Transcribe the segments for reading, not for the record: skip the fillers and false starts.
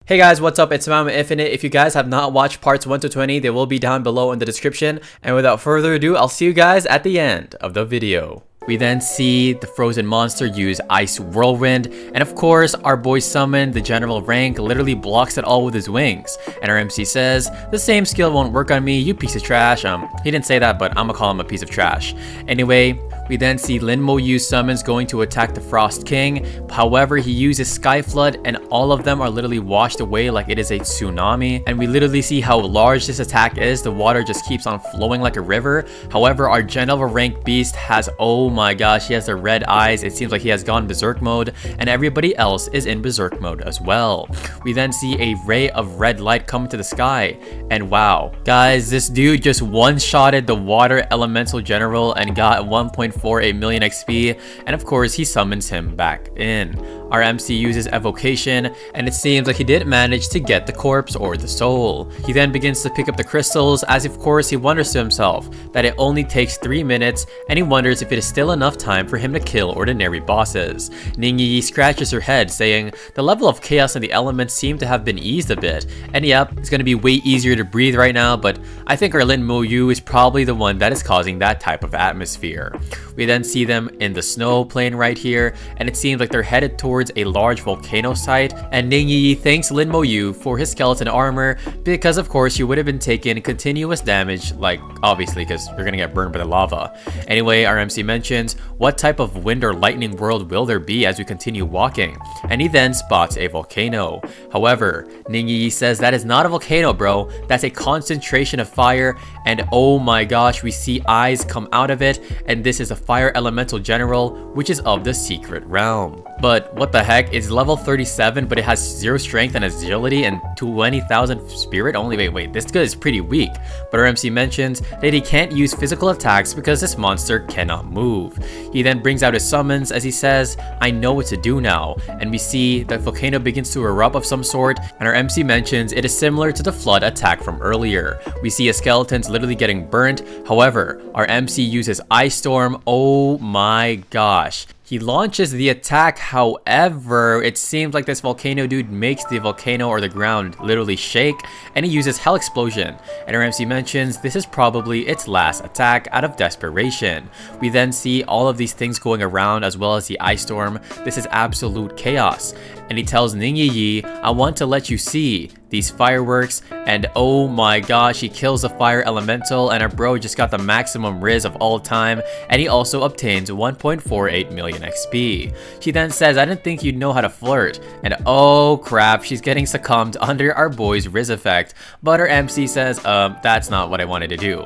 Hey guys, what's up? It's Manhwa Infinite. If you guys have not watched parts 1 to 20, they will be down below in the description. And without further ado, I'll see you guys at the end of the video. We then see the frozen monster use Ice Whirlwind, and of course, our boy Summon, the general rank, literally blocks it all with his wings. And our MC says, the same skill won't work on me, you piece of trash. He didn't say that, but I'm gonna call him a piece of trash. Anyway, we then see Linmo use summons going to attack the Frost King. However, he uses Sky Flood and all of them are literally washed away like it is a tsunami. And we literally see how large this attack is. The water just keeps on flowing like a river. However, our general rank beast has, oh my gosh, he has the red eyes. It seems like he has gone berserk mode and everybody else is in berserk mode as well. We then see a ray of red light come to the sky. And wow, guys, this dude just one-shotted the water elemental general and got 1.48 million XP, and of course he summons him back in. Our MC uses evocation and it seems like he did manage to get the corpse or the soul. He then begins to pick up the crystals as of course he wonders to himself that it only takes 3 minutes and he wonders if it is still enough time for him to kill ordinary bosses. Ningyi scratches her head saying the level of chaos in the elements seem to have been eased a bit, and yep, it's gonna be way easier to breathe right now, but I think our Lin Mo Yu is probably the one that is causing that type of atmosphere. We then see them in the snow plane right here and it seems like they're headed towards a large volcano site, and Ningyi thanks Lin Mo Yu for his skeleton armor because of course you would have been taking continuous damage, like obviously because you're gonna get burned by the lava. Anyway, our MC mentions what type of wind or lightning world will there be as we continue walking, and he then spots a volcano. However, Ningyi says that is not a volcano, bro, that's a concentration of fire, and oh my gosh, we see eyes come out of it, and this is a fire elemental general which is of the secret realm. But what the heck, it's level 37 but it has 0 strength and agility and 20,000 spirit only. Wait, this guy is pretty weak. But our MC mentions that he can't use physical attacks because this monster cannot move. He then brings out his summons as he says, I know what to do now, and we see the volcano begins to erupt of some sort, and our MC mentions it is similar to the flood attack from earlier. We see his skeletons literally getting burnt. However, our MC uses Ice Storm. Oh my gosh. He launches the attack, however, it seems like this volcano dude makes the volcano or the ground literally shake, and he uses Hell Explosion. And our MC mentions this is probably its last attack out of desperation. We then see all of these things going around as well as the Ice Storm. This is absolute chaos. And he tells Ningyi, I want to let you see these fireworks, and oh my gosh, he kills the fire elemental, and our bro just got the maximum Riz of all time, and he also obtains 1.48 million XP. She then says, I didn't think you'd know how to flirt, and oh crap, she's getting succumbed under our boy's Riz effect, but her MC says, that's not what I wanted to do.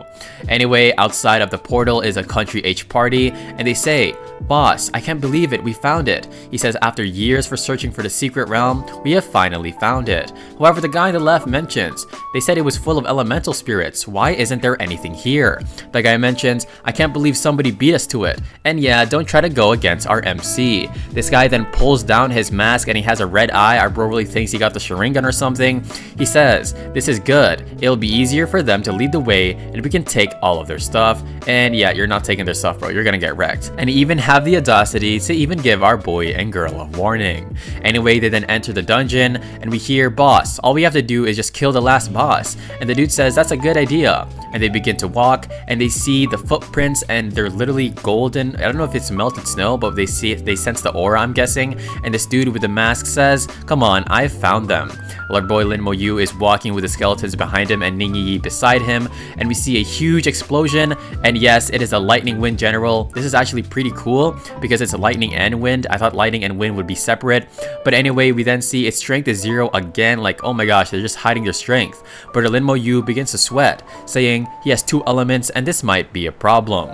Anyway, outside of the portal is a country H party, and they say, boss, I can't believe it, we found it. He says, after years for searching for the secret realm, we have finally found it. However, the guy on the left mentions, they said it was full of elemental spirits, why isn't there anything here? The guy mentions, I can't believe somebody beat us to it, and yeah, don't try to go against our MC. This guy then pulls down his mask and he has a red eye. Our bro really thinks he got the Sharingan or something. He says, this is good, it'll be easier for them to lead the way and we can take all of their stuff, and yeah, you're not taking their stuff, bro, you're gonna get wrecked. And even have the audacity to even give our boy and girl a warning. Anyway, they then enter the dungeon and we hear, boss, all we have to do is just kill the last boss, and the dude says that's a good idea, and they begin to walk and they see the footprints and they're literally golden. I don't know if it's melted snow, but they sense the aura, I'm guessing, and this dude with the mask says, come on, I found them. Well, our boy Lin Mo Yu is walking with the skeletons behind him and Ningyi beside him, and we see a huge explosion, and yes, it is a lightning wind general. This is actually pretty cool because it's a lightning and wind. I thought lightning and wind would be separate, but anyway, we then see its strength is 0 again, like oh my gosh, they're just hiding their strength. But Lin Mo Yu begins to sweat, saying he has 2 elements and this might be a problem.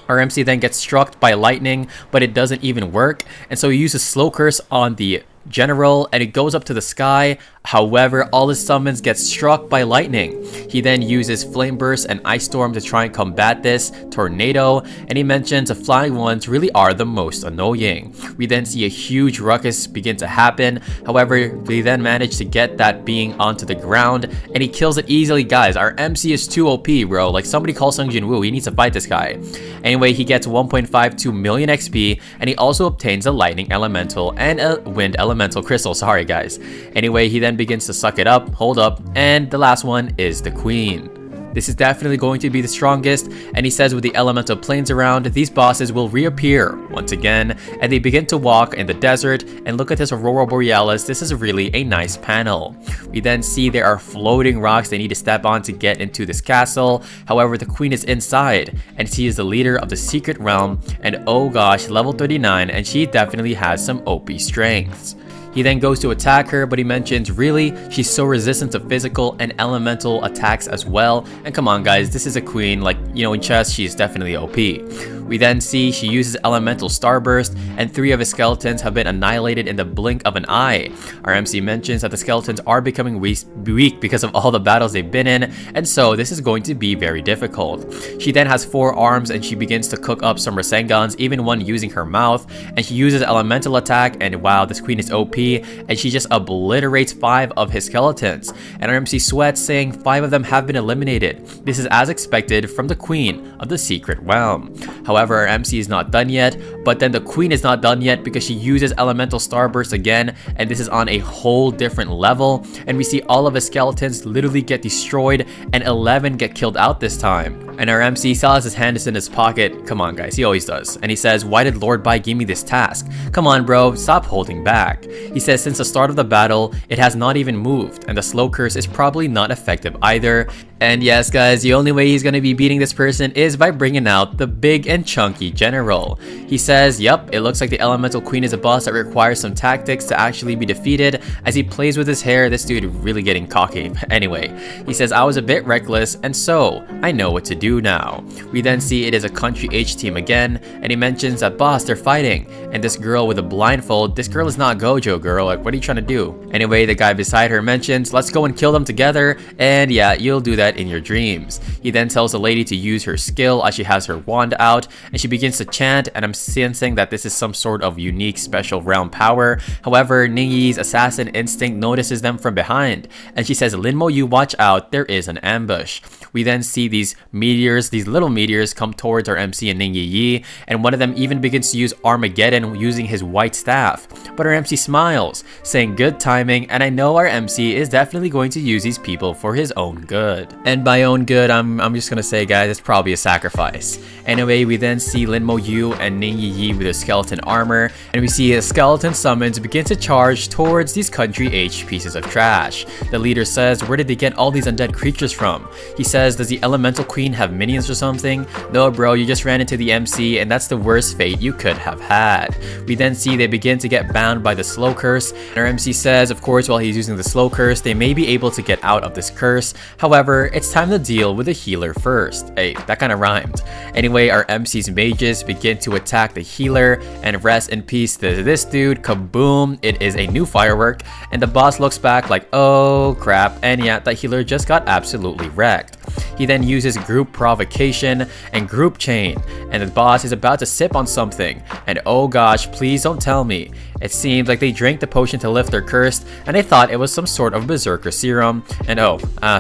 Our MC then gets struck by lightning, but it doesn't even work, and so he uses Slow Curse on the general and it goes up to the sky. However, all his summons get struck by lightning. He then uses Flame Burst and Ice Storm to try and combat this tornado, and he mentions the flying ones really are the most annoying. We then see a huge ruckus begin to happen. However, we then manage to get that being onto the ground and he kills it easily. Guys, our MC is too OP, bro. Like, somebody call Sung Jin Woo, he needs to fight this guy. Anyway, he gets 1.52 million XP and he also obtains a lightning elemental and a wind elemental elemental crystal, sorry guys. Anyway, he then begins to suck it up, hold up, and the last one is the queen. This is definitely going to be the strongest, and he says with the elemental planes around, these bosses will reappear once again, and they begin to walk in the desert, and look at this aurora borealis. This is really a nice panel. We then see there are floating rocks they need to step on to get into this castle. However, the queen is inside, and she is the leader of the secret realm, and oh gosh, level 39, and she definitely has some OP strengths. He then goes to attack her, but he mentions really she's so resistant to physical and elemental attacks as well. And come on guys, this is a queen, like, you know, in chess she's definitely OP. We then see she uses elemental starburst, and 3 of his skeletons have been annihilated in the blink of an eye. Our MC mentions that the skeletons are becoming weak because of all the battles they've been in, and so this is going to be very difficult. She then has 4 arms, and she begins to cook up some Rasengans, even one using her mouth, and she uses elemental attack, and wow, this queen is OP, and she just obliterates 5 of his skeletons. And our MC sweats, saying 5 of them have been eliminated. This is as expected from the queen of the secret realm. However, our MC is not done yet, but then the queen is not done yet because she uses elemental starburst again, and this is on a whole different level, and we see all of his skeletons literally get destroyed and 11 get killed out this time. And our MC still has his hand in his pocket. Come on guys, he always does. And he says, why did Lord Bai give me this task? Come on bro, stop holding back. He says since the start of the battle, it has not even moved, and the slow curse is probably not effective either. And yes guys, the only way he's gonna be beating this person is by bringing out the big and chunky general. He says, yep, it looks like the elemental queen is a boss that requires some tactics to actually be defeated. As he plays with his hair, this dude really getting cocky. Anyway, he says, I was a bit reckless, and so I know what to do now. We then see it is a country H team again, and he mentions that boss, they're fighting, and this girl with a blindfold, this girl is not Gojo girl, like what are you trying to do? Anyway, the guy beside her mentions, let's go and kill them together, and yeah, you'll do that in your dreams. He then tells the lady to use her skill as she has her wand out, and she begins to chant, and I'm sensing that this is some sort of unique special realm power. However, Ningyi's assassin instinct notices them from behind, and she says, Linmo, you watch out, there is an ambush. We then see these meteors, these little meteors come towards our MC and Ningyi, and one of them even begins to use Armageddon using his white staff. But our MC smiles, saying good timing, and I know our MC is definitely going to use these people for his own good. And by own good, I'm just gonna say guys, it's probably a sacrifice. Anyway, we then see Linmo Yu and Ningyi with their skeleton armor, and we see a skeleton summons begin to charge towards these country H pieces of trash. The leader says, where did they get all these undead creatures from? He says, does the elemental queen have minions or something? No bro, you just ran into the MC, and that's the worst fate you could have had. We then see they begin to get bound by the slow curse, and our MC says, of course, while he's using the slow curse, they may be able to get out of this curse. However, it's time to deal with the healer first. Hey, that kind of rhymed. Anyway, our MC's mages begin to attack the healer, and rest in peace to this dude. Kaboom, it is a new firework, and the boss looks back like, oh crap, and yeah, that healer just got absolutely wrecked. He then uses group provocation and group chain, and the boss is about to sip on something, and oh gosh, please don't tell me. It seems like they drank the potion to lift their curse, and they thought it was some sort of berserker serum, and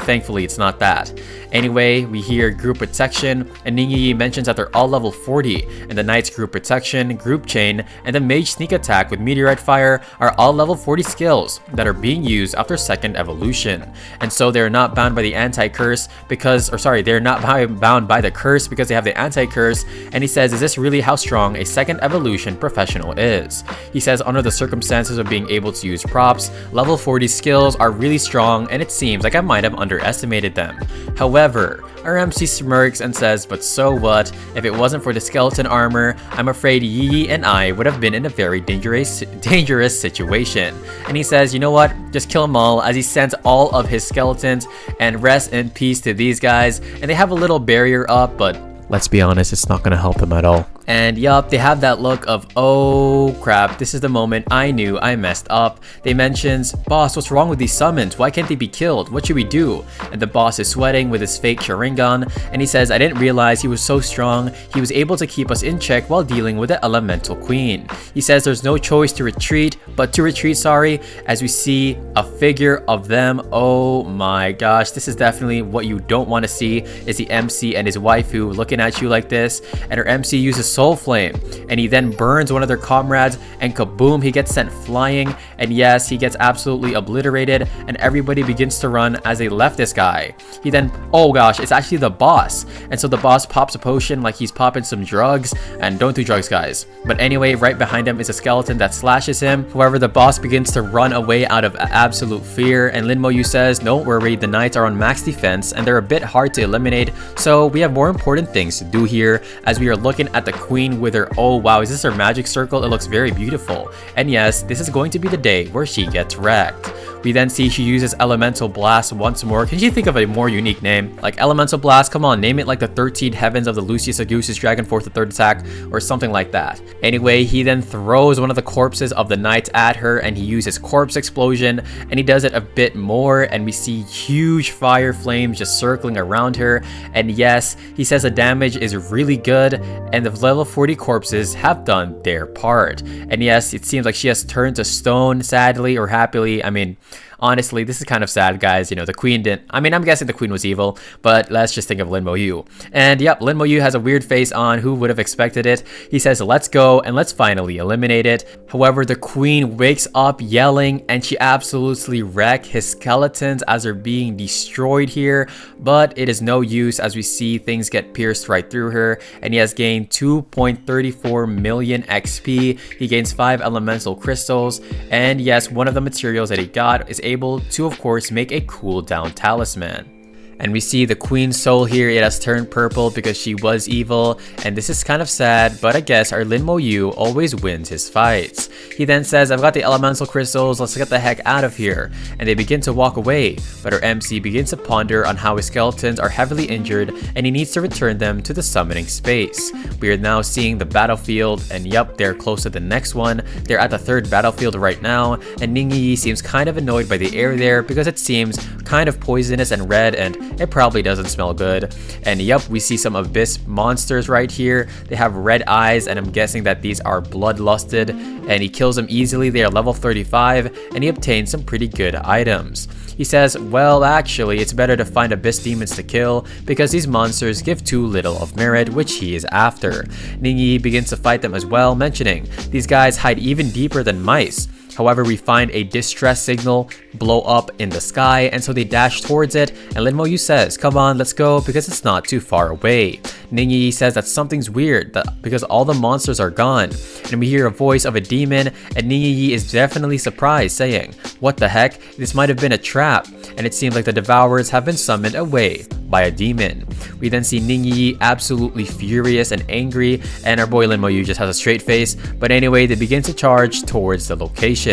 thankfully it's not that. Anyway, we hear group protection, and Ningyi mentions that they're all level 40, and the knight's group protection, group chain, and the mage sneak attack with meteorite fire are all level 40 skills that are being used after second evolution. And so they're not bound by the anti-curse they're not bound by the curse because they have the anti-curse, and he says, is this really how strong a second evolution professional is? He says, under the circumstances of being able to use props, level 40 skills are really strong, and it seems like I might have underestimated them. However, our MC smirks and says, but so what? If it wasn't for the skeleton armor, I'm afraid Yi and I would have been in a very dangerous situation. And he says, you know what? Just kill them all, as he sends all of his skeletons, and rest in peace to these guys. And they have a little barrier up, but let's be honest, it's not gonna help them at all. And yup, they have that look of, oh crap, this is the moment I knew I messed up. They mentions, boss, what's wrong with these summons? Why can't they be killed? What should we do? And the boss is sweating with his fake Sharingan, and he says, I didn't realize he was so strong. He was able to keep us in check while dealing with the elemental queen. He says there's no choice to retreat, as we see a figure of them. Oh my gosh, this is definitely what you don't want to see, is the MC and his waifu looking looking at you like this, and her MC uses Soul Flame, and he then burns one of their comrades, and kaboom, he gets sent flying, and yes, he gets absolutely obliterated, and everybody begins to run as they left this guy. He then, oh gosh, it's actually the boss, and so the boss pops a potion like he's popping some drugs, and don't do drugs, guys. But anyway, right behind him is a skeleton that slashes him. However, the boss begins to run away out of absolute fear, and Lin Mo Yu says, don't worry, the knights are on max defense, and they're a bit hard to eliminate, so we have more important things to do here, as we are looking at the queen with her, oh wow, is this her magic circle? It looks very beautiful. And yes, this is going to be the day where she gets wrecked. We then see she uses Elemental Blast once more. Can you think of a more unique name? Like Elemental Blast, come on, name it like the 13 heavens of the Lucius Augustus Dragon Force the third attack, or something like that. Anyway, he then throws one of the corpses of the knights at her, and he uses Corpse Explosion, and he does it a bit more, and we see huge fire flames just circling around her. And yes, he says the damage is really good, and the level 40 corpses have done their part. And yes, it seems like she has turned to stone, sadly or happily. I mean, honestly, this is kind of sad, guys. You know, the queen didn't... I mean, I'm guessing the queen was evil, but let's just think of Lin Mo Yu. And yep, Lin Mo Yu has a weird face on. Who would have expected it? He says, let's go, and let's finally eliminate it. However, the queen wakes up yelling, and she absolutely wrecks his skeletons as they're being destroyed here. But it is no use, as we see things get pierced right through her, and he has gained 2.34 million XP. He gains 5 elemental crystals, and yes, one of the materials that he got is able to, of course, make a cooldown talisman. And we see the queen's soul here, it has turned purple because she was evil, and this is kind of sad, but I guess our Lin Mo Yu always wins his fights. He then says, I've got the elemental crystals, let's get the heck out of here. And they begin to walk away, but our MC begins to ponder on how his skeletons are heavily injured, and he needs to return them to the summoning space. We are now seeing the battlefield, and yep, they're close to the next one. They're at the 3rd battlefield right now, and Ningyi seems kind of annoyed by the air there because it seems kind of poisonous and red, and it probably doesn't smell good. And yep, we see some abyss monsters right here. They have red eyes, and I'm guessing that these are bloodlusted, and he kills them easily. They are level 35, and he obtains some pretty good items. He says, well, actually, it's better to find abyss demons to kill because these monsters give too little of merit, which he is after. Ningyi begins to fight them as well, mentioning these guys hide even deeper than mice. However, we find a distress signal blow up in the sky, and so they dash towards it, and Lin Mo Yu says, come on, let's go, because it's not too far away. Ningyi says that something's weird, because all the monsters are gone, and we hear a voice of a demon, and Ningyi is definitely surprised, saying, what the heck, this might have been a trap, and it seems like the devourers have been summoned away by a demon. We then see Ningyi absolutely furious and angry, and our boy Lin Mo Yu just has a straight face, but anyway, they begin to charge towards the location.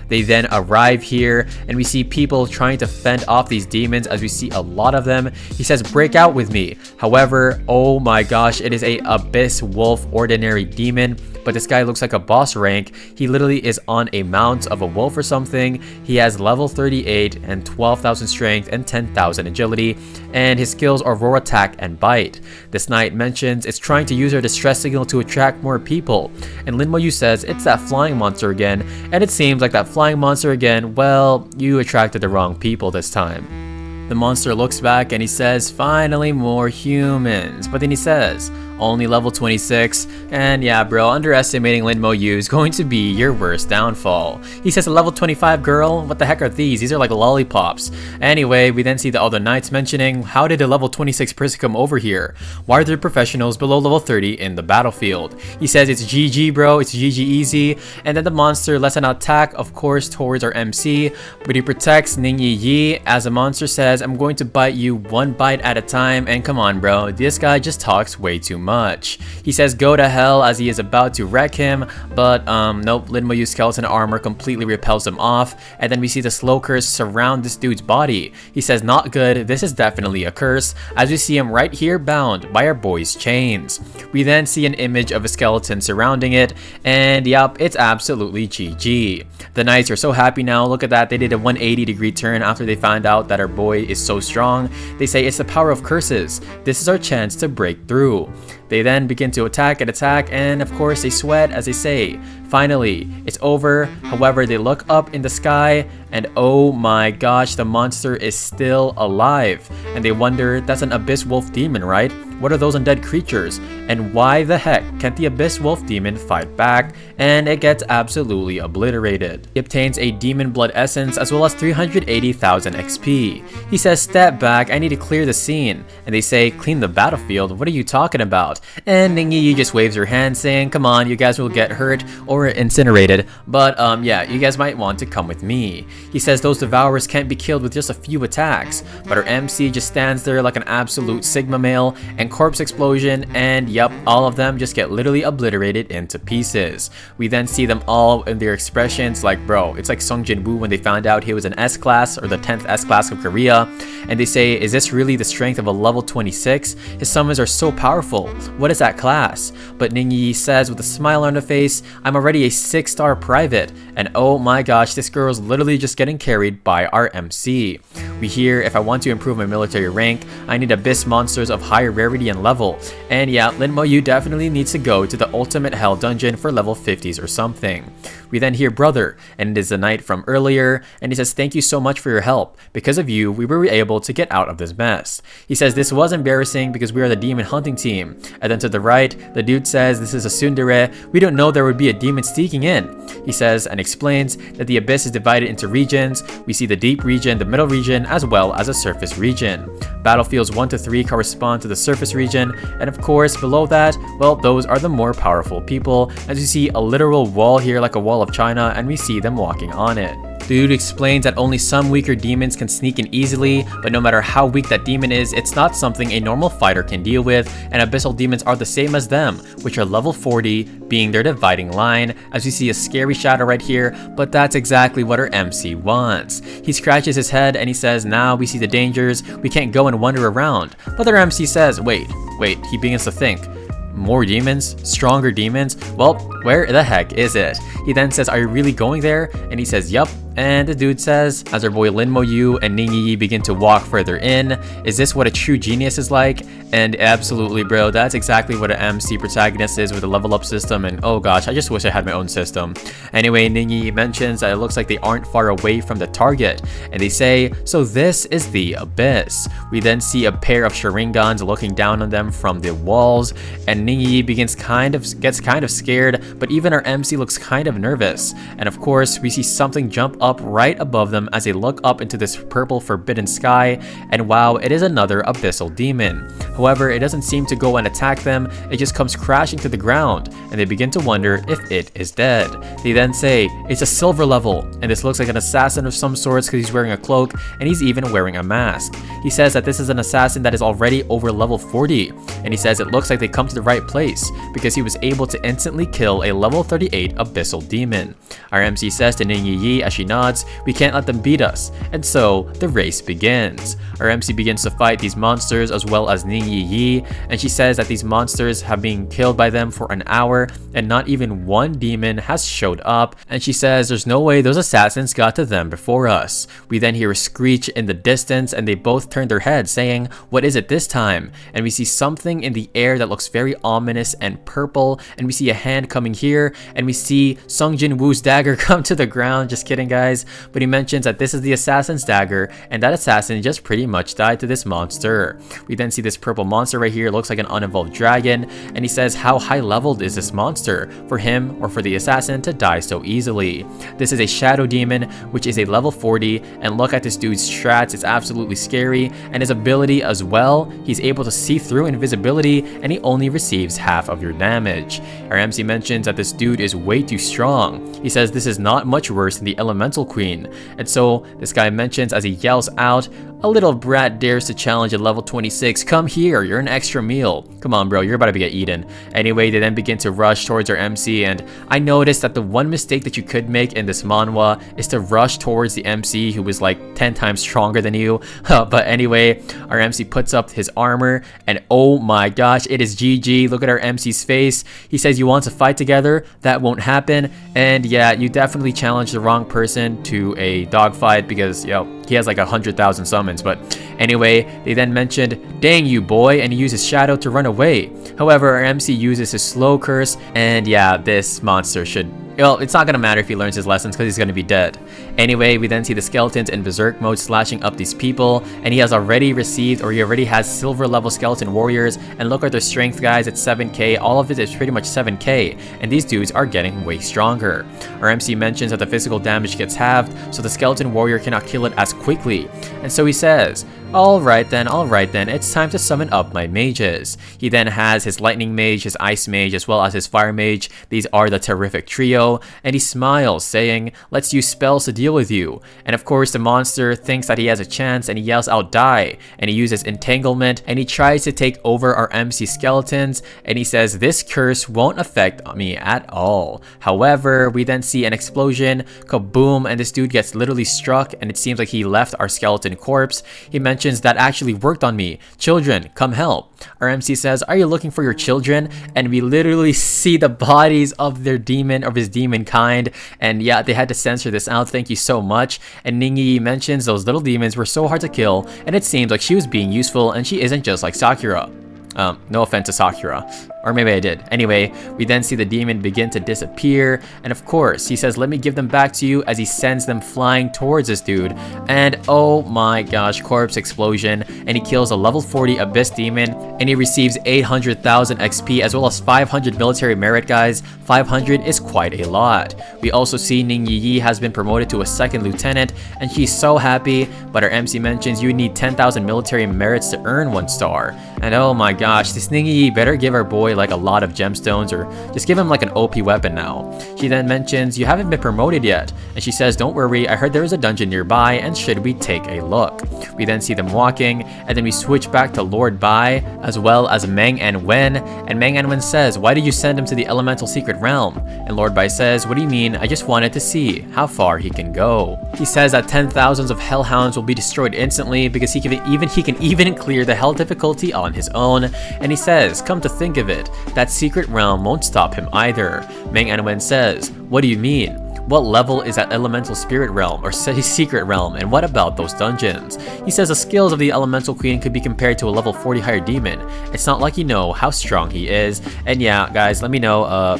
They then arrive here, and we see people trying to fend off these demons, as we see a lot of them. He says, break out with me. However, oh my gosh, it is a abyss wolf ordinary demon, but this guy looks like a boss rank. He literally is on a mount of a wolf or something. He has level 38 and 12,000 strength and 10,000 agility, and his skills are roar attack and bite. This knight mentions it's trying to use her distress signal to attract more people, and Lin Mo Yu says it's that flying monster again, and it seems like that flying monster again, well, you attracted the wrong people this time. The monster looks back and he says, finally more humans, but then he says, only level 26, and yeah bro, underestimating Lin Mo Yu is going to be your worst downfall. He says a level 25 girl? What the heck are these? These are like lollipops. Anyway, we then see the other knights mentioning, how did a level 26 person come over here? Why are there professionals below level 30 in the battlefield? He says it's GG bro, it's GG easy, and then the monster lets an attack, of course, towards our MC, but he protects Ningyi as the monster says, I'm going to bite you one bite at a time, and come on bro, this guy just talks way too much. He says go to hell as he is about to wreck him, but nope, Lin Mo Yu's skeleton armor completely repels him off, and then we see the slow curse surround this dude's body. He says not good, this is definitely a curse, as we see him right here bound by our boy's chains. We then see an image of a skeleton surrounding it, and yep, it's absolutely GG. The knights are so happy now, look at that, they did a 180-degree turn after they found out that our boy is so strong. They say it's the power of curses, this is our chance to break through. They then begin to attack, and of course they sweat as they say, finally, it's over. However, they look up in the sky, and oh my gosh, the monster is still alive. And they wonder, that's an abyss wolf demon, right? What are those undead creatures? And why the heck can't the Abyss Wolf Demon fight back? And it gets absolutely obliterated. He obtains a Demon Blood Essence as well as 380,000 XP. He says, step back, I need to clear the scene. And they say, clean the battlefield? What are you talking about? And Ningyi just waves her hand saying, come on, you guys will get hurt or incinerated. But yeah, you guys might want to come with me. He says those Devourers can't be killed with just a few attacks. But our MC just stands there like an absolute Sigma male and corpse explosion, and yep, all of them just get literally obliterated into pieces. We then see them all in their expressions like, bro, it's like Sung Jin Woo when they found out he was an S-class or the 10th S-class of Korea, and they say, is this really the strength of a level 26? His summons are so powerful. What is that class? But Ningyi says with a smile on her face, I'm already a 6-star private, and oh my gosh, this girl is literally just getting carried by our MC. We hear, if I want to improve my military rank, I need abyss monsters of higher rarity and level. And yeah, Lin Mo Yu definitely needs to go to the ultimate hell dungeon for level 50s or something. We then hear brother, and it is the knight from earlier, and he says, thank you so much for your help. Because of you, we were able to get out of this mess. He says this was embarrassing because we are the demon hunting team. And then to the right, the dude says this is a tsundere. We don't know there would be a demon sneaking in. He says and explains that the abyss is divided into regions. We see the deep region, the middle region, as well as a surface region. Battlefields 1 to 3 correspond to the surface region, and of course below that, well, those are the more powerful people, as you see a literal wall here like a wall of China, and we see them walking on it. The dude explains that only some weaker demons can sneak in easily, but no matter how weak that demon is, it's not something a normal fighter can deal with, and abyssal demons are the same as them, which are level 40, being their dividing line, as we see a scary shadow right here, but that's exactly what our MC wants. He scratches his head and he says, now we see the dangers, we can't go and wander around. But our MC says, wait, he begins to think. More demons? Stronger demons? Well, where the heck is it? He then says, are you really going there? And he says, yup. And the dude says, as our boy Lin Mo Yu and Ningyi begin to walk further in, is this what a true genius is like? And absolutely, bro, that's exactly what an MC protagonist is with a level up system, and oh gosh, I just wish I had my own system. Anyway, Ningyi mentions that it looks like they aren't far away from the target, and they say, so this is the abyss. We then see a pair of Sharingans looking down on them from the walls, and Ningyi gets kind of scared, but even our MC looks kind of nervous. And of course, we see something jump up right above them as they look up into this purple forbidden sky, and wow, it is another abyssal demon. However, it doesn't seem to go and attack them, it just comes crashing to the ground, and they begin to wonder if it is dead. They then say, it's a silver level, and this looks like an assassin of some sorts because he's wearing a cloak, and he's even wearing a mask. He says that this is an assassin that is already over level 40, and he says it looks like they come to the right place, because he was able to instantly kill a level 38 abyssal demon. Our MC says to Ningyi as she nods, we can't let them beat us, and so the race begins. Our MC begins to fight these monsters as well as Ningyi, and she says that these monsters have been killed by them for an hour and not even one demon has showed up, and she says there's no way those assassins got to them before us. We then hear a screech in the distance and they both turn their heads saying, what is it this time? And we see something in the air that looks very ominous and purple, and we see a hand coming here, and we see Sung Jin Woo's dagger come to the ground. Just kidding, guys, but he mentions that this is the assassin's dagger, and that assassin just pretty much died to this monster. We then see this purple monster right here, looks like an unevolved dragon, and he says how high leveled is this monster for him or for the assassin to die so easily. This is a shadow demon, which is a level 40, and look at this dude's strats, it's absolutely scary, and his ability as well, he's able to see through invisibility, and he only receives half of your damage. Our MC mentions that this dude is way too strong. He says this is not much worse than the elemental queen, and so this guy mentions as he yells out, a little brat dares to challenge a level 26, come here, you're an extra meal. Come on bro, you're about to get eaten. Anyway, they then begin to rush towards our MC, and I noticed that the one mistake that you could make in this manhwa is to rush towards the MC who was like 10 times stronger than you. But anyway, our MC puts up his armor, and oh my gosh, it is GG. Look at our MC's face. He says you want to fight together? That won't happen. And yeah, you definitely challenged the wrong person to a dogfight because, yo, he has like 100,000 summons. But anyway, they then mentioned, dang you boy, and he uses shadow to run away. However, our MC uses his slow curse, and yeah, this monster should Well, it's not gonna matter if he learns his lessons because he's gonna be dead. Anyway, we then see the skeletons in berserk mode slashing up these people, and he has already received, or he already has silver level skeleton warriors, and look at their strength, guys. It's 7k. All of it is pretty much 7k, and these dudes are getting way stronger. Our MC mentions that the physical damage gets halved, so the skeleton warrior cannot kill it as quickly. And so he says, alright then, it's time to summon up my mages. He then has his lightning mage, his ice mage, as well as his fire mage. These are the terrific trio, and he smiles, saying, let's use spells to deal with you. And of course, the monster thinks that he has a chance, and he yells out die, and he uses entanglement, and he tries to take over our MC skeletons, and he says this curse won't affect me at all. However, we then see an explosion, kaboom, and this dude gets literally struck, and it seems like he left our skeleton corpse. He mentions that actually worked on me. Children, come help. Our MC says, are you looking for your children? And we literally see the bodies of their demon, of his demon kind, and yeah, they had to censor this out, thank you so much. And Ningyi mentions those little demons were so hard to kill, and it seems like she was being useful and she isn't just like Sakura. No offense to Sakura. Or maybe I did. Anyway, we then see the demon begin to disappear, and of course, he says, let me give them back to you, as he sends them flying towards this dude. And oh my gosh, corpse explosion, and he kills a level 40 abyss demon, and he receives 800,000 XP as well as 500 military merit, guys. 500 is quite a lot. We also see Ning Yi has been promoted to a second lieutenant, and she's so happy, but our MC mentions you need 10,000 military merits to earn 1 star. And oh my gosh, this Ning Yi better give our boy like a lot of gemstones, or just give him like an OP weapon now. She then mentions you haven't been promoted yet, and she says don't worry, I heard there is a dungeon nearby, and should we take a look? We then see them walking, and then we switch back to Lord Bai as well as Meng and Wen, and Meng and Wen says, why did you send him to the elemental secret realm? And Lord Bai says, what do you mean? I just wanted to see how far he can go. He says that 10,000s of hellhounds will be destroyed instantly because he can even clear the hell difficulty on his own. And he says, come to think of it, that secret realm won't stop him either. Meng Anwen says, what do you mean? What level is that elemental spirit realm or secret realm, and what about those dungeons? He says the skills of the elemental queen could be compared to a level 40 higher demon. It's not like you know how strong he is. And yeah, guys, let me know,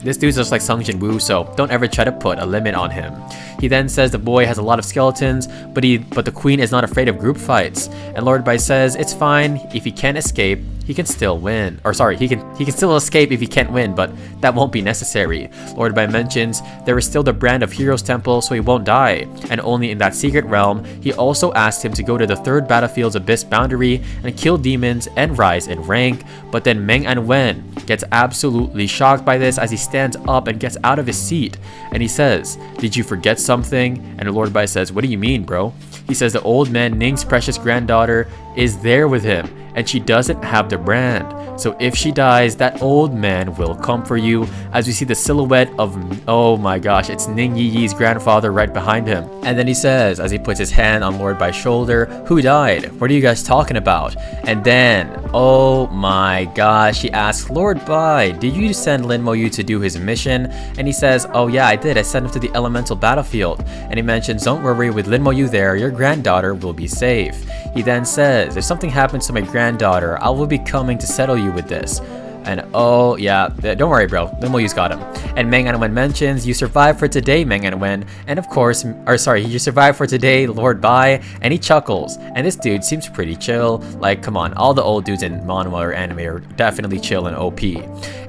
this dude's just like Sung Jin Woo, so don't ever try to put a limit on him. He then says the boy has a lot of skeletons, but the queen is not afraid of group fights. And Lord Bai says it's fine, if he can't escape, he can still win. Or sorry, he can still escape if he can't win, but that won't be necessary. Lord Bai mentions there is still the brand of Heroes Temple, so he won't die. And only in that secret realm, he also asked him to go to the 3rd battlefield's abyss boundary and kill demons and rise in rank. But then Meng and Wen gets absolutely shocked by this as he stands up and gets out of his seat. And he says, did you forget something? And Lord Bai says, what do you mean, bro? He says the old man Ning's precious granddaughter is there with him, and she doesn't have the brand. So if she dies, that old man will come for you, as we see the silhouette of, oh my gosh, it's Ning Yi's grandfather right behind him. And then he says, as he puts his hand on Lord Bai's shoulder, who died? What are you guys talking about? And then, oh my gosh, he asks, Lord Bai, did you send Lin Mo Yu to do his mission? And he says, oh yeah, I did. I sent him to the elemental battlefield. And he mentions, don't worry, with Lin Mo Yu there, your granddaughter will be safe. He then says, if something happens to my granddaughter, I will be coming to settle you with this. And oh yeah, don't worry bro, Lin Mo Yu's got him. And Meng Anwen mentions, you survived for today, Meng Anwen. And of course, you survived for today, Lord Bai. And he chuckles. And this dude seems pretty chill. Like, come on, all the old dudes in manhwa or anime are definitely chill and OP.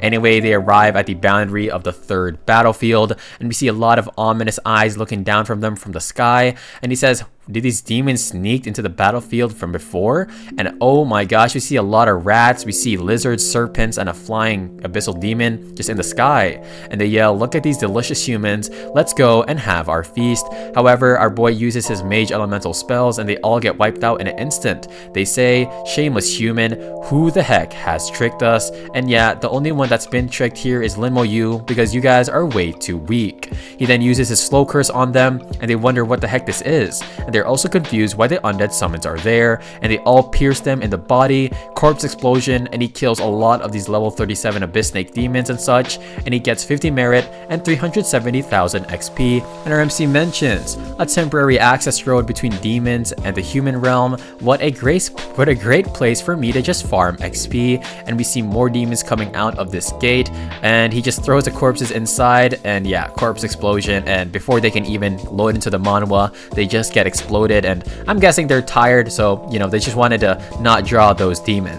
Anyway, they arrive at the boundary of the 3rd battlefield, and we see a lot of ominous eyes looking down from them from the sky. And he says, did these demons sneak into the battlefield from before? And oh my gosh, we see a lot of rats, we see lizards, serpents, and a flying abyssal demon just in the sky. And they yell, look at these delicious humans, let's go and have our feast. However, our boy uses his mage elemental spells and they all get wiped out in an instant. They say, shameless human, who the heck has tricked us? And yeah, the only one that's been tricked here is Lin Mo Yu, because you guys are way too weak. He then uses his slow curse on them, and they wonder what the heck this is. And they're also confused why the undead summons are there, and they all pierce them in the body, corpse explosion, and he kills a lot of these level 37 abyss snake demons and such, and he gets 50 merit and 370,000 XP. And our MC mentions a temporary access road between demons and the human realm. What a great place for me to just farm XP. And we see more demons coming out of this gate, and he just throws the corpses inside, and yeah, corpse explosion, and before they can even load into the manhwa, they just get exploded. And I'm guessing they're tired, so you know, they just wanted to not draw those demons.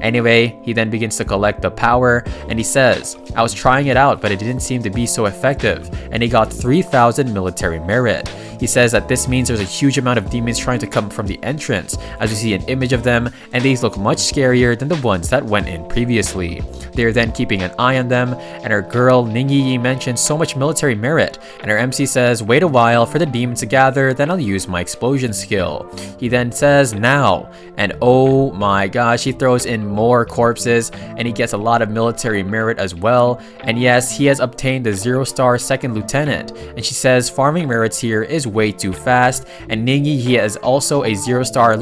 Anyway, he then begins to collect the power, and he says, I was trying it out, but it didn't seem to be so effective, and he got 3,000 military merit. He says that this means there's a huge amount of demons trying to come from the entrance, as we see an image of them, and these look much scarier than the ones that went in previously. They are then keeping an eye on them, and our girl Ningyi mentions so much military merit, and our MC says, wait a while for the demons to gather, then I'll use my explosion skill. He then says, now, and oh my gosh, he throws in more corpses, and he gets a lot of military merit as well. And yes, he has obtained the 0-star second lieutenant, and she says farming merits here is way too fast. And Ningyi, he is also a 0-star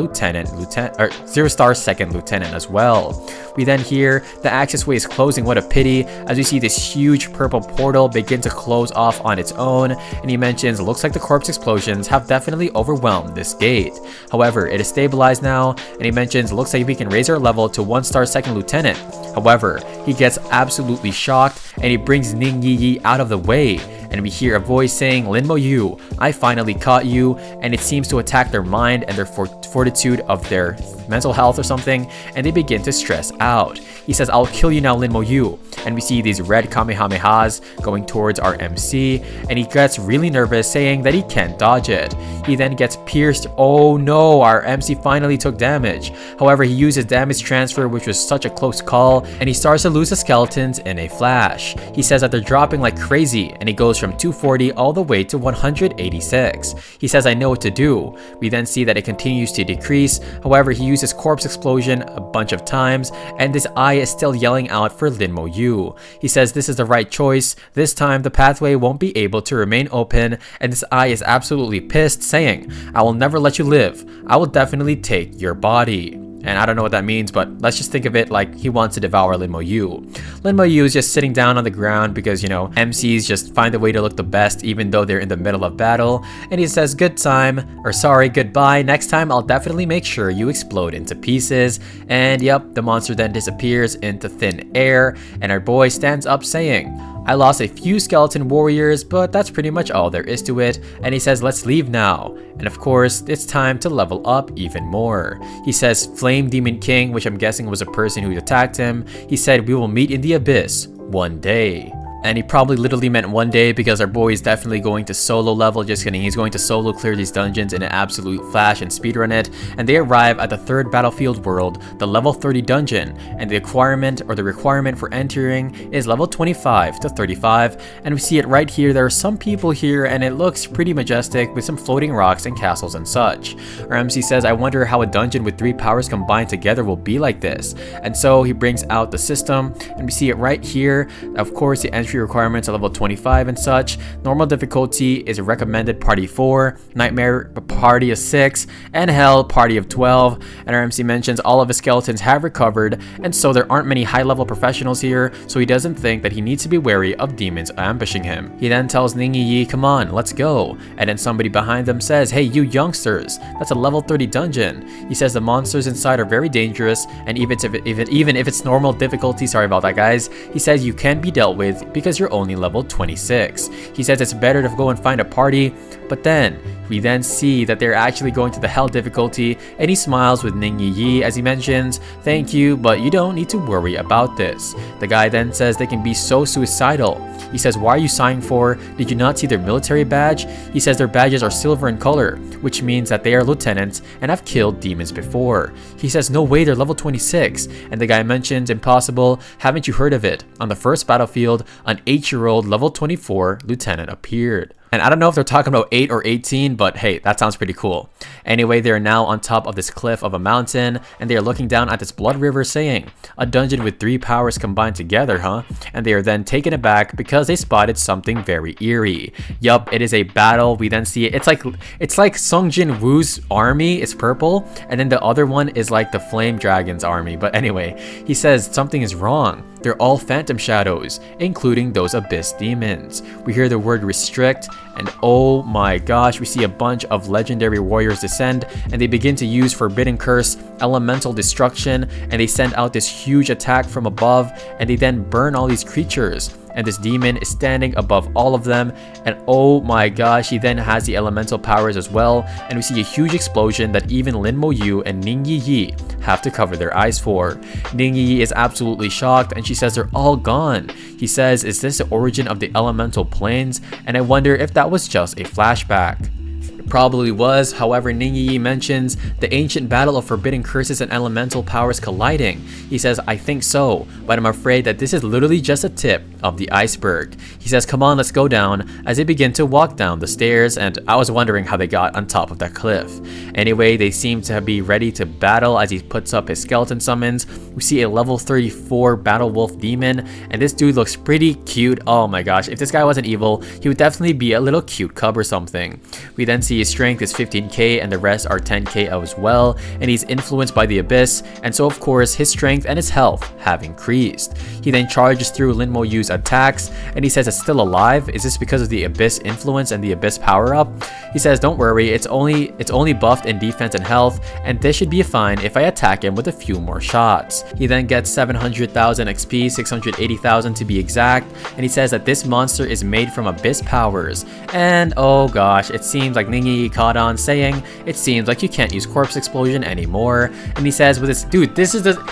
second lieutenant as well. We then hear the access way is closing. What a pity, as we see this huge purple portal begin to close off on its own. And he mentions, looks like the corpse explosions have definitely overwhelmed this gate. However, it is stabilized now, and he mentions, looks like we can raise our level to 1-star second lieutenant. However, he gets absolutely shocked, and he brings Ningyi out of the way. And we hear a voice saying, Linmo Yu, I finally caught you, and it seems to attack their mind and their fortitude of their mental health or something, and they begin to stress out. He says, I'll kill you now, Linmo Yu. And we see these red Kamehamehas going towards our MC, and he gets really nervous, saying that he can't dodge it. He then gets pierced. Oh no, our MC finally took damage. However, he uses damage transfer, which was such a close call, and he starts to lose the skeletons in a flash. He says that they're dropping like crazy, and he goes from 240 all the way to 186. He says, I know what to do. We then see that it continues to decrease. However, he uses corpse explosion a bunch of times, and this eye is still yelling out for Linmo Yu. He says this is the right choice. This time the pathway won't be able to remain open, and this eye is absolutely pissed, saying, I will never let you live. I will definitely take your body. And I don't know what that means, but let's just think of it like he wants to devour Linmo Yu. Linmo Yu is just sitting down on the ground because, you know, MCs just find a way to look the best even though they're in the middle of battle. And he says, goodbye. Next time I'll definitely make sure you explode into pieces. And yep, the monster then disappears into thin air, and our boy stands up saying, I lost a few skeleton warriors, but that's pretty much all there is to it. And he says, let's leave now. And of course, it's time to level up even more. He says, Flame Demon King, which I'm guessing was a person who attacked him. He said, we will meet in the abyss one day. And he probably literally meant one day, because our boy is definitely going to solo level. Just kidding, he's going to solo clear these dungeons in an absolute flash and speedrun it. And they arrive at the 3rd battlefield world, the level 30 dungeon. And the requirement for entering is level 25 to 35. And we see it right here. There are some people here, and it looks pretty majestic with some floating rocks and castles and such. Our MC says, I wonder how a dungeon with 3 powers combined together will be like this. And so he brings out the system, and we see it right here. Of course, the entry requirements are level 25 and such. Normal difficulty is a recommended party 4, nightmare party of 6, and hell party of 12. And our MC mentions all of his skeletons have recovered, and so there aren't many high level professionals here, so he doesn't think that he needs to be wary of demons ambushing him. He then tells Ningyi, come on, let's go. And then somebody behind them says, hey you youngsters, that's a level 30 dungeon. He says the monsters inside are very dangerous, and even if it's normal difficulty, sorry about that guys, he says you can be dealt with because you're only level 26. He says it's better to go and find a party, but then we then see that they're actually going to the hell difficulty, and he smiles with Ningyi as he mentions, thank you, but you don't need to worry about this. The guy then says they can be so suicidal. He says, why are you sighing for? Did you not see their military badge? He says their badges are silver in color, which means that they are lieutenants and have killed demons before. He says, no way, they're level 26. And the guy mentions, impossible, haven't you heard of it? On the first battlefield, an 8-year-old level 24 lieutenant appeared. And I don't know if they're talking about 8 or 18, but hey, that sounds pretty cool. Anyway, they are now on top of this cliff of a mountain, and they are looking down at this blood river saying, a dungeon with 3 powers combined together, huh? And they are then taken aback because they spotted something very eerie. Yup, it is a battle. We then see it. It's like Sung Jin Woo's army is purple, and then the other one is like the Flame Dragon's army. But anyway, he says something is wrong. They're all phantom shadows, including those abyss demons. We hear the word restrict, and oh my gosh, we see a bunch of legendary warriors descend, and they begin to use Forbidden Curse, Elemental Destruction, and they send out this huge attack from above, and they then burn all these creatures. And this demon is standing above all of them, and oh my gosh, he then has the elemental powers as well, and we see a huge explosion that even Lin Mo Yu and Ning Yi Yi have to cover their eyes for. Ning Yi Yi is absolutely shocked, and she says they're all gone. He says, is this the origin of the elemental planes? And I wonder if that was just a flashback. Probably was. However, Ning Yi mentions the ancient battle of forbidden curses and elemental powers colliding. He says, I think so, but I'm afraid that this is literally just a tip of the iceberg. He says, come on, let's go down, as they begin to walk down the stairs, and I was wondering how they got on top of that cliff. Anyway, they seem to be ready to battle as he puts up his skeleton summons. We see a level 34 battle wolf demon, and this dude looks pretty cute. Oh my gosh, if this guy wasn't evil, he would definitely be a little cute cub or something. We then see his strength is 15k and the rest are 10k as well, and he's influenced by the abyss, and so of course his strength and his health have increased. He then charges through Lin Mo Yu's attacks, and he says it's still alive. Is this because of the abyss influence and the abyss power up? He says don't worry, it's only buffed in defense and health, and this should be fine if I attack him with a few more shots. He then gets 700,000 XP, 680,000 to be exact, and he says that this monster is made from abyss powers. And oh gosh, it seems like Ning Yi caught on, saying it seems like you can't use corpse explosion anymore. And he says with this dude,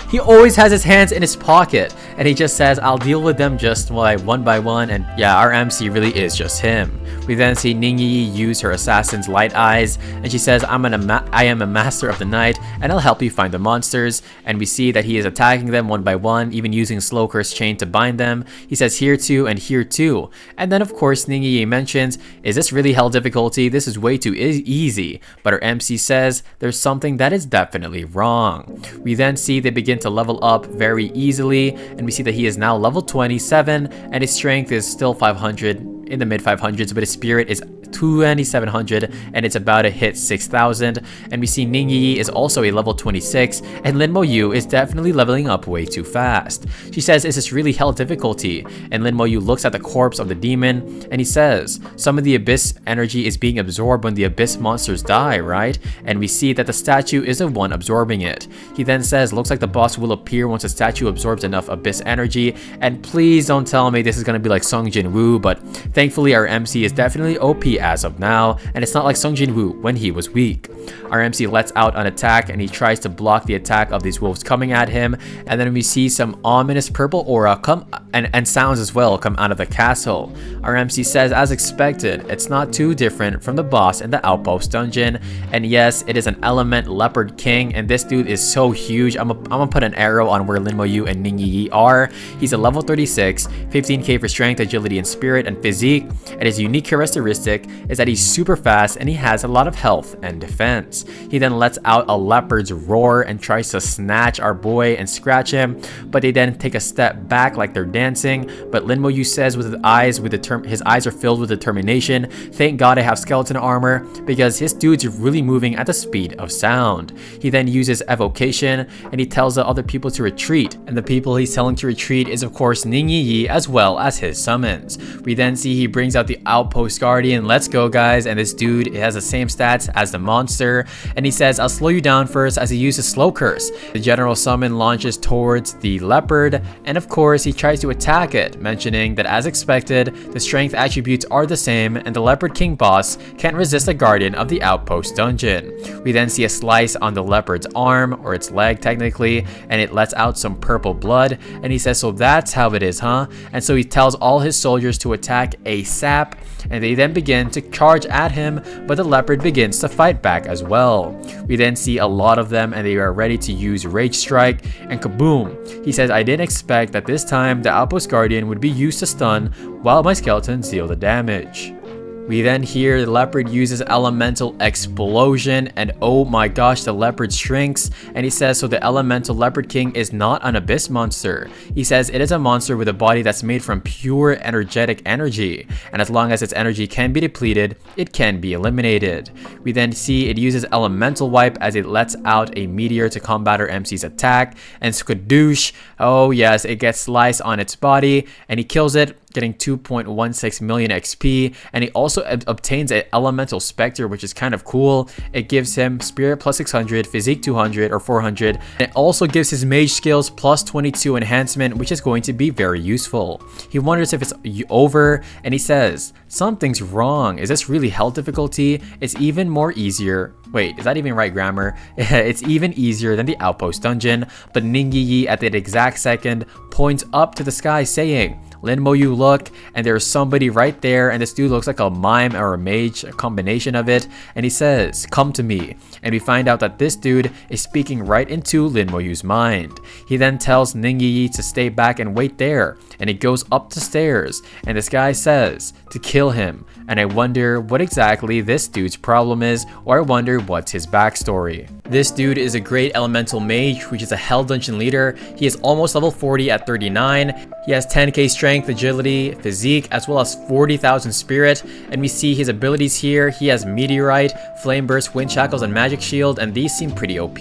he always has his hands in his pocket, and he just says I'll deal with them just like one by one. And yeah, our MC really is just him. We then see Ning Yi use her assassin's light eyes, and she says I am a master of the night, and I'll help you find the monsters. And we see that he is attacking them one by one, even using slow curse chain to bind them. He says here too and here too, and then of course Ning Yi mentions, is this really hell difficulty? This is way too easy. But our MC says there's something that is definitely wrong. We then see they begin to level up very easily, and we see that he is now level 27, and his strength is still 500, in the mid 500s, but his spirit is 2700, and it's about to hit 6000. And we see Ning Yi is also a level 26, and Lin Mo Yu is definitely leveling up way too fast. She says, is this really hell difficulty? And Lin Mo Yu looks at the corpse of the demon, and he says some of the abyss energy is being absorbed when the abyss monsters die, right? And we see that the statue is the one absorbing it. He then says looks like the boss will appear once the statue absorbs enough abyss energy. And please don't tell me this is gonna be like Sung Jin Woo, but thankfully our MC is definitely OP as of now, and it's not like Sung Jin Woo when he was weak. Our MC lets out an attack, and he tries to block the attack of these wolves coming at him, and then we see some ominous purple aura come and sounds as well come out of the castle. Our MC says as expected, it's not too different from the boss in the outpost dungeon, and yes, it is an element leopard king, and this dude is so huge. I'm gonna put an arrow on where Lin Mo Yu and Ning Yi are. He's a level 36, 15k for strength, agility, and spirit and physique, and his unique characteristic is that he's super fast and he has a lot of health and defense. He then lets out a leopard's roar and tries to snatch our boy and scratch him, but they then take a step back like they're dancing. But Lin Mo Yu says with his eyes are filled with determination, thank God I have skeleton armor, because his dude's really moving at the speed of sound. He then uses evocation, and he tells the other people to retreat, and the people he's telling to retreat is of course Ning Yi as well as his summons. We then see he brings out the outpost guardian. Let's go guys, and this dude has the same stats as the monster, and he says I'll slow you down first as he uses slow curse. The general summon launches towards the leopard, and of course he tries to attack it, mentioning that as expected the strength attributes are the same, and the leopard king boss can't resist the guardian of the outpost dungeon. We then see a slice on the leopard's arm, or its leg technically, and it lets out some purple blood, and he says so that's how it is, huh? And so he tells all his soldiers to attack ASAP, and they then begin to charge at him, but the leopard begins to fight back as well. We then see a lot of them, and they are ready to use Rage Strike, and kaboom! He says I didn't expect that this time the outpost guardian would be used to stun while my skeletons deal the damage. We then hear the leopard uses elemental explosion, and oh my gosh, the leopard shrinks, and he says so the elemental leopard king is not an abyss monster. He says it is a monster with a body that's made from pure energetic energy, and as long as its energy can be depleted, it can be eliminated. We then see it uses elemental wipe as it lets out a meteor to combat our MC's attack, and skadoosh, oh yes, it gets sliced on its body, and he kills it, getting 2.16 million XP, and he also obtains an elemental specter, which is kind of cool. It gives him spirit plus 600, physique 200 or 400, and it also gives his mage skills plus 22 enhancement, which is going to be very useful. He wonders if it's over, and he says something's wrong. Is this really hell difficulty? It's even more easier. Wait, is that even right grammar? It's even easier than the outpost dungeon, but Ningyi at that exact second points up to the sky saying, Linmo, you look, and there's somebody right there, and this dude looks like a mime or a mage, a combination of it, and he says, come to me, and we find out that this dude is speaking right into Linmoyu's mind. He then tells Ningyi to stay back and wait there, and he goes up the stairs, and this guy says to kill him, and I wonder what exactly this dude's problem is, or I wonder what's his backstory. This dude is a great elemental mage, which is a hell dungeon leader. He is almost level 40 at 39. He has 10k strength, agility, physique, as well as 40,000 spirit, and we see his abilities here. He has meteorite, flame burst, wind shackles, and magic shield, and these seem pretty OP.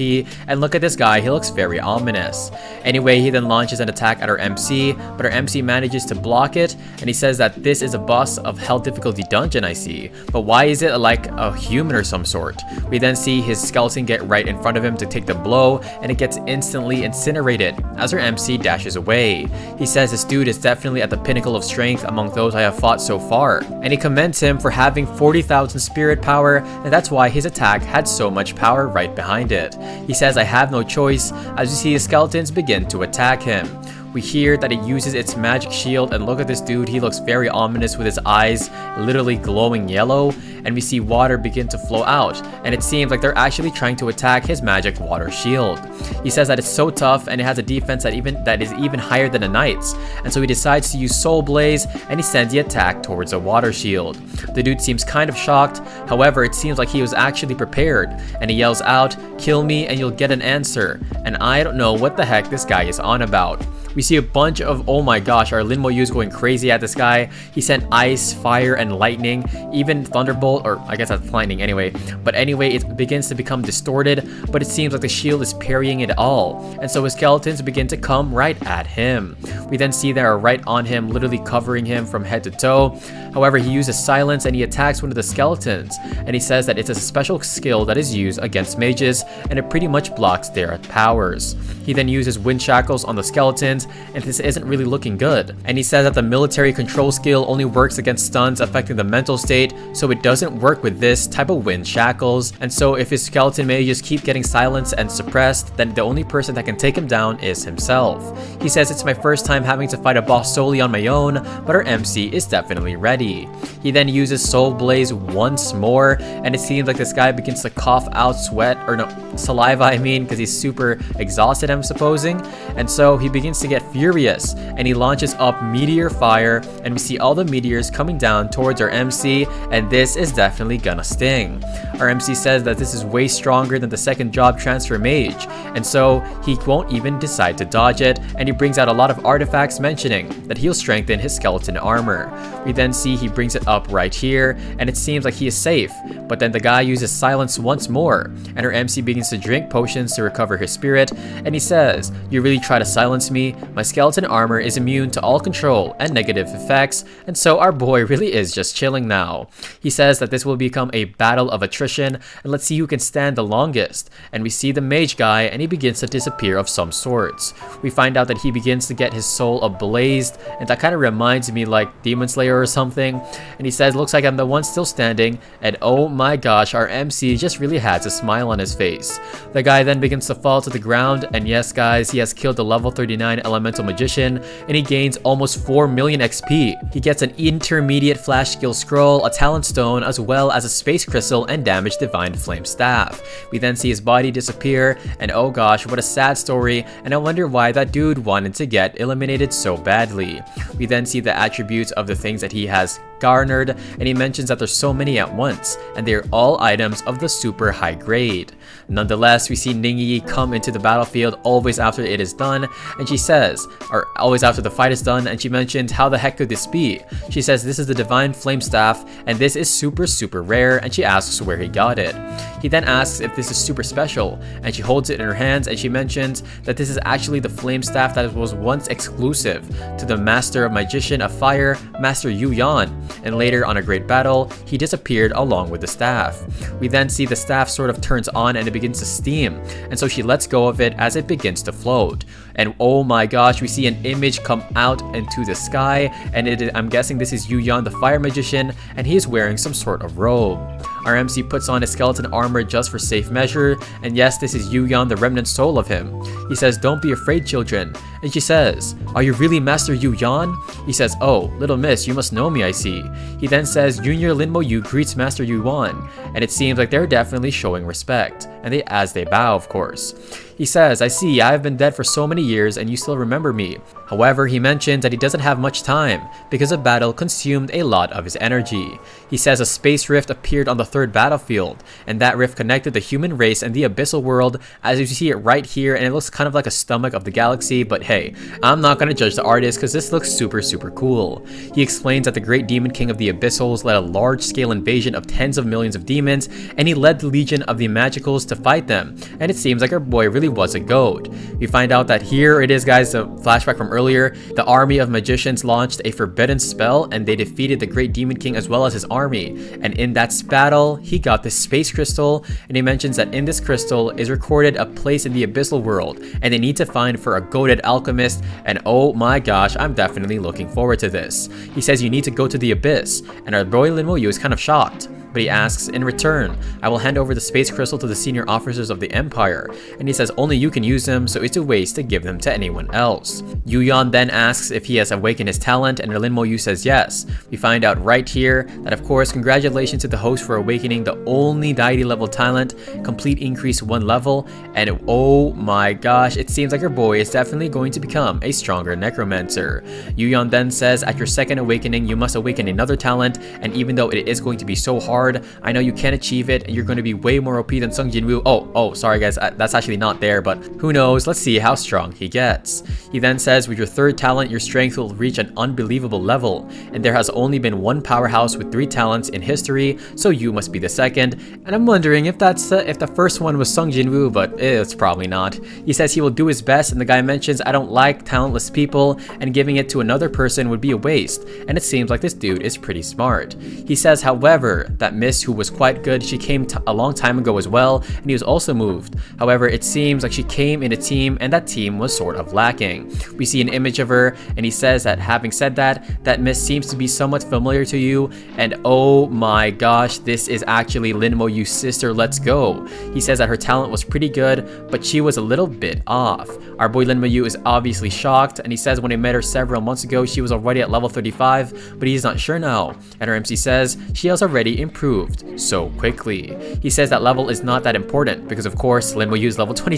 And look at this guy, he looks very ominous. Anyway, he then launches an attack at our MC, but our MC manages to block it, and he says that this is a boss of hell difficulty dungeon, I see. But why is it like a human or some sort? We then see his skeleton get right in front of him to take the blow, and it gets instantly incinerated as our MC dashes away. He says this dude is definitely at the pinnacle of strength among those I have fought so far, and he commends him for having 40,000 spirit power, and that's why his attack had so much power right behind it. He says I have no choice as we see his skeletons begin to attack him. We hear that it uses its magic shield, and look at this dude, he looks very ominous with his eyes literally glowing yellow, and we see water begin to flow out, and it seems like they're actually trying to attack his magic water shield. He says that it's so tough and it has a defense that is even higher than a knight's, and so he decides to use Soul Blaze, and he sends the attack towards a water shield. The dude seems kind of shocked, however it seems like he was actually prepared, and he yells out, kill me and you'll get an answer, and I don't know what the heck this guy is on about. We see a bunch of, oh my gosh, our Linmo is going crazy at this guy. He sent ice, fire, and lightning, even thunderbolt, or I guess that's lightning anyway. But anyway, it begins to become distorted, but it seems like the shield is parrying it all. And so his skeletons begin to come right at him. We then see they are right on him, literally covering him from head to toe. However, he uses silence and he attacks one of the skeletons. And he says that it's a special skill that is used against mages, and it pretty much blocks their powers. He then uses wind shackles on the skeletons, and this isn't really looking good. And he says that the military control skill only works against stuns affecting the mental state, so it doesn't work with this type of wind shackles. And so if his skeleton mages keep getting silenced and suppressed, then the only person that can take him down is himself. He says it's my first time having to fight a boss solely on my own, but our MC is definitely ready. He then uses Soul Blaze once more, and it seems like this guy begins to cough out sweat, or no, saliva I mean, because he's super exhausted I'm supposing. And so he begins to get furious, and he launches up meteor fire, and we see all the meteors coming down towards our MC, and this is definitely gonna sting. Our MC says that this is way stronger than the second job transfer mage, and so he won't even decide to dodge it, and he brings out a lot of artifacts mentioning that he'll strengthen his skeleton armor. We then see he brings it up right here, and it seems like he is safe, but then the guy uses silence once more, and our MC begins to drink potions to recover his spirit, and he says, you really try to silence me? My skeleton armor is immune to all control and negative effects, and so our boy really is just chilling now. He says that this will become a battle of attrition, and let's see who can stand the longest. And we see the mage guy, and he begins to disappear of some sorts. We find out that he begins to get his soul ablazed, and that kind of reminds me like Demon Slayer or something. And he says, looks like I'm the one still standing, and oh my gosh, our MC just really has a smile on his face. The guy then begins to fall to the ground, and yes guys, he has killed the level 39 elemental magician, and he gains almost 4 million XP. He gets an intermediate flash skill scroll, a talent stone, as well as a space crystal and damage divine flame staff. We then see his body disappear, and oh gosh, what a sad story, and I wonder why that dude wanted to get eliminated so badly. We then see the attributes of the things that he has garnered, and he mentions that there's so many at once, and they're all items of the super high grade. Nonetheless, we see Ningyi come into the battlefield always after it is done, and she says, or always after the fight is done, and she mentions, how the heck could this be? She says this is the Divine Flame Staff, and this is super rare, and she asks where he got it. He then asks if this is super special, and she holds it in her hands, and she mentions that this is actually the flame staff that was once exclusive to the Master Magician of Fire, Master Yu Yan, and later on a great battle, he disappeared along with the staff. We then see the staff sort of turns on and it begins to steam, and so she lets go of it as it begins to float. And oh my gosh, we see an image come out into the sky, and I'm guessing this is Yu Yan the Fire Magician, and he is wearing some sort of robe. Our MC puts on his skeleton armor just for safe measure, and yes, this is Yu Yan, the remnant soul of him. He says, "Don't be afraid, children." And she says, "Are you really Master Yu Yan?" He says, "Oh, little miss, you must know me, I see." He then says, "Junior Linmo Yu greets Master Yu Yan," and it seems like they're definitely showing respect, and as they bow, of course. He says, "I see, I have been dead for so many years and you still remember me." However, he mentions that he doesn't have much time because a battle consumed a lot of his energy. He says a space rift appeared on the third battlefield, and that rift connected the human race and the abyssal world, as you see it right here, and it looks kind of like a stomach of the galaxy, but hey, I'm not gonna judge the artist because this looks super cool. He explains that the great demon king of the abyssals led a large-scale invasion of tens of millions of demons, and he led the legion of the magicals to fight them, and it seems like our boy really was a goat. We find out that here it is, guys, the flashback from earlier. The army of magicians launched a forbidden spell, and they defeated the great demon king as well as his army, and in that battle he got this space crystal, and he mentions that in this crystal is recorded a place in the abyssal world, and they need to find for a goated alchemist, and oh my gosh, I'm definitely looking forward to this. He says you need to go to the abyss, and our boy Linmo Yu is kind of shocked, but he asks, "In return, I will hand over the space crystal to the senior officers of the Empire," and he says only you can use them, so it's a waste to give them to anyone else. Yu Yan then asks if he has awakened his talent, and Linmo Yu says yes. We find out right here that, of course, congratulations to the host for awakening the only deity level talent, complete increase 1 level, and oh my gosh, it seems like your boy is definitely going to become a stronger necromancer. Yu Yan then says at your second awakening you must awaken another talent, and even though it is going to be so hard, I know you can achieve it, and you're going to be way more OP than Sung Jinwoo. Oh, sorry guys, that's actually not there, but who knows, let's see how strong he gets. He then says with your third talent, your strength will reach an unbelievable level, and there has only been one powerhouse with 3 talents in history, so you must be the second, and I'm wondering if that's if the first one was Sung Jinwoo, but it's probably not. He says he will do his best, and the guy mentions, "I don't like talentless people, and giving it to another person would be a waste," and it seems like this dude is pretty smart. He says, however, that Miss, who was quite good, she came a long time ago as well, and he was also moved. However, it seems like she came in a team, and that team was sort of lacking. We see an image of her, and he says that having said that, that Miss seems to be somewhat familiar to you, and oh my gosh, this is actually Linmo Yu's sister. Let's go. He says that her talent was pretty good, but she was a little bit off. Our boy Linmo Yu is obviously shocked, and he says when he met her several months ago, she was already at level 35, but he's not sure now. And our MC says she has already improved so quickly. He says that level is not that important because, of course, Linmo Yu is level 20.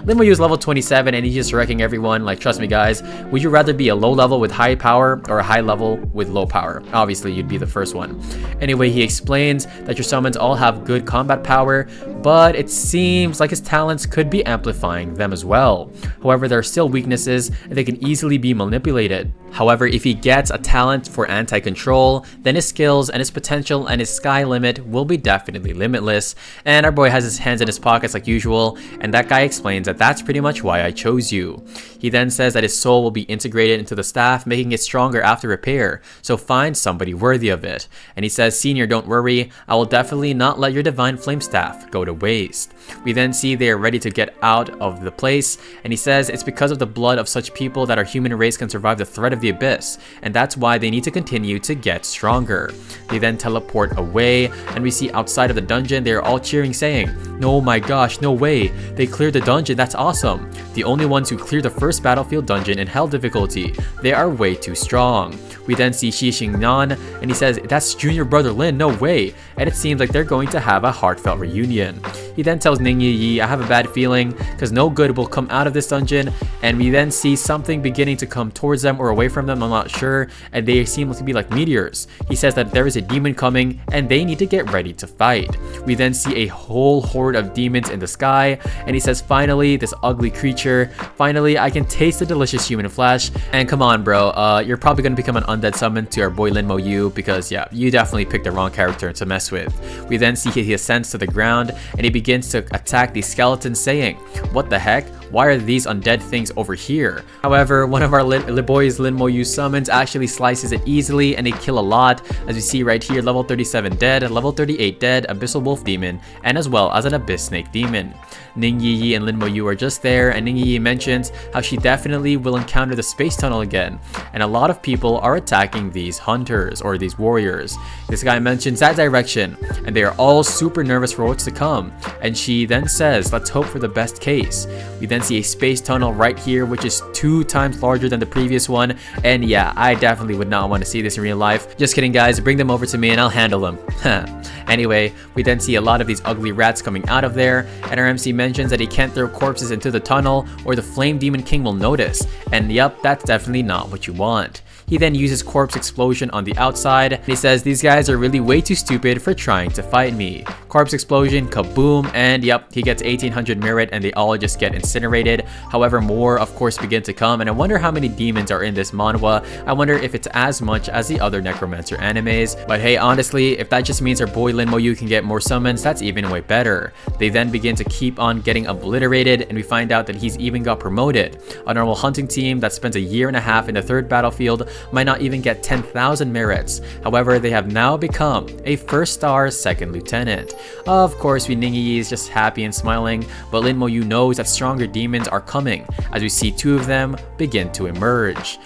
Linmo Yu is level 27, and he's just wrecking everyone. Like, trust me, guys. Would you rather be a low level with high power or a high level with low power? Obviously, you'd be the first one. Anyway, he explains that your summons all have good combat power, but it seems like his talents could be amplifying them as well. However, there are still weaknesses, and they can easily be manipulated. However, if he gets a talent for anti-control, then his skills and his potential and his sky limit will be definitely limitless. And our boy has his hands in his pockets like usual, and that guy explains that that's pretty much why I chose you. He then says that his soul will be integrated into the staff, making it stronger after repair, so find somebody worthy of it. And he says, "Senior, don't worry, I will definitely not let your divine flame staff go to waste." We then see they are ready to get out of the place, and he says it's because of the blood of such people that our human race can survive the threat of the abyss, and that's why they need to continue to get stronger. They then teleport away, and we see outside of the dungeon they are all cheering, saying, "Oh my gosh, no way, they cleared the dungeon, that's awesome. The only ones who cleared the first battlefield dungeon in hell difficulty, they are way too strong." We then see Shi Xingnan, and he says, "That's junior brother Lin, no way," and it seems like they're going to have a heartfelt reunion. He then tells Ning Yi, I have a bad feeling because no good will come out of this dungeon, and we then see something beginning to come towards them or away from them, I'm not sure, and they seem to be like meteors. He says that there is a demon coming and they need to get ready to fight. We then see a whole horde of demons in the sky, and he says, finally, this ugly creature, finally I can taste the delicious human flesh. And come on bro, you're probably gonna become an undead summon to our boy Linmo Yu, because yeah, you definitely picked the wrong character to mess with. We then see he ascends to the ground and he begins to attack these skeletons, saying, what the heck? Why are these undead things over here? However, one of our boys Linmo Yu summons actually slices it easily and they kill a lot, as we see right here, level 37 dead, level 38 dead, Abyssal Wolf Demon, and as well as an Abyss Snake Demon. Ning Yi and Linmo Yu are just there, and Ning Yi mentions how she definitely will encounter the space tunnel again, and a lot of people are attacking these hunters or these warriors. This guy mentions that direction, and they are all super nervous for what's to come, and she then says, let's hope for the best case. We then see a space tunnel right here, which is 2 times larger than the previous one, and yeah, I definitely would not want to see this in real life. Just kidding guys, bring them over to me and I'll handle them. Anyway, we then see a lot of these ugly rats coming out of there, and our MC mentions that he can't throw corpses into the tunnel or the Flame Demon King will notice, and yup, that's definitely not what you want. He then uses Corpse Explosion on the outside, and he says these guys are really way too stupid for trying to fight me. Corpse Explosion, kaboom, and yep, he gets 1800 merit and they all just get incinerated. However, more of course begin to come, and I wonder how many demons are in this manhwa. I wonder if it's as much as the other Necromancer animes, but hey, honestly, if that just means our boy Linmo Yu can get more summons, that's even way better. They then begin to keep on getting obliterated, and we find out that he's even got promoted. A normal hunting team that spends a year and a half in the 3rd battlefield might not even get 10,000 merits. However, they have now become a 1st star 2nd lieutenant. Of course, Ning Yi is just happy and smiling, but Linmo Yu knows that stronger demons are coming, as we see 2 of them begin to emerge.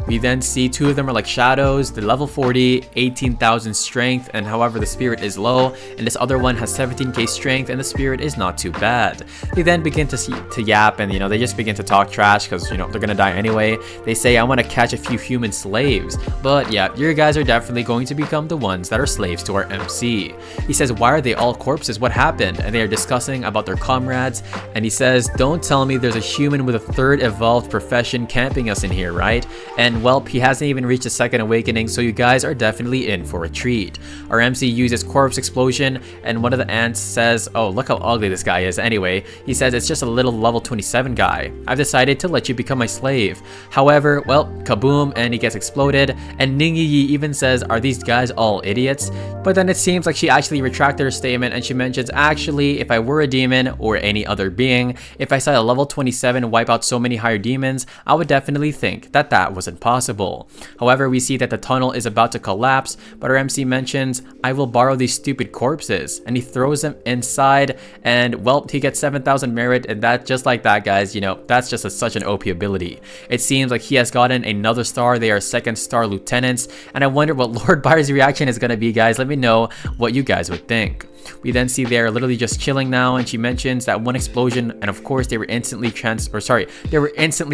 We then see 2 of them are like shadows, the level 40, 18,000 strength, and however the spirit is low, and this other one has 17k strength and the spirit is not too bad. They then begin to yap, and they just begin to talk trash because they're gonna die anyway. They say, I want to catch a few human slaves, but yeah, your guys are definitely going to become the ones that are slaves to our MC. He says, why are they all corpses? What happened? And they are discussing about their comrades, and he says, don't tell me there's a human with a 3rd evolved profession camping us in here, right? And well, he hasn't even reached a 2nd awakening, so you guys are definitely in for a treat. Our MC uses Corpse Explosion, and one of the ants says, oh, look how ugly this guy is. Anyway, he says, it's just a little level 27 guy. I've decided to let you become my slave. However, well, kaboom, and he gets exploded, and Ning Yi even says, are these guys all idiots? But then it seems like she actually retracted her statement, and she mentions, actually, if I were a demon or any other being, if I saw a level 27 wipe out so many higher demons, I would definitely think that that wasn't possible. However, we see that the tunnel is about to collapse, but our MC mentions, I will borrow these stupid corpses, and he throws them inside, and well, he gets 7,000 merit, and that, just like that guys, that's just such an OP ability. It seems like he has gotten another star. They are 2nd star lieutenants, and I wonder what Lord Byre's reaction is gonna be, guys. Let me know what you guys would think. We then see they're literally just chilling now, and she mentions that one explosion, and of course they were instantly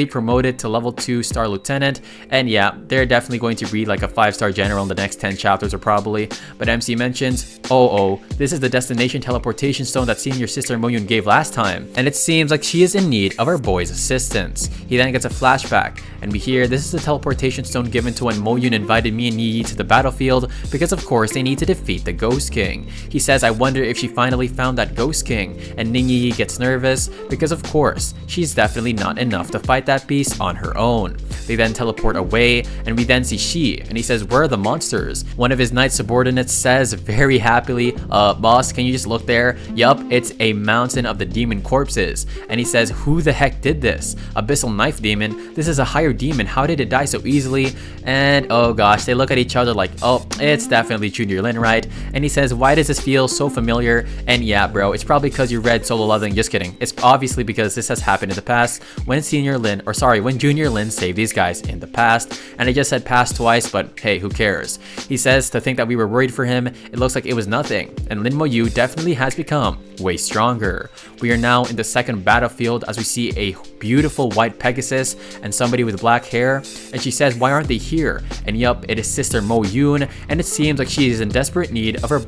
promoted to level 2 star lieutenant, and yeah, they're definitely going to be like a 5-star general in the next 10 chapters or probably. But MC mentions, oh, this is the destination teleportation stone that senior sister Moyun gave last time, and it seems like she is in need of our boy's assistance. He then gets a flashback, and we hear this is the teleportation stone given to when Moyun invited me and Yi to the battlefield, because of course they need to defeat the Ghost King. He says, I wonder if she finally found that Ghost King, and Ning Yi gets nervous because of course she's definitely not enough to fight that beast on her own. They then teleport away, and we then see Shi, and he says, where are the monsters? One of his knight subordinates says very happily, boss, can you just look there? Yup, it's a mountain of the demon corpses. And he says, who the heck did this? Abyssal Knife Demon? This is a higher demon, how did it die so easily? And oh gosh, they look at each other like, oh, it's definitely Junior Lin, right? And he says, why does this feel so familiar? And yeah, bro, it's probably because you read Solo Leveling. Just kidding. It's obviously because this has happened in the past when Junior Lin saved these guys in the past. And I just said past twice, but hey, who cares? He says to think that we were worried for him, it looks like it was nothing. And Linmo Yu definitely has become way stronger. We are now in the 2nd battlefield as we see a beautiful white Pegasus and somebody with black hair, and she says, why aren't they here? And yup, it is sister Mo Yoon, and it seems like she is in desperate need of her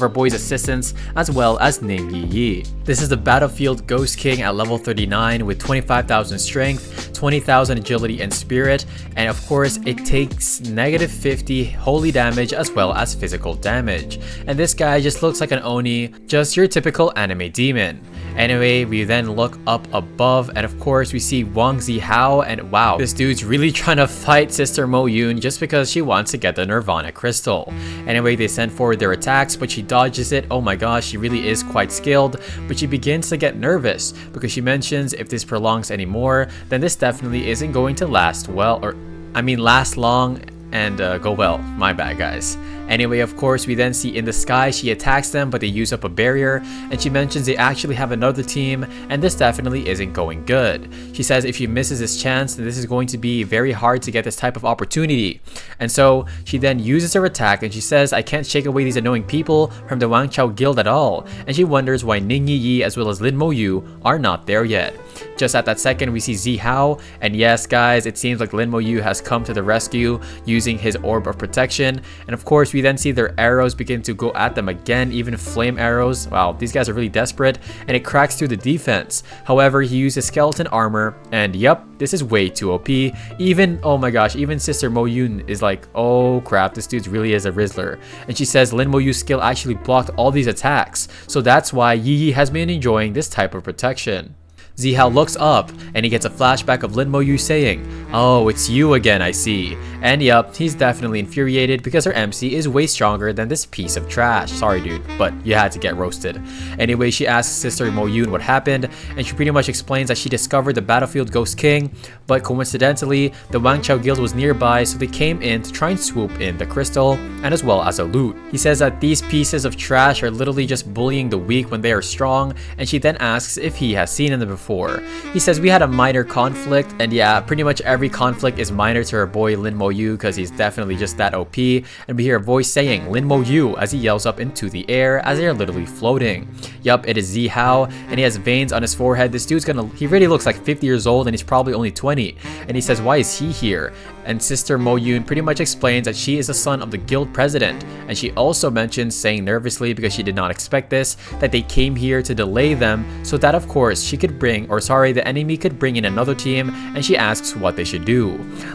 our boy's assistants as well as Ning Yi. This is the Battlefield Ghost King at level 39 with 25,000 strength, 20,000 agility and spirit, and of course it takes negative 50 holy damage as well as physical damage. And this guy just looks like an Oni, just your typical anime demon. Anyway, we then look up above and of course we see Wang Zihao, and wow, this dude's really trying to fight Sister Mo Yun just because she wants to get the Nirvana crystal. Anyway, they send forward their attacks but she dodges it. Oh my gosh, she really is quite skilled, but she begins to get nervous because she mentions if this prolongs anymore, then this definitely isn't going to last well, or I mean last long and go well. My bad, guys. Anyway, of course, we then see in the sky she attacks them, but they use up a barrier, and she mentions they actually have another team, and this definitely isn't going good. She says if she misses this chance, then this is going to be very hard to get this type of opportunity. And so she then uses her attack, and she says, I can't shake away these annoying people from the Wang Chao guild at all, and she wonders why Ning Yi as well as Lin Mo Yu are not there yet. Just at that second, we see Zihao, and yes guys, it seems like Lin Mo Yu has come to the rescue using his orb of protection, and of course we then see their arrows begin to go at them again, even flame arrows. Wow, these guys are really desperate, and it cracks through the defense. However, he uses skeleton armor, and yep, this is way too OP. Even, oh my gosh, even Sister Mo Yun is like, oh crap, this dude really is a Rizzler. And she says Lin Mo Yu's skill actually blocked all these attacks, so that's why Yi Yi has been enjoying this type of protection. Zihao looks up and he gets a flashback of Lin Mo Yu saying, oh, it's you again, I see. And yup, he's definitely infuriated because her MC is way stronger than this piece of trash. Sorry dude, but you had to get roasted. Anyway, she asks Sister Mo Yun what happened, and she pretty much explains that she discovered the Battlefield Ghost King, but coincidentally, the Wang Chao guild was nearby, so they came in to try and swoop in the crystal, and as well as a loot. He says that these pieces of trash are literally just bullying the weak when they are strong, and she then asks if he has seen them before. He says we had a minor conflict, and yeah, pretty much every conflict is minor to our boy Lin Mo Yu because he's definitely just that OP, and we hear a voice saying Lin Mo Yu as he yells up into the air as they are literally floating. Yup, it is Zihao, and he has veins on his forehead. This dude's he really looks like 50 years old and he's probably only 20, and he says why is he here? And Sister Mo Yun pretty much explains that she is the son of the guild president, and she also mentions, saying nervously because she did not expect this, that they came here to delay them so that of course she could the enemy could bring in another team, and she asks what they should do.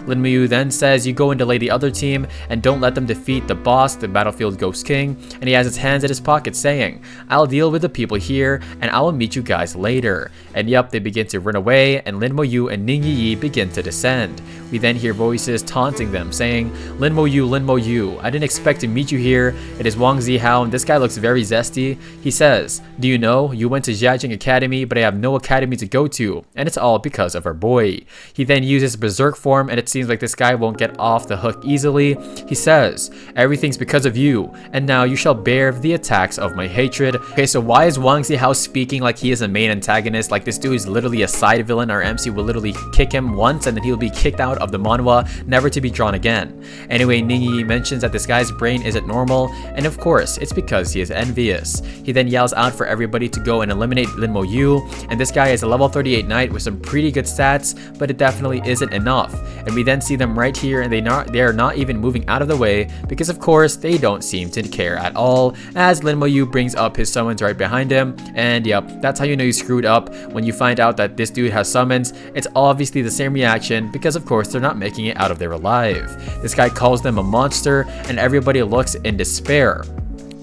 Lin Mo Yu then says you go and delay the other team and don't let them defeat the boss, the Battlefield Ghost King, and he has his hands in his pocket saying, I'll deal with the people here and I will meet you guys later. And yup, they begin to run away, and Lin Mo Yu and Ning Yi begin to descend. We then hear voices taunting them saying, Lin Mo Yu, I didn't expect to meet you here. It is Wang Zihao, and this guy looks very zesty. He says, do you know, you went to Jiajing Academy, but I have no academy to go to, and it's all because of our boy. He then uses berserk form, and it seems like this guy won't get off the hook easily. He says, everything's because of you, and now you shall bear the attacks of my hatred. Okay, so why is Wang Zihao speaking like he is a main antagonist? Like this dude is literally a side villain. Our MC will literally kick him once and then he'll be kicked out of the manhwa, never to be drawn again. Anyway, Ning Yi mentions that this guy's brain isn't normal, and of course it's because he is envious. He then yells out for everybody to go and eliminate Lin Mo Yu, and this guy is a level 38 knight with some pretty good stats, but it definitely isn't enough. And we then see them right here, and they are not even moving out of the way because of course they don't seem to care at all, as Lin Mo Yu brings up his summons right behind him. And yep, that's how you know you screwed up. When you find out that this dude has summons, it's obviously the same reaction because of course they're not making it out of there alive. This guy calls them a monster, and everybody looks in despair.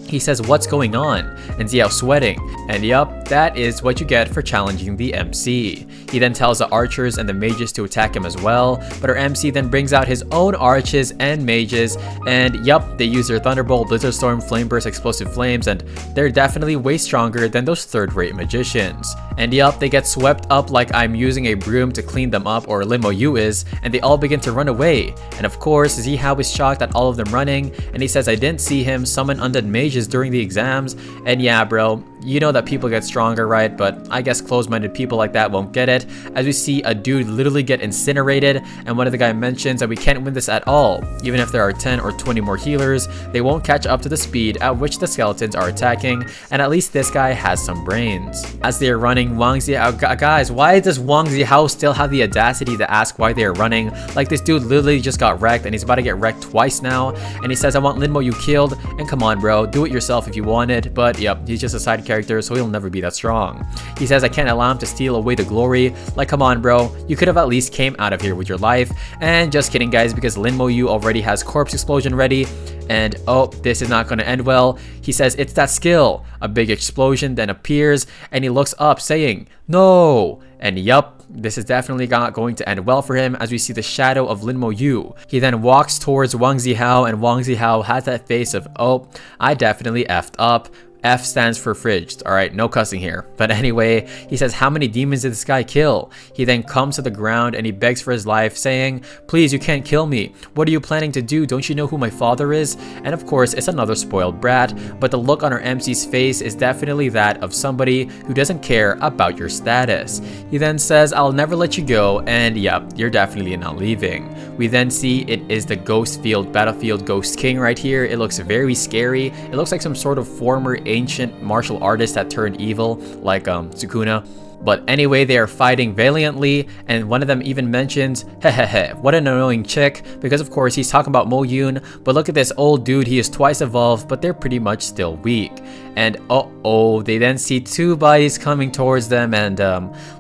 He says what's going on, and Zihao sweating, and yup, that is what you get for challenging the MC. He then tells the archers and the mages to attack him as well, but our MC then brings out his own archers and mages, and yup, they use their Thunderbolt, Blizzard Storm, Flame Burst, Explosive Flames, and they're definitely way stronger than those third-rate magicians. And yup, they get swept up like I'm using a broom to clean them up, or Lin Mo Yu is, and they all begin to run away. And of course, Zihao is shocked at all of them running, and he says I didn't see him summon undead mages during the exams. And yeah bro, you know that people get stronger, right? But I guess closed-minded people like that won't get it, as we see a dude literally get incinerated, and one of the guy mentions that we can't win this at all. Even if there are 10 or 20 more healers, they won't catch up to the speed at which the skeletons are attacking, and at least this guy has some brains. As they are running, Wang Zihao, guys, why does Wang Zihao still have the audacity to ask why they are running? Like, this dude literally just got wrecked, and he's about to get wrecked twice now, and he says, I want Lin Mo Yu killed, and come on bro, do it yourself if you wanted. But yep, he's just a side character, so he'll never be that strong. He says, I can't allow him to steal away the glory. Like, come on bro, you could have at least came out of here with your life. And just kidding guys, because Lin Mo Yu already has corpse explosion ready, and oh, this is not going to end well. He says, it's that skill. A big explosion then appears, and he looks up saying, no. And yup, this is definitely not going to end well for him, as we see the shadow of Lin Mo Yu. He then walks towards Wang Zihao, and Wang Zihao has that face of, oh, I definitely effed up. F stands for fridged. Alright, no cussing here. But anyway, he says, how many demons did this guy kill? He then comes to the ground and he begs for his life, saying, please, you can't kill me. What are you planning to do? Don't you know who my father is? And of course, it's another spoiled brat, but the look on our MC's face is definitely that of somebody who doesn't care about your status. He then says, I'll never let you go, and yep, you're definitely not leaving. We then see it is the Ghost Field Battlefield Ghost King right here. It looks very scary. It looks like some sort of former ancient martial artist that turned evil, like Sukuna. But anyway, they are fighting valiantly, and one of them even mentions, hehehe, what an annoying chick, because of course he's talking about Mo Yun, but look at this old dude, he is twice evolved, but they're pretty much still weak. And uh-oh, they then see two bodies coming towards them, and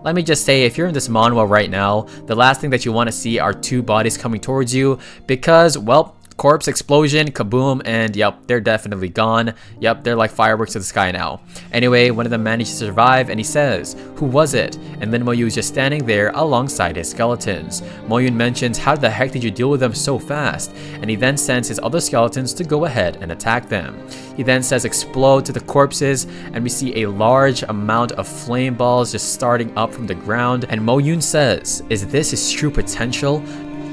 let me just say, if you're in this manhwa right now, the last thing that you want to see are two bodies coming towards you, because, well, corpse explosion, kaboom, and yep, they're definitely gone. Yep, they're like fireworks to the sky now. Anyway, one of them managed to survive, and he says, who was it? And then Mo Yu is just standing there alongside his skeletons. Mo Yun mentions, how the heck did you deal with them so fast? And he then sends his other skeletons to go ahead and attack them. He then says explode to the corpses, and we see a large amount of flame balls just starting up from the ground, and Mo Yun says, is this his true potential?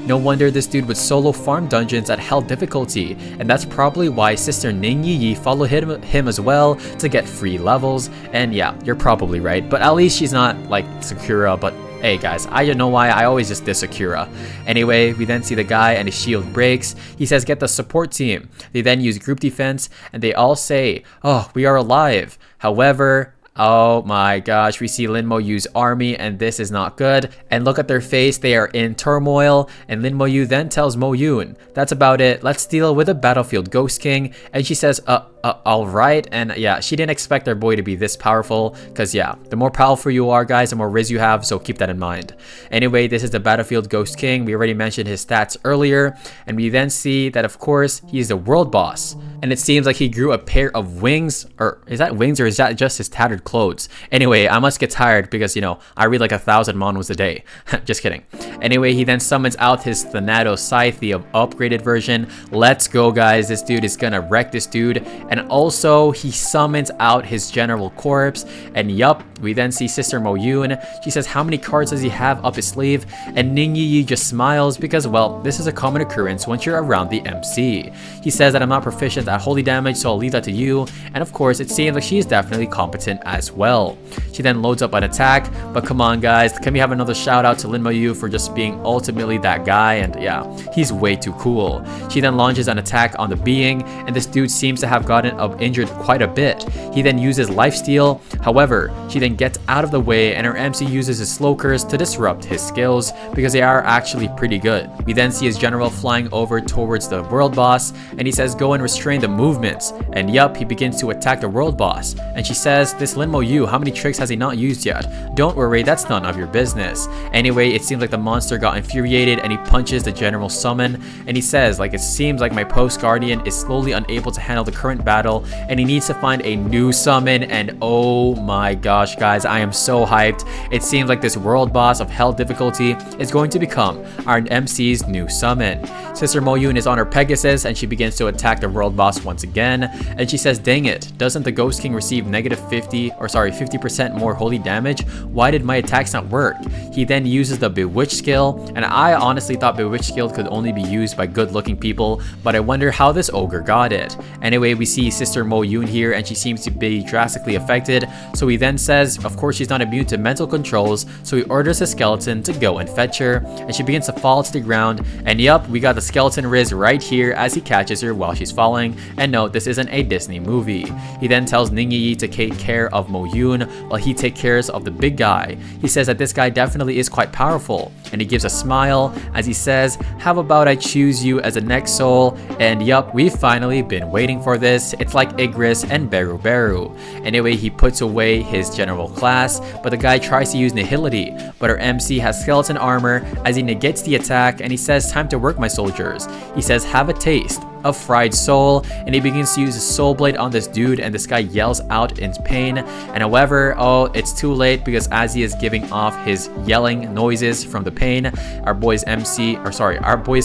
No wonder this dude would solo farm dungeons at hell difficulty, and that's probably why Sister Ning Yi followed him as well to get free levels. And yeah, you're probably right, but at least she's not like Sakura. But hey guys, I don't know why I always just diss Sakura. Anyway, we then see the guy and his shield breaks. He says get the support team. They then use group defense, and they all say, oh, we are alive. However, oh my gosh, we see Lin Mo Yu's army, and this is not good. And look at their face, they are in turmoil. And Lin Mo Yu then tells Mo Yun, that's about it, let's deal with a Battlefield Ghost King. And she says, alright. And yeah, she didn't expect their boy to be this powerful, because yeah, the more powerful you are guys, the more riz you have, so keep that in mind. Anyway, this is the Battlefield Ghost King. We already mentioned his stats earlier, and we then see that of course he is the world boss, and it seems like he grew a pair of wings. Or is that wings, or is that just his tattered clothes? Anyway, I must get tired because, you know, I read like 1,000 manhwas a day. Just kidding. Anyway, he then summons out his Thanatos Scythe, the upgraded version. Let's go guys, this dude is gonna wreck this dude. And also he summons out his General Corpse, and yup, we then see Sister Mo Yun. She says, how many cards does he have up his sleeve? And Ning Yi just smiles because, well, this is a common occurrence once you're around the MC. He says that I'm not proficient at holy damage, so I'll leave that to you. And of course, it seems like she is definitely competent as well. She then loads up an attack, but come on guys, can we have another shout out to Lin Mo Yu for just being ultimately that guy? And yeah, he's way too cool. She then launches an attack on the being, and this dude seems to have gotten injured quite a bit. He then uses lifesteal. However, she then gets out of the way, and her MC uses his slow curse to disrupt his skills because they are actually pretty good. We then see his general flying over towards the world boss, and he says go and restrain the movements. And yup, he begins to attack the world boss, and she says, this Lin Mo Yu, how many tricks has he not used yet? Don't worry, that's none of your business. Anyway, it seems like the monster got infuriated, and he punches the general summon, and he says, like, it seems like my post guardian is slowly unable to handle the current battle, and he needs to find a new summon. And oh my gosh guys, I am so hyped. It seems like this world boss of hell difficulty is going to become our MC's new summon. Sister Moyun is on her Pegasus and she begins to attack the world boss once again, and she says, dang it, doesn't the Ghost King receive negative 50% more holy damage? Why did my attacks not work? He then uses the Bewitch skill, and I honestly thought Bewitch skill could only be used by good looking people, but I wonder how this ogre got it. Anyway, we see Sister Moyun here and she seems to be drastically affected, so he then says of course she's not immune to mental controls, so he orders a skeleton to go and fetch her, and she begins to fall to the ground, and yup, we got the skeleton Riz right here as he catches her while she's falling. And no, this isn't a Disney movie. He then tells Ningyi to take care of Moyun while he takes care of the big guy. He says that this guy definitely is quite powerful, and he gives a smile as he says, how about I choose you as the next soul? And yup, we've finally been waiting for this. It's like Igris and Beru Beru. Anyway, he puts away his general class, but the guy tries to use Nihility, but our MC has skeleton armor as he negates the attack, and he says, time to work, my soldiers. He says, have a taste of fried soul, and he begins to use his soul blade on this dude, and this guy yells out in pain. And however, oh, it's too late, because as he is giving off his yelling noises from the pain, our boys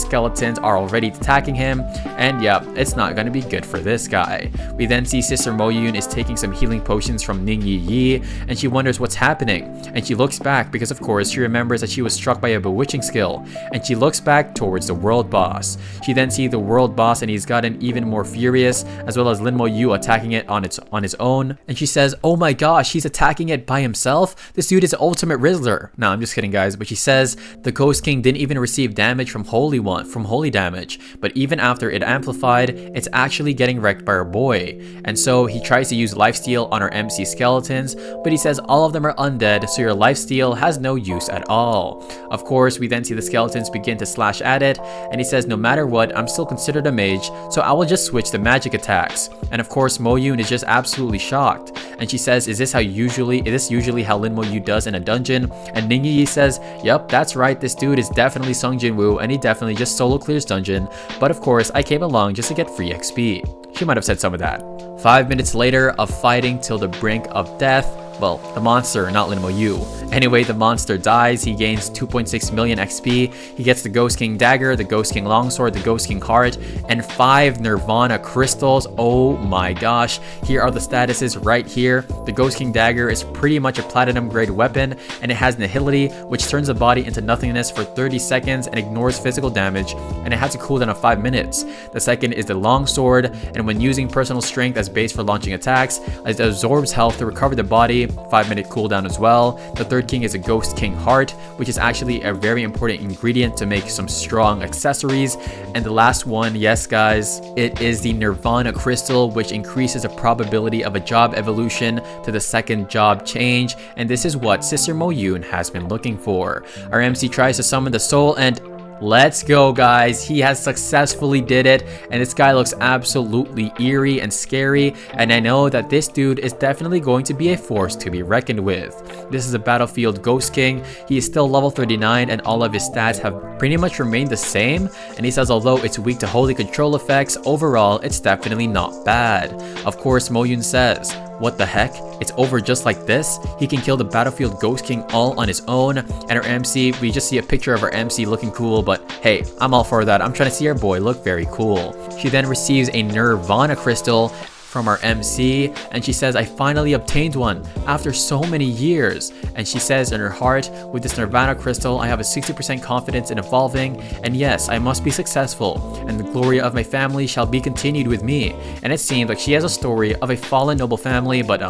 skeletons are already attacking him, and yeah, it's not gonna be good for this guy. We then see Sister Moyun is taking some healing potions from Ningyi, and she wonders what's happening, and she looks back because of course she remembers that she was struck by a bewitching skill, and she looks back towards the world boss. She then sees the world boss, and he's gotten even more furious, as well as Lin Moyu attacking it on his own, and she says, oh my gosh, he's attacking it by himself? This dude is the ultimate Rizzler. No, I'm just kidding guys, but she says the Ghost King didn't even receive damage from holy damage, but even after it amplified, it's actually getting wrecked by our boy. And so he tries to use lifesteal on our MC skeletons, but he says all of them are undead, so your lifesteal has no use at all. Of course, we then see the skeletons begin to slash at it, and he says, no matter what, I'm still considered a mage, so I will just switch the magic attacks. And of course, Moyun is just absolutely shocked, and she says, is this usually how Lin Moyu does in a dungeon? And Ningyi says, yep, that's right, this dude is definitely Sung Jinwoo, and he definitely just solo clears dungeon, but of course I came along just to get free XP. She might have said some of that. 5 minutes later of fighting till the brink of death, well, the monster, not Lin Moyu. Anyway, the monster dies, he gains 2.6 million XP, he gets the Ghost King Dagger, the Ghost King Longsword, the Ghost King Heart, and 5 Nirvana Crystals. Oh my gosh, here are the statuses right here. The Ghost King Dagger is pretty much a platinum grade weapon, and it has Nihility, which turns the body into nothingness for 30 seconds and ignores physical damage, and it has a cooldown of 5 minutes. The second is the Longsword, and when using personal strength as base for launching attacks, it absorbs health to recover the body, 5-minute cooldown as well. The third king is a Ghost King Heart, which is actually a very important ingredient to make some strong accessories. And the last one, yes guys, it is the Nirvana Crystal, which increases the probability of a job evolution to the second job change, and this is what Sister Moyun has been looking for. Our MC tries to summon the soul, and let's go guys, he has successfully did it, and this guy looks absolutely eerie and scary, and I know that this dude is definitely going to be a force to be reckoned with. This is a Battlefield Ghost King. He is still level 39 and all of his stats have pretty much remained the same, and he says although it's weak to holy control effects, overall it's definitely not bad. Of course, Moyun says, what the heck? It's over just like this? He can kill the Battlefield Ghost King all on his own, and our MC, we just see a picture of our MC looking cool, but hey, I'm all for that. I'm trying to see our boy look very cool. She then receives a Nirvana Crystal from our MC, and she says, I finally obtained one after so many years. And she says in her heart, with this Nirvana Crystal, I have a 60% confidence in evolving, and yes, I must be successful, and the glory of my family shall be continued with me. And it seems like she has a story of a fallen noble family, but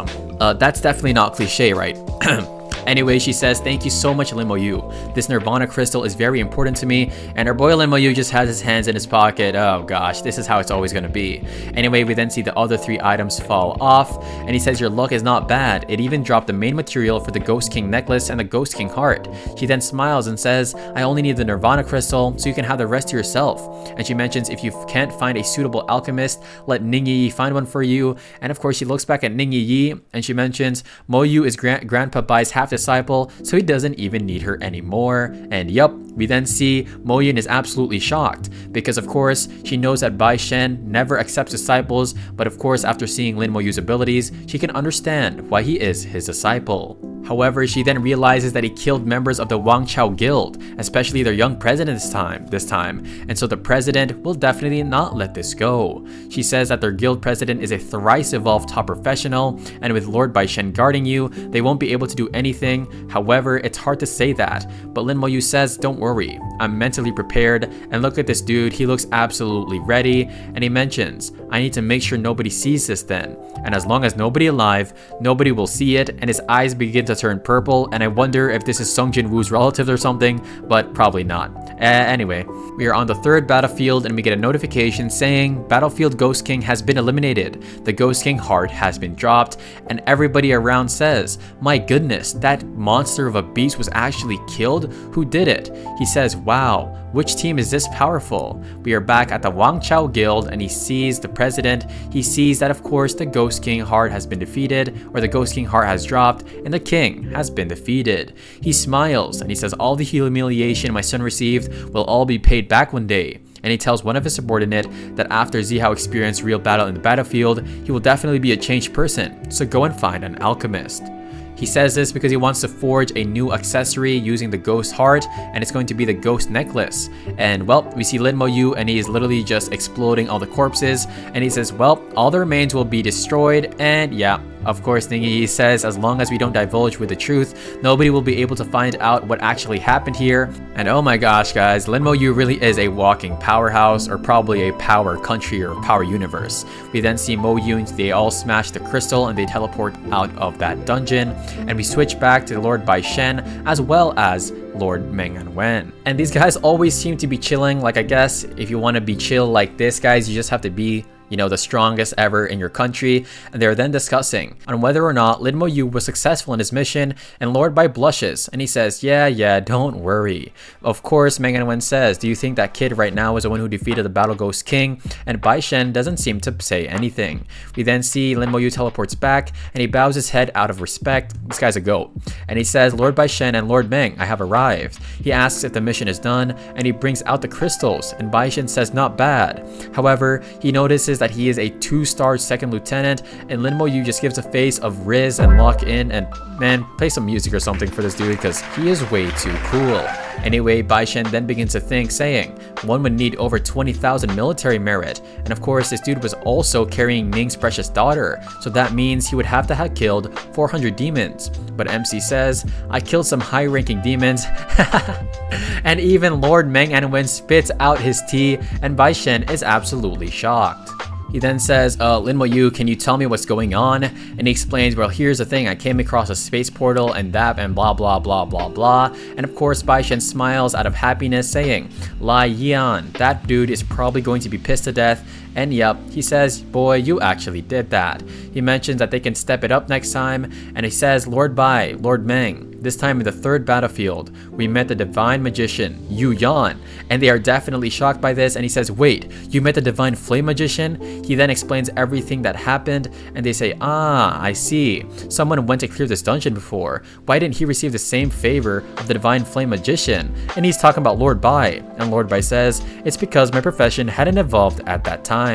that's definitely not cliche, right? Anyway, she says, thank you so much, Lin Moyu. This Nirvana Crystal is very important to me, and our boy Lin Moyu just has his hands in his pocket. Oh gosh, this is how it's always gonna be. Anyway, we then see the other 3 items fall off, and he says, your luck is not bad. It even dropped the main material for the Ghost King Necklace and the Ghost King Heart. She then smiles and says, I only need the Nirvana Crystal, so you can have the rest to yourself. And she mentions, if you can't find a suitable alchemist, let Ningyi find one for you. And of course, she looks back at Ningyi, and she mentions, Moyu is Grandpa Bai's half disciple, so he doesn't even need her anymore. And yup, We then see Mo Yun is absolutely shocked because of course she knows that Bai Shen never accepts disciples, but of course after seeing Lin Mo Yu's abilities, she can understand why he is his disciple. However, she then realizes that he killed members of the Wang Chao Guild, especially their young president this time, and so the president will definitely not let this go. She says that their guild president is a thrice evolved top professional, and with Lord Bai Shen guarding you, they won't be able to do anything. However, it's hard to say that, but Lin Mo Yu says, don't worry, I'm mentally prepared, and look at this dude, he looks absolutely ready, and he mentions, I need to make sure nobody sees this then, and as long as nobody alive, nobody will see it, and his eyes begin to turn purple, and I wonder if this is Sung Jin Woo's relative or something, but probably not. Anyway, we are on the third battlefield and we get a notification saying Battlefield Ghost King has been eliminated. The Ghost King heart has been dropped, and everybody around says, my goodness, that monster of a beast was actually killed? Who did it? He says, wow, which team is this powerful? We are back at the Wang Chao Guild and he sees the president. He sees that of course the Ghost King heart has been defeated, or the Ghost King heart has dropped, and the king has been defeated. He smiles and he says all the humiliation my son received will all be paid back one day. And he tells one of his subordinate that after Zihao experienced real battle in the battlefield, he will definitely be a changed person, so go and find an alchemist. He says this because he wants to forge a new accessory using the ghost heart, and it's going to be the ghost necklace. And well, we see Lin Mo Yu and he is literally just exploding all the corpses, and he says, well, all the remains will be destroyed, and yeah, of course, he says as long as we don't divulge with the truth, nobody will be able to find out what actually happened here. And oh my gosh guys, Lin Mo Yu really is a walking powerhouse, or probably a power country or power universe. We then see Mo Yun, they all smash the crystal and they teleport out of that dungeon, and we switch back to Lord Bai Shen as well as Lord Meng and Wen. And these guys always seem to be chilling. Like, I guess if you want to be chill like this, guys, you just have to be, you know, the strongest ever in your country. And they're then discussing on whether or not Lin Mo Yu was successful in his mission, and Lord Bai blushes and he says, yeah, don't worry. Of course, Meng and Wen says, do you think that kid right now is the one who defeated the Battle Ghost King? And Bai Shen doesn't seem to say anything. We then see Lin Mo Yu teleports back and he bows his head out of respect. This guy's a goat. And he says, Lord Bai Shen and Lord Meng, I have arrived. He asks if the mission is done and he brings out the crystals, and Bai Shen says not bad. However, he notices that he is a 2-star second lieutenant, and Lin Mo Yu just gives a face of Riz and lock in, and man, play some music or something for this dude because he is way too cool. Anyway, Bai Shen then begins to think, saying one would need over 20,000 military merit, and of course this dude was also carrying Ning's precious daughter, so that means he would have to have killed 400 demons. But MC says, I killed some high-ranking demons. And even Lord Meng and Wen spits out his tea, and Bai Shen is absolutely shocked. He then says, Lin Mo Yu, can you tell me what's going on? And he explains, well, here's the thing, I came across a space portal and that and blah blah blah blah blah. And of course Bai Shen smiles out of happiness, saying, Lai Yan, that dude is probably going to be pissed to death. And yep, he says, boy, you actually did that. He mentions that they can step it up next time, and he says, Lord Bai, Lord Meng, this time in the third battlefield, we met the divine magician, Yu Yan, and they are definitely shocked by this, and he says, wait, you met the divine flame magician? He then explains everything that happened, and they say, ah, I see. Someone went to clear this dungeon before. Why didn't he receive the same favor of the divine flame magician? And he's talking about Lord Bai, and Lord Bai says, it's because my profession hadn't evolved at that time.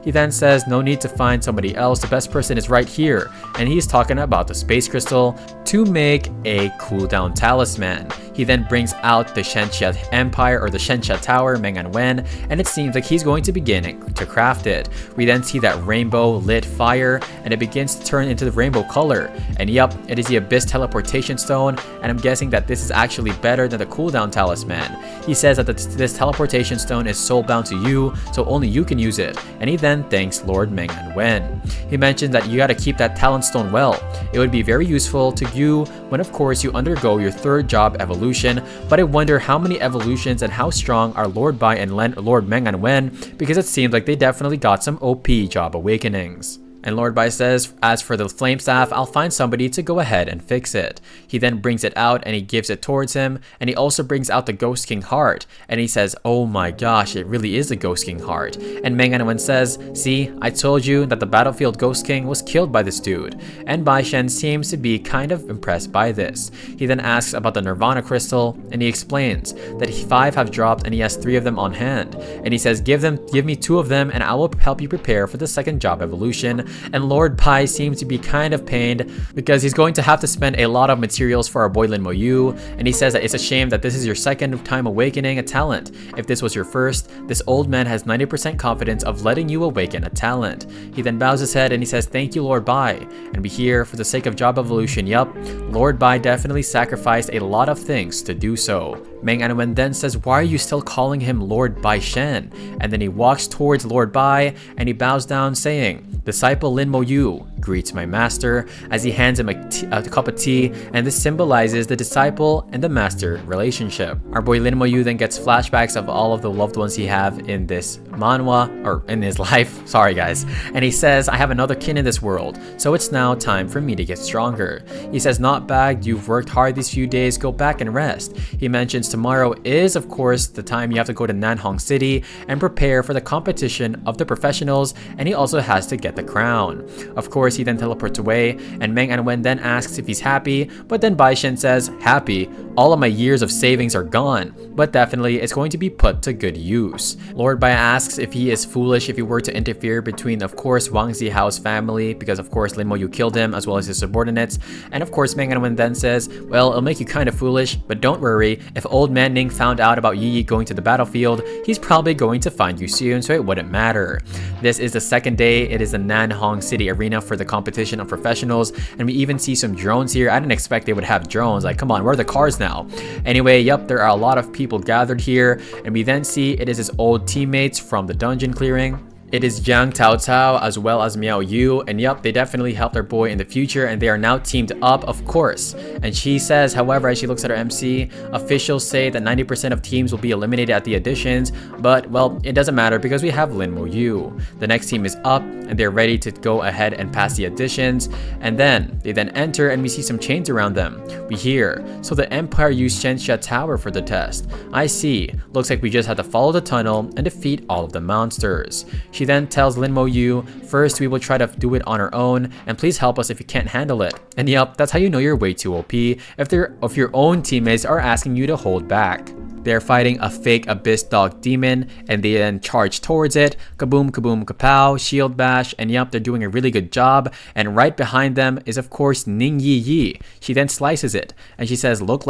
He then says, no need to find somebody else, the best person is right here, and he's talking about the space crystal to make a cooldown talisman. He then brings out the Shenxia Empire, or the Shenxia Tower, Meng and Wen, and it seems like he's going to begin to craft it. We then see that rainbow lit fire, and it begins to turn into the rainbow color. And yep, it is the Abyss Teleportation Stone, and I'm guessing that this is actually better than the cooldown talisman. He says that this teleportation stone is soulbound to you, so only you can use it. And he then thanks Lord Meng and Wen. He mentions that you gotta keep that talent stone well. It would be very useful to you when of course you undergo your third job evolution, but I wonder how many evolutions and how strong are Lord Bai and Lord Meng and Wen, because it seems like they definitely got some OP job awakenings. And Lord Bai says, as for the flame staff, I'll find somebody to go ahead and fix it. He then brings it out and he gives it towards him, and he also brings out the Ghost King heart, and he says, oh my gosh, it really is the Ghost King heart. And Meng Anwen says, see, I told you that the battlefield Ghost King was killed by this dude. And Bai Shen seems to be kind of impressed by this. He then asks about the Nirvana crystal, and he explains that 5 have dropped and he has 3 of them on hand. And he says, give me 2 of them and I will help you prepare for the second job evolution. And Lord Pai seems to be kind of pained because he's going to have to spend a lot of materials for our boy Lin Mo Yu, and he says that it's a shame that this is your second time awakening a talent. If this was your first, this old man has 90% confidence of letting you awaken a talent. He then bows his head and he says, thank you Lord Bai, and we here for the sake of job evolution. Yup, Lord Bai definitely sacrificed a lot of things to do so. Meng Anwen then says, why are you still calling him Lord Bai Shen? And then he walks towards Lord Bai and he bows down saying, disciple Lin Mo Yu greets my master, as he hands him a cup of tea, and this symbolizes the disciple and the master relationship. Our boy Lin Mo Yu then gets flashbacks of all of the loved ones he have in this manhwa, or in his life, sorry guys, and he says, I have another kin in this world, so it's now time for me to get stronger. He says, not bad, you've worked hard these few days, go back and rest. He mentions tomorrow is of course the time you have to go to Nanhong City and prepare for the competition of the professionals, and he also has to get the crown. Of course, he then teleports away, and Meng Anwen then asks if he's happy, but then Bai Shen says, happy? All of my years of savings are gone, but definitely it's going to be put to good use. Lord Bai asks if he is foolish if he were to interfere between, of course, Wang Zihao's family, because of course Lin Mo Yu killed him, as well as his subordinates, and of course Meng Anwen then says, well, it'll make you kind of foolish, but don't worry, if old man Ning found out about Yi Yi going to the battlefield, he's probably going to find you soon, so it wouldn't matter. This is the second day, it is the Nanhong City arena for the competition of professionals, and we even see some drones here. I didn't expect they would have drones, like come on, where are the cars now? Anyway, yep, there are a lot of people gathered here, and we then see it is his old teammates from the dungeon clearing. It is Jiang Tao Cao as well as Miao Yu, and yep, they definitely helped their boy in the future, and they are now teamed up, of course. And she says, however, as she looks at her MC, officials say that 90% of teams will be eliminated at the auditions, but well, it doesn't matter because we have Lin Mo Yu. The next team is up, and they're ready to go ahead and pass the auditions, and then they then enter, and we see some chains around them. We hear, so the Empire used Shenxia Tower for the test. I see, looks like we just have to follow the tunnel and defeat all of the monsters. She then tells Lin Mo Yu, first we will try to do it on our own, and please help us if you can't handle it. And yep, that's how you know you're way too OP, if your own teammates are asking you to hold back. They're fighting a fake abyss dog demon, and they then charge towards it. Kaboom, kaboom, kapow, shield bash, and yep, they're doing a really good job. And right behind them is of course Ning Yi Yi. She then slices it, and she says, looks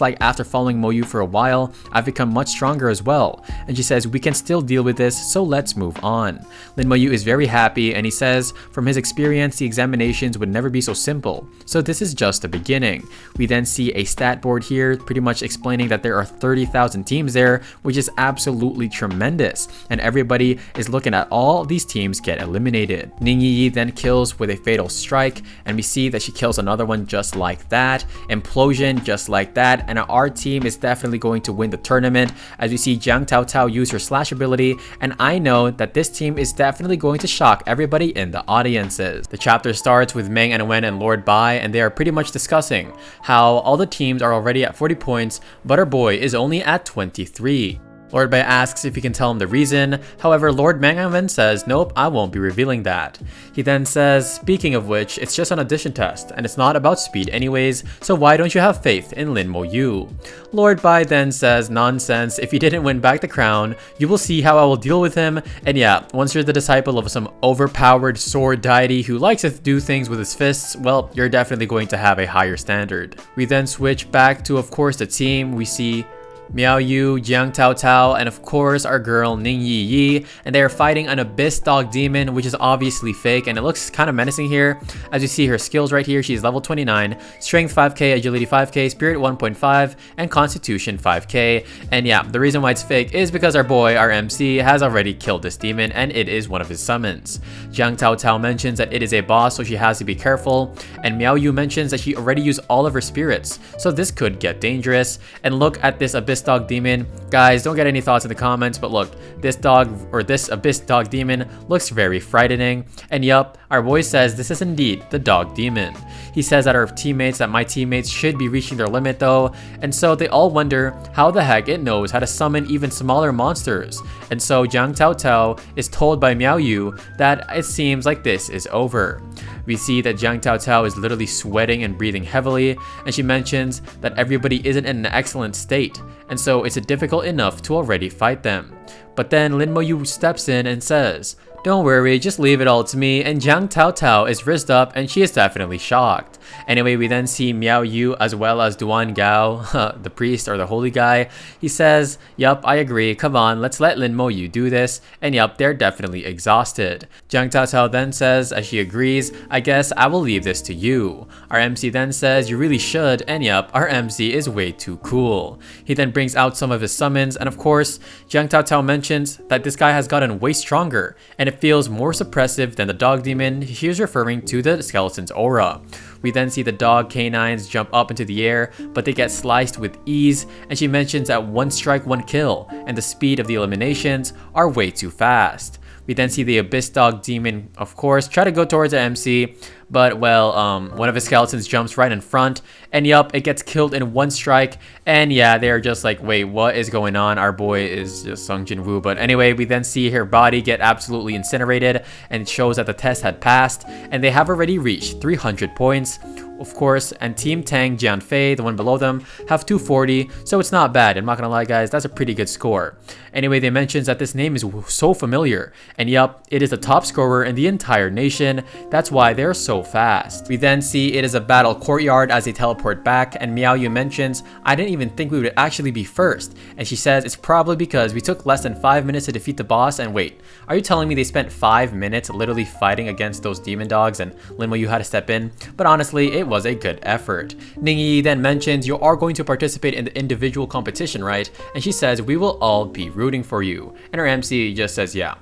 like after following Mo Yu for a while, I've become much stronger as well. And she says, we can still deal with this, so let's move on. Lin Mo Yu is very happy, and he says, from his experience, the examinations would never be so simple. So this is just the beginning. We then see a stat board here, pretty much explaining that there are 30,000 teams there, which is absolutely tremendous, and everybody is looking at all these teams get eliminated. Ning Yi Yi then kills with a fatal strike, and we see that she kills another one just like that, implosion just like that, and our team is definitely going to win the tournament, as we see Jiang Tao Cao use her slash ability, and I know that this team is definitely going to shock everybody in the audiences. The chapter starts with Meng Anwen and Lord Bai, and they are pretty much discussing how all the teams are already at 40 points, but our boy is only at 23. Lord Bai asks if he can tell him the reason, however Lord Meng Anwen says, nope, I won't be revealing that. He then says, speaking of which, it's just an audition test, and it's not about speed anyways, so why don't you have faith in Lin Mo Yu? Lord Bai then says, nonsense, if he didn't win back the crown, you will see how I will deal with him, and yeah, once you're the disciple of some overpowered sword deity who likes to do things with his fists, well, you're definitely going to have a higher standard. We then switch back to, of course, the team. We see Miao Yu, Jiang Tao Cao, and of course our girl Ning Yi Yi, and they are fighting an abyss dog demon, which is obviously fake, and it looks kind of menacing here. As you see her skills right here, she's level 29, strength 5k, agility 5k, spirit 1.5, and constitution 5k. And yeah, the reason why it's fake is because our boy, our MC, has already killed this demon, and it is one of his summons. Jiang Tao Cao mentions that it is a boss, so she has to be careful, and Miao Yu mentions that she already used all of her spirits, so this could get dangerous. And look at this abyss dog demon. Guys, don't get any thoughts in the comments, but look, this dog, or this abyss dog demon, looks very frightening. And yup, our boy says this is indeed the dog demon. He says that my teammates should be reaching their limit though, and so they all wonder how the heck it knows how to summon even smaller monsters. And so Jiang Tao Tao is told by Miao Yu that it seems like this is over. We see that Jiang Tao Tao is literally sweating and breathing heavily, and she mentions that everybody isn't in an excellent state, and so it's difficult enough to already fight them. But then Lin Mo Yu steps in and says, "Don't worry, just leave it all to me," and Jiang Tao Tao is rizzed up and she is definitely shocked. Anyway, we then see Miao Yu as well as Duan Gao, the priest or the holy guy. He says, "Yup, I agree, come on, let's let Lin Mo Yu do this," and yup, they're definitely exhausted. Jiang Tao Tao then says, as she agrees, "I guess I will leave this to you." Our MC then says, "You really should," and yup, our MC is way too cool. He then brings out some of his summons, and of course, Jiang Tao Tao mentions that this guy has gotten way stronger, and it feels more suppressive than the dog demon. He is referring to the skeleton's aura. We then see the dog canines jump up into the air, but they get sliced with ease, and she mentions that 1 strike 1 kill, and the speed of the eliminations are way too fast. We then see the abyss dog demon, of course, try to go towards the MC, but well, one of his skeletons jumps right in front, and yup, it gets killed in 1 strike, and yeah, they're just like, wait, what is going on? Our boy is just Sung Jin Woo. But anyway, we then see her body get absolutely incinerated, and it shows that the test had passed, and they have already reached 300 points. Of course, and Team Tang Jianfei, the one below them, have 240, so it's not bad. I'm not gonna lie guys, that's a pretty good score. Anyway, they mentions that this name is so familiar, and yup, it is the top scorer in the entire nation. That's why they're so fast. We then see it is a battle courtyard as they teleport back, and Miao Yu mentions, "I didn't even think we would actually be first," and she says it's probably because we took less than 5 minutes to defeat the boss. And wait, are you telling me they spent 5 minutes literally fighting against those demon dogs and Lin Mo Yu had to step in? But honestly, it was a good effort. Ning Yi then mentions, "You are going to participate in the individual competition, right?" And she says, "We will all be rooting for you." And her MC just says, yeah,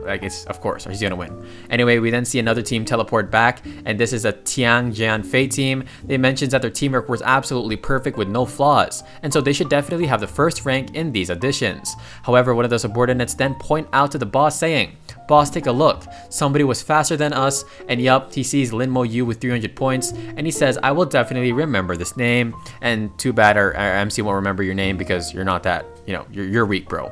like it's, of course, he's gonna win. Anyway, we then see another team teleport back, and this is a Tiang Jianfei team. They mentioned that their teamwork was absolutely perfect with no flaws, and so they should definitely have the first rank in these editions. However, one of the subordinates then point out to the boss saying, "Boss, take a look. Somebody was faster than us," and yup, he sees Lin Mo Yu with 300 points, and he says, "I will definitely remember this name." And too bad our MC won't remember your name because you're not that, you're weak, bro.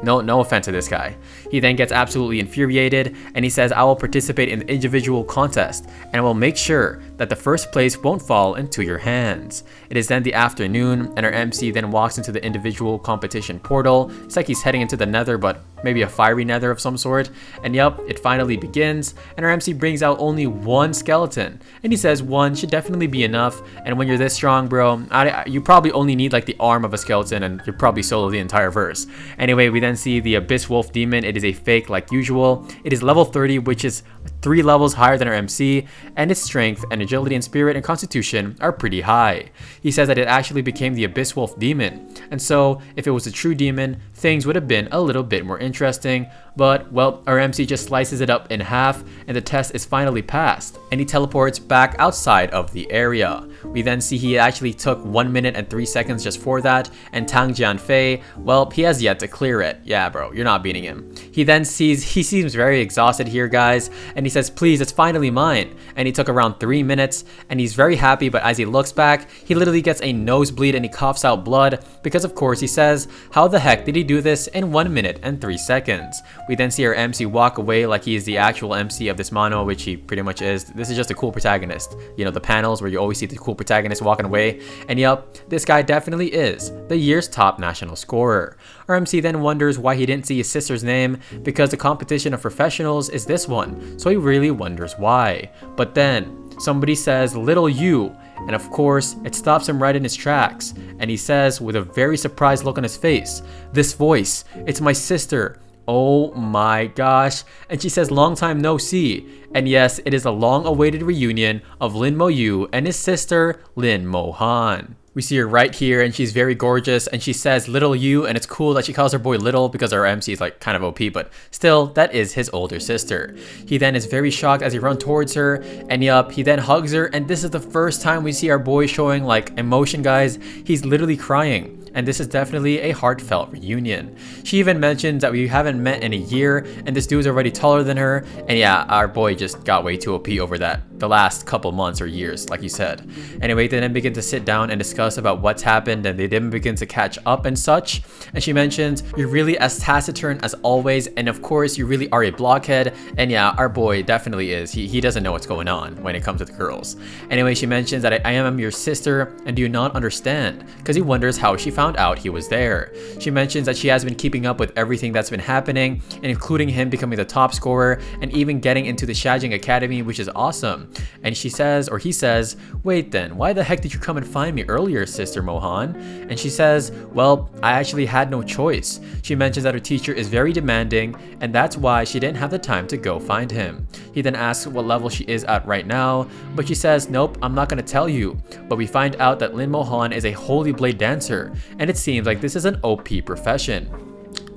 No offense to this guy. He then gets absolutely infuriated, and he says, "I will participate in the individual contest, and I will make sure that the first place won't fall into your hands." It is then the afternoon, and our MC then walks into the individual competition portal. It's like he's heading into the nether, but maybe a fiery nether of some sort. And yup, it finally begins, and our MC brings out only 1 skeleton, and he says 1 should definitely be enough. And when you're this strong, bro, you probably only need like the arm of a skeleton, and you're probably solo the entire verse. Anyway, we then see the abyss wolf demon. It is a fake like usual. It is level 30, which is 3 levels higher than our MC, and its strength and agility and spirit and constitution are pretty high. He says that it actually became the abyss wolf demon, and so if it was a true demon, things would have been a little bit more interesting. But well, our MC just slices it up in half, and the test is finally passed, and he teleports back outside of the area. We then see he actually took 1 minute and 3 seconds just for that, and Tang Jianfei, well, he has yet to clear it. Yeah, bro, you're not beating him. He seems very exhausted here, guys, and he says, "Please, it's finally mine." And he took around 3 minutes, and he's very happy, but as he looks back, he literally gets a nosebleed and he coughs out blood, because of course he says, how the heck did he do this in 1 minute and 3 seconds? We then see our MC walk away like he is the actual MC of this manhwa, which he pretty much is. This is just a cool protagonist. The panels where you always see the cool protagonist walking away. And yup, this guy definitely is the year's top national scorer. Our MC then wonders why he didn't see his sister's name, because the competition of professionals is this one, so he really wonders why. But then somebody says "Little you," and of course it stops him right in his tracks, and he says with a very surprised look on his face, "This voice, it's my sister. Oh my gosh." And she says, "Long time no see." And yes, it is a long-awaited reunion of Lin Mo Yu and his sister Lin Mo Han. We see her right here, and she's very gorgeous, and she says "Little you," and it's cool that she calls her boy little because our MC is like kind of OP, but still, that is his older sister. He then is very shocked as he runs towards her, and yup, he then hugs her, and this is the first time we see our boy showing like emotion, guys. He's literally crying. and this is definitely a heartfelt reunion. She even mentions that we haven't met in a year, and this dude's already taller than her, and yeah, our boy just got way too OP over the last couple months or years, like you said. Anyway, they then begin to sit down and discuss about what's happened, and they then begin to catch up and such. And she mentions, you're really as taciturn as always, and of course you really are a blockhead. And yeah, our boy definitely is. He doesn't know what's going on when it comes to the girls. Anyway, she mentions that I am your sister and do you not understand, because he wonders how she found out he was there. She mentions that she has been keeping up with everything that's been happening, and including him becoming the top scorer and even getting into the Shajing Academy, which is awesome. And she says, or he says, wait then, why the heck did you come and find me earlier, Sister Mohan? And she says, well, I actually had no choice. She mentions that her teacher is very demanding, and that's why she didn't have the time to go find him. He then asks what level she is at right now, but she says, nope, I'm not gonna tell you. But we find out that Lin Mohan is a holy blade dancer, and it seems like this is an OP profession.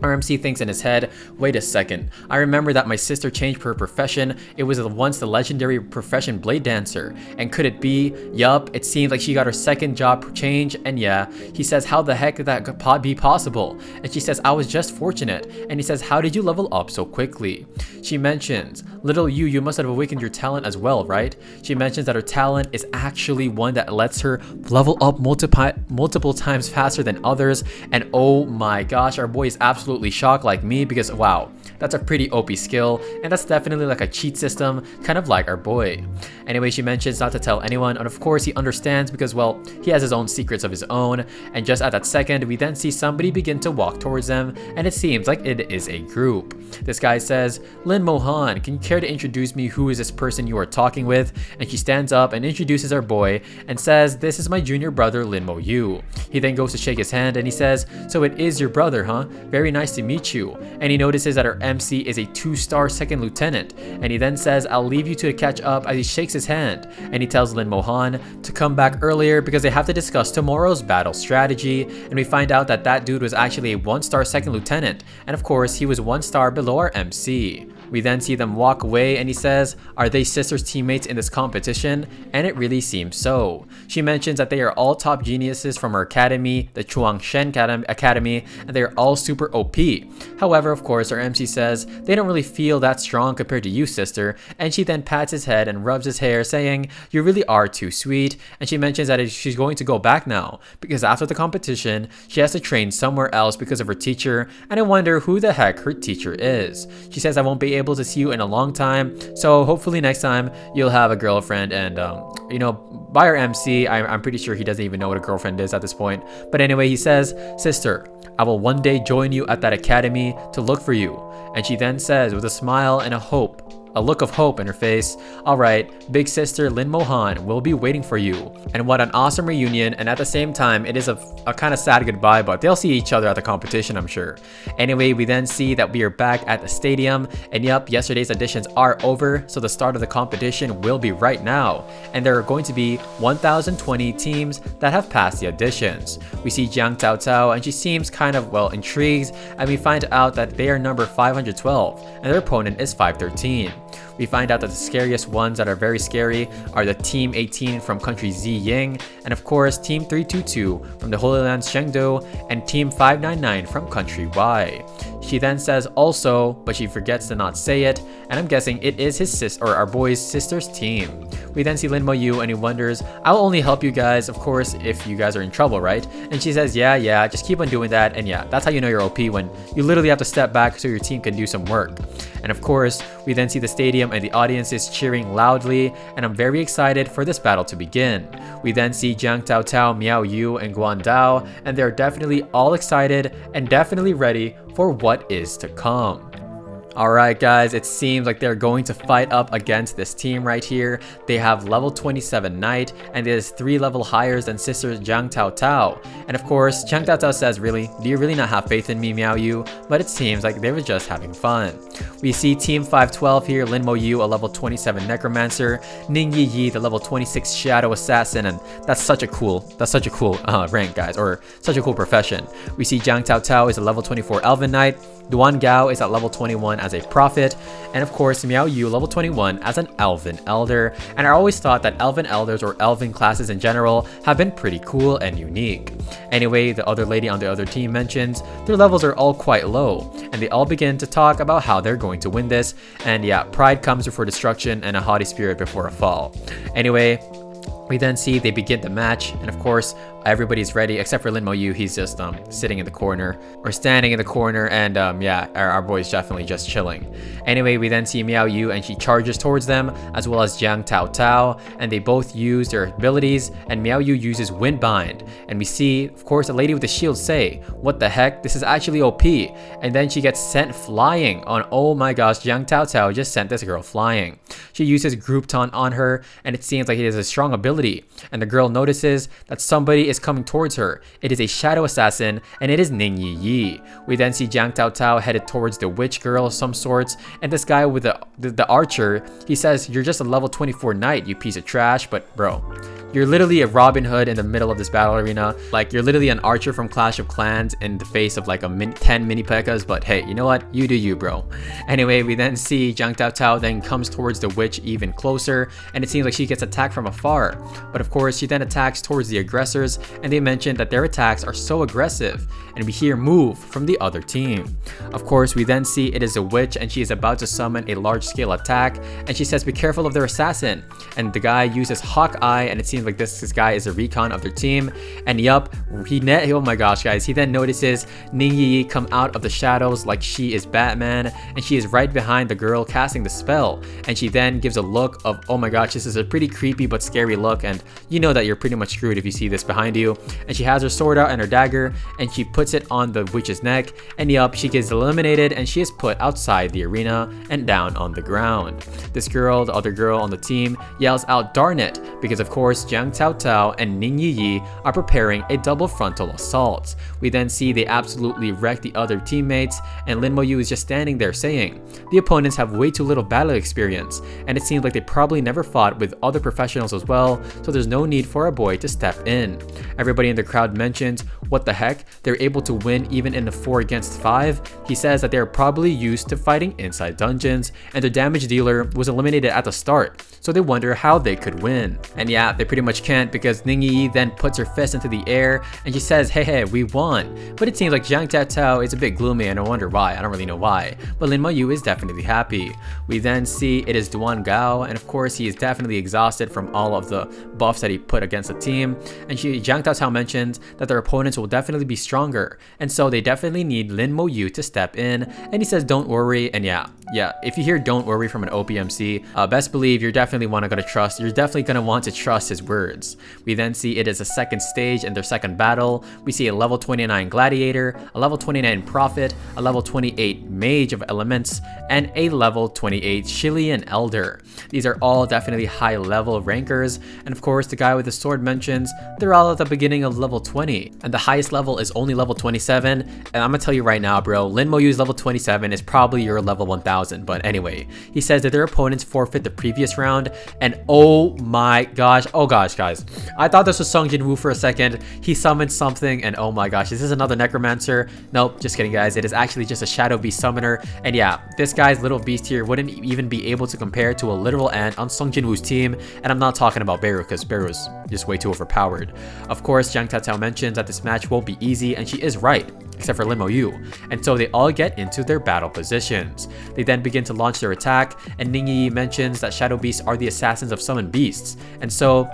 RMC thinks in his head, wait a second, I remember that my sister changed her profession. It was once the legendary profession blade dancer. And could it be? Yup, it seems like she got her second job change. And yeah, he says, how the heck could that be possible? And she says, I was just fortunate. And he says, how did you level up so quickly? She mentions, little you must have awakened your talent as well, right? She mentions that her talent is actually one that lets her level up multiple times faster than others. And oh my gosh, our boy is absolutely shocked like me, because wow, that's a pretty OP skill, and that's definitely like a cheat system, kind of like our boy. Anyway, she mentions not to tell anyone, and of course he understands because, well, he has his own secrets of his own. And just at that second, we then see somebody begin to walk towards them, and it seems like it is a group. This guy says, Lin Mohan, can you care to introduce me? Who is this person you are talking with? And she stands up and introduces our boy and says, this is my junior brother, Lin Mo Yu. He then goes to shake his hand and he says, so it is your brother, huh? Very nice to meet you. And he notices that our MC is a 2-star second lieutenant, and he then says, I'll leave you two to catch up, as he shakes his hand. And he tells Lin Mohan to come back earlier because they have to discuss tomorrow's battle strategy. And we find out that that dude was actually a 1-star second lieutenant, and of course he was 1 star below our MC. We then see them walk away, and he says, are they sisters teammates in this competition? And it really seems so. She mentions that they are all top geniuses from her academy, the Chuangshen Academy, and they are all super OP. However, of course, our MC says they don't really feel that strong compared to you, sister, and she then pats his head and rubs his hair, saying, you really are too sweet. And she mentions that she's going to go back now, because after the competition, she has to train somewhere else because of her teacher, and I wonder who the heck her teacher is. She says, I won't be able to see you in a long time, so hopefully next time you'll have a girlfriend. And you know, by our MC, I'm pretty sure he doesn't even know what a girlfriend is at this point. But anyway, he says, sister, I will one day join you at that academy to look for you. And she then says with a smile and a look of hope in her face, alright, big sister Lin Mohan will be waiting for you. And what an awesome reunion, and at the same time, it is a kind of sad goodbye, but they'll see each other at the competition, I'm sure. Anyway, we then see that we are back at the stadium, and yep, yesterday's auditions are over, so the start of the competition will be right now. And there are going to be 1,020 teams that have passed the auditions. We see Jiang Cao Cao, and she seems kind of, well, intrigued, and we find out that they are number 512, and their opponent is 513. We find out that the scariest ones that are very scary are the Team 18 from country Ziying, and of course Team 322 from the Holy Land Chengdu, and Team 599 from country Y. She then says also, but she forgets to not say it, and I'm guessing it is his sister, or our boy's sister's team. We then see Lin Mo Yu, and he wonders, I'll only help you guys, of course, if you guys are in trouble, right? And she says, yeah, just keep on doing that. And yeah, that's how you know you're OP, when you literally have to step back so your team can do some work. And of course, we then see the stadium and the audience is cheering loudly, and I'm very excited for this battle to begin. We then see Jiang Cao Cao, Miao Yu, and Guan Dao, and they're definitely all excited and definitely ready for what is to come. Alright guys, it seems like they're going to fight up against this team right here. They have level 27 Knight, and it is 3 level higher than sister Jiang Cao Cao. And of course, Jiang Cao Cao says, really? Do you really not have faith in me, Miao Yu? But it seems like they were just having fun. We see Team 512 here, Lin Mo Yu, a level 27 Necromancer, Ning Yi Yi, the level 26 Shadow Assassin, and that's such a cool rank, guys, or such a cool profession. We see Jiang Cao Cao is a level 24 Elven Knight, Duan Gao is at level 21 as a prophet, and of course Miao Yu level 21 as an elven elder. And I always thought that elven elders or elven classes in general have been pretty cool and unique. Anyway, the other lady on the other team mentions their levels are all quite low, and they all begin to talk about how they're going to win this. And yeah, pride comes before destruction and a haughty spirit before a fall. Anyway, we then see they begin the match, and of course everybody's ready except for Lin Mo Yu. He's just sitting in the corner or standing in the corner, and yeah, our boy's definitely just chilling. Anyway, we then see Miao Yu, and she charges towards them, as well as Jiang Tao Tao, and they both use their abilities, and Miao Yu uses Wind Bind, and we see of course a lady with the shield say, what the heck, this is actually OP, and then she gets sent flying on. Oh my gosh, Jiang Tao Tao just sent this girl flying. She uses Group Taunt on her, and it seems like it is a strong ability, and the girl notices that somebody is coming towards her. It is a shadow assassin, and it is Ning Yi. We then see Jiang Tao Tao headed towards the witch girl of some sorts, and this guy with the archer, he says, you're just a level 24 knight, you piece of trash. But bro, you're literally a Robin Hood in the middle of this battle arena. Like, you're literally an archer from Clash of Clans in the face of like 10 mini P.E.K.K.A.s, but hey, you know what? You do you, bro. Anyway, we then see Jiang Tao Tao then comes towards the witch even closer, and it seems like she gets attacked from afar. But of course, she then attacks towards the aggressors, and they mention that their attacks are so aggressive, and we hear move from the other team. Of course, we then see it is a witch, and she is about to summon a large-scale attack, and she says be careful of their assassin, and the guy uses Hawkeye, and it seems like this guy is a recon of their team. And yup, oh my gosh guys, he then notices Ning Yi come out of the shadows like she is Batman, and she is right behind the girl casting the spell, and she then gives a look of, oh my gosh, this is a pretty creepy but scary look, and you know that you're pretty much screwed if you see this behind you. And she has her sword out and her dagger, and she puts it on the witch's neck, and yup, she gets eliminated, and she is put outside the arena and down on the ground. This girl, the other girl on the team, yells out darn it, because of course Jiang Tao Tao and Ning Yi are preparing a double frontal assault. We then see they absolutely wreck the other teammates, and Lin Mo Yu is just standing there saying, the opponents have way too little battle experience, and it seems like they probably never fought with other professionals as well, so there's no need for a boy to step in. Everybody in the crowd mentions, what the heck, they're able to win even in a 4 against 5? He says that they're probably used to fighting inside dungeons, and their damage dealer was eliminated at the start, so they wonder how they could win. And yeah, they pretty much can't, because Ning Yi then puts her fist into the air, and she says, hey, we won. But it seems like Jiang Tao Tao is a bit gloomy, and I wonder why. I don't really know why, but Lin Mo Yu is definitely happy. We then see it is Duan Gao, and of course he is definitely exhausted from all of the buffs that he put against the team, and Jiang Tao Tao mentions that their opponents will definitely be stronger, and so they definitely need Lin Mo Yu to step in, and he says don't worry. And yeah, if you hear don't worry from an OPMC, best believe you're definitely want to trust his words. We then see it is a second stage in their second battle. We see a level 29 gladiator, a level 29 prophet, a level 28 mage of elements, and a level 28 Chilean elder. These are all definitely high level rankers, and of course the guy with the sword mentions they're all at the beginning of level 20, and the highest level is only level 27. And I'm gonna tell you right now, bro, Lin Mo Yu's level 27 is probably your level 1000. But anyway, he says that their opponents forfeit the previous round, and oh my gosh, guys, I thought this was Sung Jin Woo for a second. He summoned something, and oh my gosh, is this another Necromancer? Nope, just kidding guys, it is actually just a Shadow Beast summoner. And yeah, this guy's little beast here wouldn't even be able to compare to a literal ant on Sung Jin Woo's team, and I'm not talking about Beru, because Beru's just way too overpowered. Of course, Jiang Tao Tao mentions that this match won't be easy, and she is right, except for Lin Mo Yu, and so they all get into their battle positions. They then begin to launch their attack, and Ning Yi mentions that Shadow Beasts are the assassins of summoned beasts, and so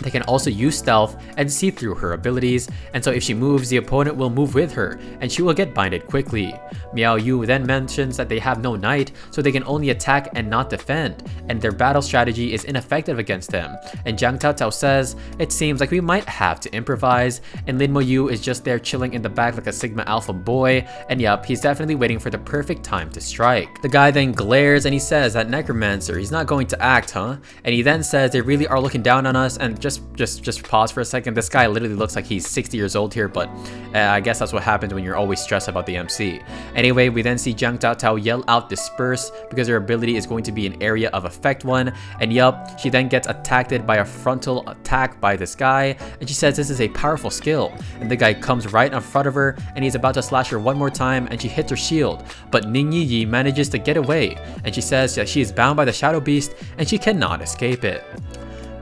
they can also use stealth and see through her abilities, and so if she moves, the opponent will move with her, and she will get binded quickly. Miao Yu then mentions that they have no knight, so they can only attack and not defend, and their battle strategy is ineffective against them. And Jiang Tao Tao says, it seems like we might have to improvise, and Lin Mo Yu is just there chilling in the back like a Sigma Alpha boy, and yup, he's definitely waiting for the perfect time to strike. The guy then glares, and he says that Necromancer, he's not going to act, huh? And he then says they really are looking down on us, and just pause for a second. This guy literally looks like he's 60 years old here, but I guess that's what happens when you're always stressed about the MC. Anyway, we then see Jiang Taotao yell out disperse because her ability is going to be an area of effect 1, and yup, she then gets attacked by a frontal attack by this guy, and she says this is a powerful skill, and the guy comes right in front of her and he's about to slash her one more time, and she hits her shield, but Ning Yi manages to get away, and she says that she is bound by the Shadow Beast and she cannot escape it.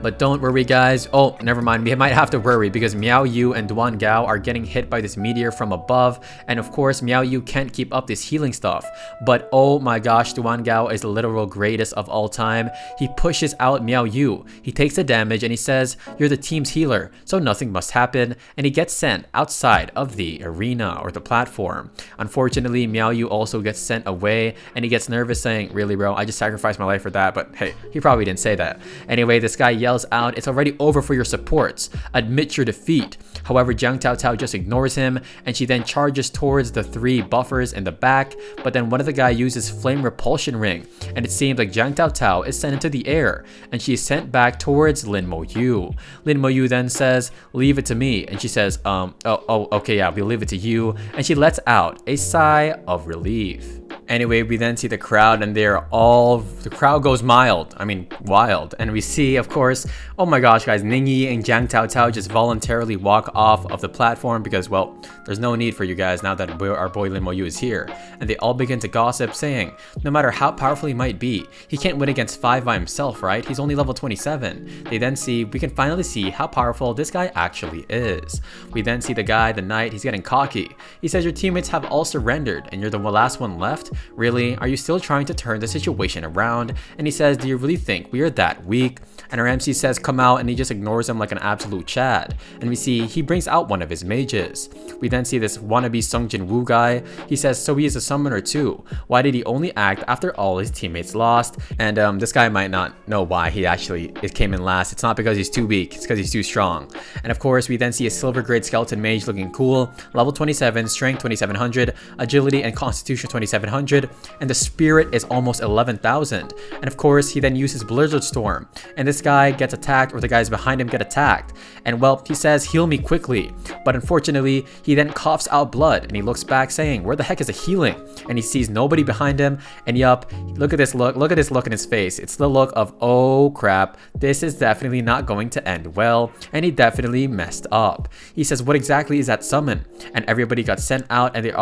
But don't worry guys, oh never mind, we might have to worry because Miao Yu and Duan Gao are getting hit by this meteor from above, and of course Miao Yu can't keep up this healing stuff, but oh my gosh, Duan Gao is the literal greatest of all time. He pushes out Miao Yu, he takes the damage and he says, you're the team's healer, so nothing must happen, and he gets sent outside of the arena or the platform. Unfortunately, Miao Yu also gets sent away and he gets nervous saying, really bro, I just sacrificed my life for that, but hey, he probably didn't say that. Anyway, this guy yells out, it's already over for your supports, admit your defeat. However, Jiang Taotao just ignores him, and she then charges towards the 3 buffers in the back, but then one of the guys uses flame repulsion ring, and it seems like Jiang Taotao is sent into the air, and she is sent back towards Lin Mo Yu. Lin Mo Yu then says, leave it to me, and she says, okay, yeah, we'll leave it to you, and she lets out a sigh of relief. Anyway, we then see the crowd, and the crowd goes wild, and we see, of course, oh my gosh guys, Ning Yi and Jiang Taotao just voluntarily walk off of the platform because, well, there's no need for you guys now that our boy Lin Mo Yu is here, and they all begin to gossip saying, no matter how powerful he might be, he can't win against 5 by himself, right? He's only level 27. They then see, we can finally see how powerful this guy actually is. We then see the guy, the knight, he's getting cocky. He says, your teammates have all surrendered and you're the last one left? Really? Are you still trying to turn the situation around? And he says, do you really think we are that weak? And our MC says, come out, and he just ignores him like an absolute Chad. And we see he brings out one of his mages. We then see this wannabe Sung Jin Woo guy. He says, so he is a summoner too. Why did he only act after all his teammates lost? And this guy might not know why it came in last. It's not because he's too weak, it's because he's too strong. And of course, we then see a silver grade skeleton mage looking cool, level 27, strength 2700, agility and constitution 2700, and the spirit is almost 11,000. And of course, he then uses Blizzard Storm, and this guy gets attacked, or the guys behind him get attacked, and well, he says, heal me quickly, but unfortunately he then coughs out blood, and he looks back saying, where the heck is the healing? And he sees nobody behind him, and yup, look at this look in his face. It's the look of, oh crap, this is definitely not going to end well, and he definitely messed up. He says, what exactly is that summon? And everybody got sent out, and they're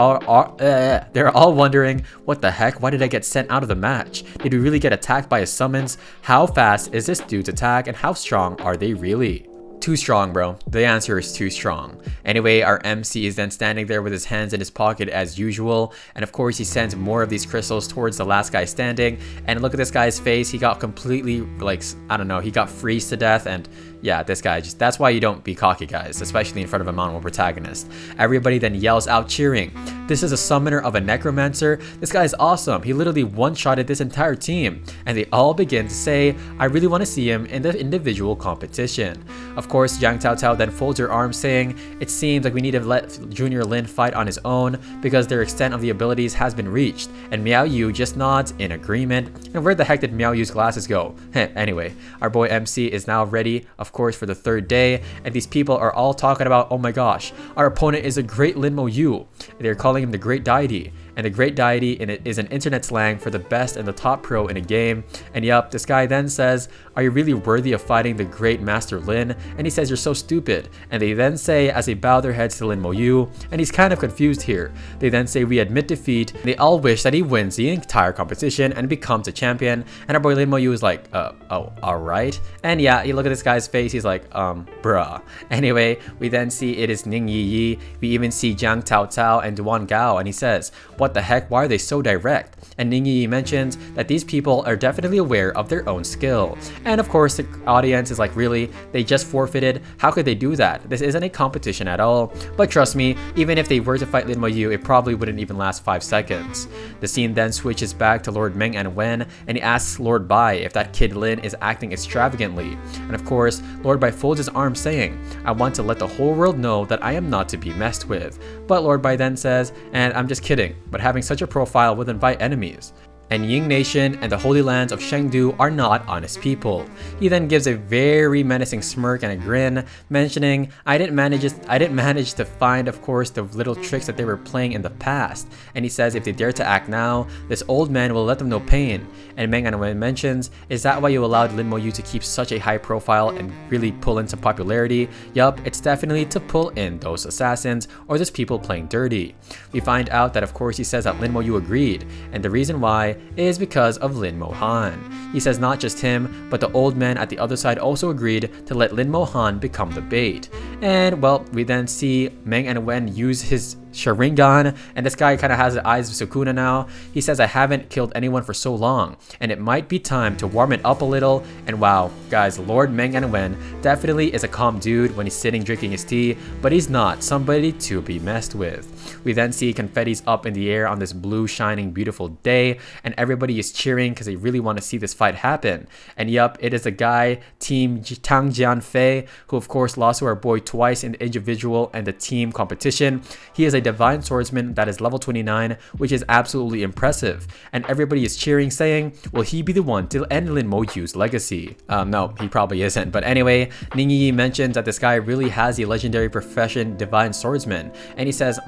all wondering, what the heck, why did I get sent out of the match? Did we really get attacked by his summons? How fast is this dude's attack, and how strong are they really? Too strong, bro. The answer is too strong. Anyway, our MC is then standing there with his hands in his pocket as usual, and of course he sends more of these crystals towards the last guy standing, and look at this guy's face. He got completely, like, I don't know, he got freezed to death, and yeah, this guy just, that's why you don't be cocky, guys, especially in front of a Manhwa protagonist. Everybody then yells out cheering. This is a summoner of a Necromancer. This guy is awesome. He literally one-shotted this entire team, and they all begin to say, I really want to see him in the individual competition. Of course, Jiang Taotao then folds her arms saying, it seems like we need to let Junior Lin fight on his own because their extent of the abilities has been reached, and Miao Yu just nods in agreement. And where the heck did Miao Yu's glasses go? Anyway, our boy MC is now ready, of course, for the 3rd day, and these people are all talking about, oh my gosh, our opponent is a great Lin Mo Yu. They're calling him the Great Deity, and the Great Deity is an internet slang for the best and the top pro in a game. And yup, this guy then says, are you really worthy of fighting the great Master Lin? And he says, you're so stupid. And they then say, as they bow their heads to Lin Mo Yu, and he's kind of confused here. They then say, we admit defeat. They all wish that he wins the entire competition and becomes a champion. And our boy Lin Mo Yu is like, oh, alright. And yeah, you look at this guy's face, he's like, bruh. Anyway, we then see it is Ning Yi. We even see Jiang Taotao and Duan Gao, and he says, what the heck, why are they so direct? And Ning Yi mentions that these people are definitely aware of their own skill. And of course, the audience is like, really? They just forfeited? How could they do that? This isn't a competition at all. But trust me, even if they were to fight Lin Mo Yu, it probably wouldn't even last 5 seconds. The scene then switches back to Lord Meng and Wen, and he asks Lord Bai if that kid Lin is acting extravagantly. And of course, Lord Bai folds his arms saying, I want to let the whole world know that I am not to be messed with. But Lord Bai then says, and I'm just kidding, but having such a profile would invite enemies. and Ying Nation and the Holy Lands of Chengdu are not honest people. He then gives a very menacing smirk and a grin, mentioning, I didn't manage to find, of course, the little tricks that they were playing in the past. And he says if they dare to act now, this old man will let them know pain. And Meng Anwen mentions, is that why you allowed Lin Moyu to keep such a high profile and really pull in some popularity? Yup, it's definitely to pull in those assassins or those people playing dirty. We find out that of course he says that Lin Moyu agreed, and the reason why is because of Lin Mo Han. He says not just him, but the old man at the other side also agreed to let Lin Mo Han become the bait. And well, we then see Meng Anwen use his Sharingan, and this guy kind of has the eyes of Sukuna now. He says, I haven't killed anyone for so long, and it might be time to warm it up a little. And wow, guys, Lord Meng Anwen definitely is a calm dude when he's sitting drinking his tea, but he's not somebody to be messed with. We then see confettis up in the air on this blue, shining, beautiful day, and everybody is cheering because they really want to see this fight happen. And yup, it is the guy, Team Tang Jianfei, who of course lost to our boy twice in the individual and the team competition. He is a divine swordsman that is level 29, which is absolutely impressive, and everybody is cheering, saying, will he be the one to end Lin Moyu's legacy? No, he probably isn't, but anyway, Ningyi mentions that this guy really has the legendary profession divine swordsman, and he says,